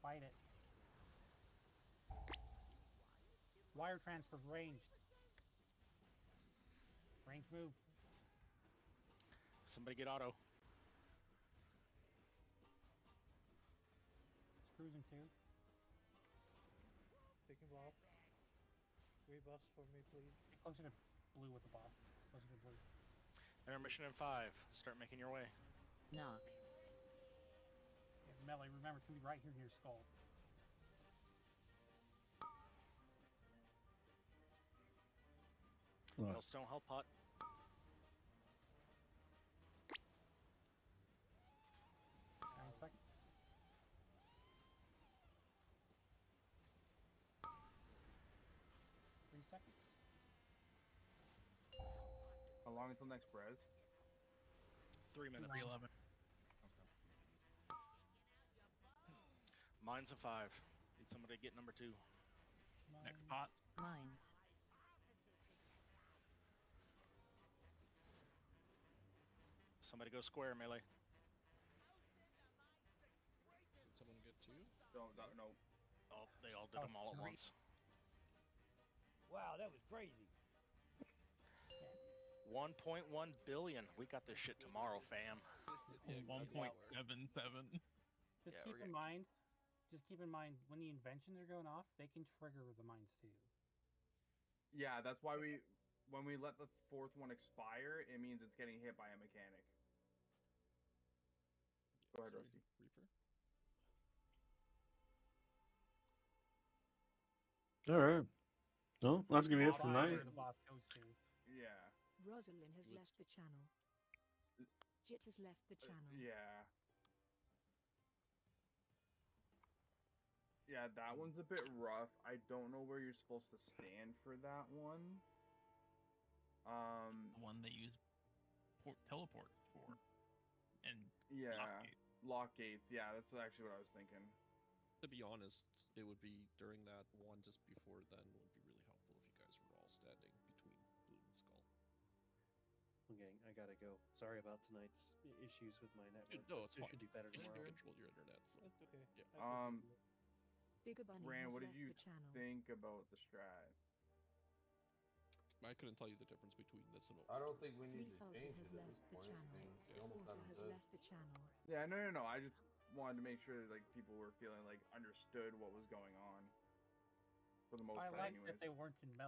Fight it. Wire transfer ranged. Range move. Somebody get auto. It's cruising too. Taking boss. 3 buffs for me, please. Get closer to blue with the boss. Closer to blue. Intermission in 5. Start making your way. Knock. Yeah, melee, remember, it's gonna be right here near skull. Millstone Hell Pot. 9 seconds. Three seconds. How long until next Brez? 3 minutes. 311. Mines in 5. Need somebody to get number 2. Next pot. Mines. Somebody go square, melee. Did someone get 2? No. Oh, they all did them all at once. Wow, that was crazy. 1.1 billion. We got this shit tomorrow, fam. 1.77. Just keep in mind. Just keep in mind when the inventions are going off, they can trigger the mines too. Yeah, that's why when we let the 4th one expire, it means it's getting hit by a mechanic. Go ahead, Rusty. Reaper. All right. Well, that's gonna be it for Where tonight. the boss goes to. Yeah. Rosalind has left the channel. Jit has left the channel. Yeah. Yeah, that one's a bit rough. I don't know where you're supposed to stand for that one. The one they use teleports for. And Yeah. lock gates. Lock gates. Yeah, that's actually what I was thinking. To be honest, it would be during that one just before then would be really helpful if you guys were all standing between Blue and Skull. Okay, I gotta go. Sorry about tonight's issues with my network. No, it's It fine. should be better You tomorrow. control your internet, so That's okay. yeah. Bigger Bunny Rand, has what did left you the channel. think about the strat? I couldn't tell you the difference between this and what I don't think we need to Falcon change has it at left this the point. channel. I mean, we almost Porter have has it. left the channel. Yeah, no. I just wanted to make sure that, like, people were feeling like understood what was going on. For the most I part, like anyways. that they weren't in melee.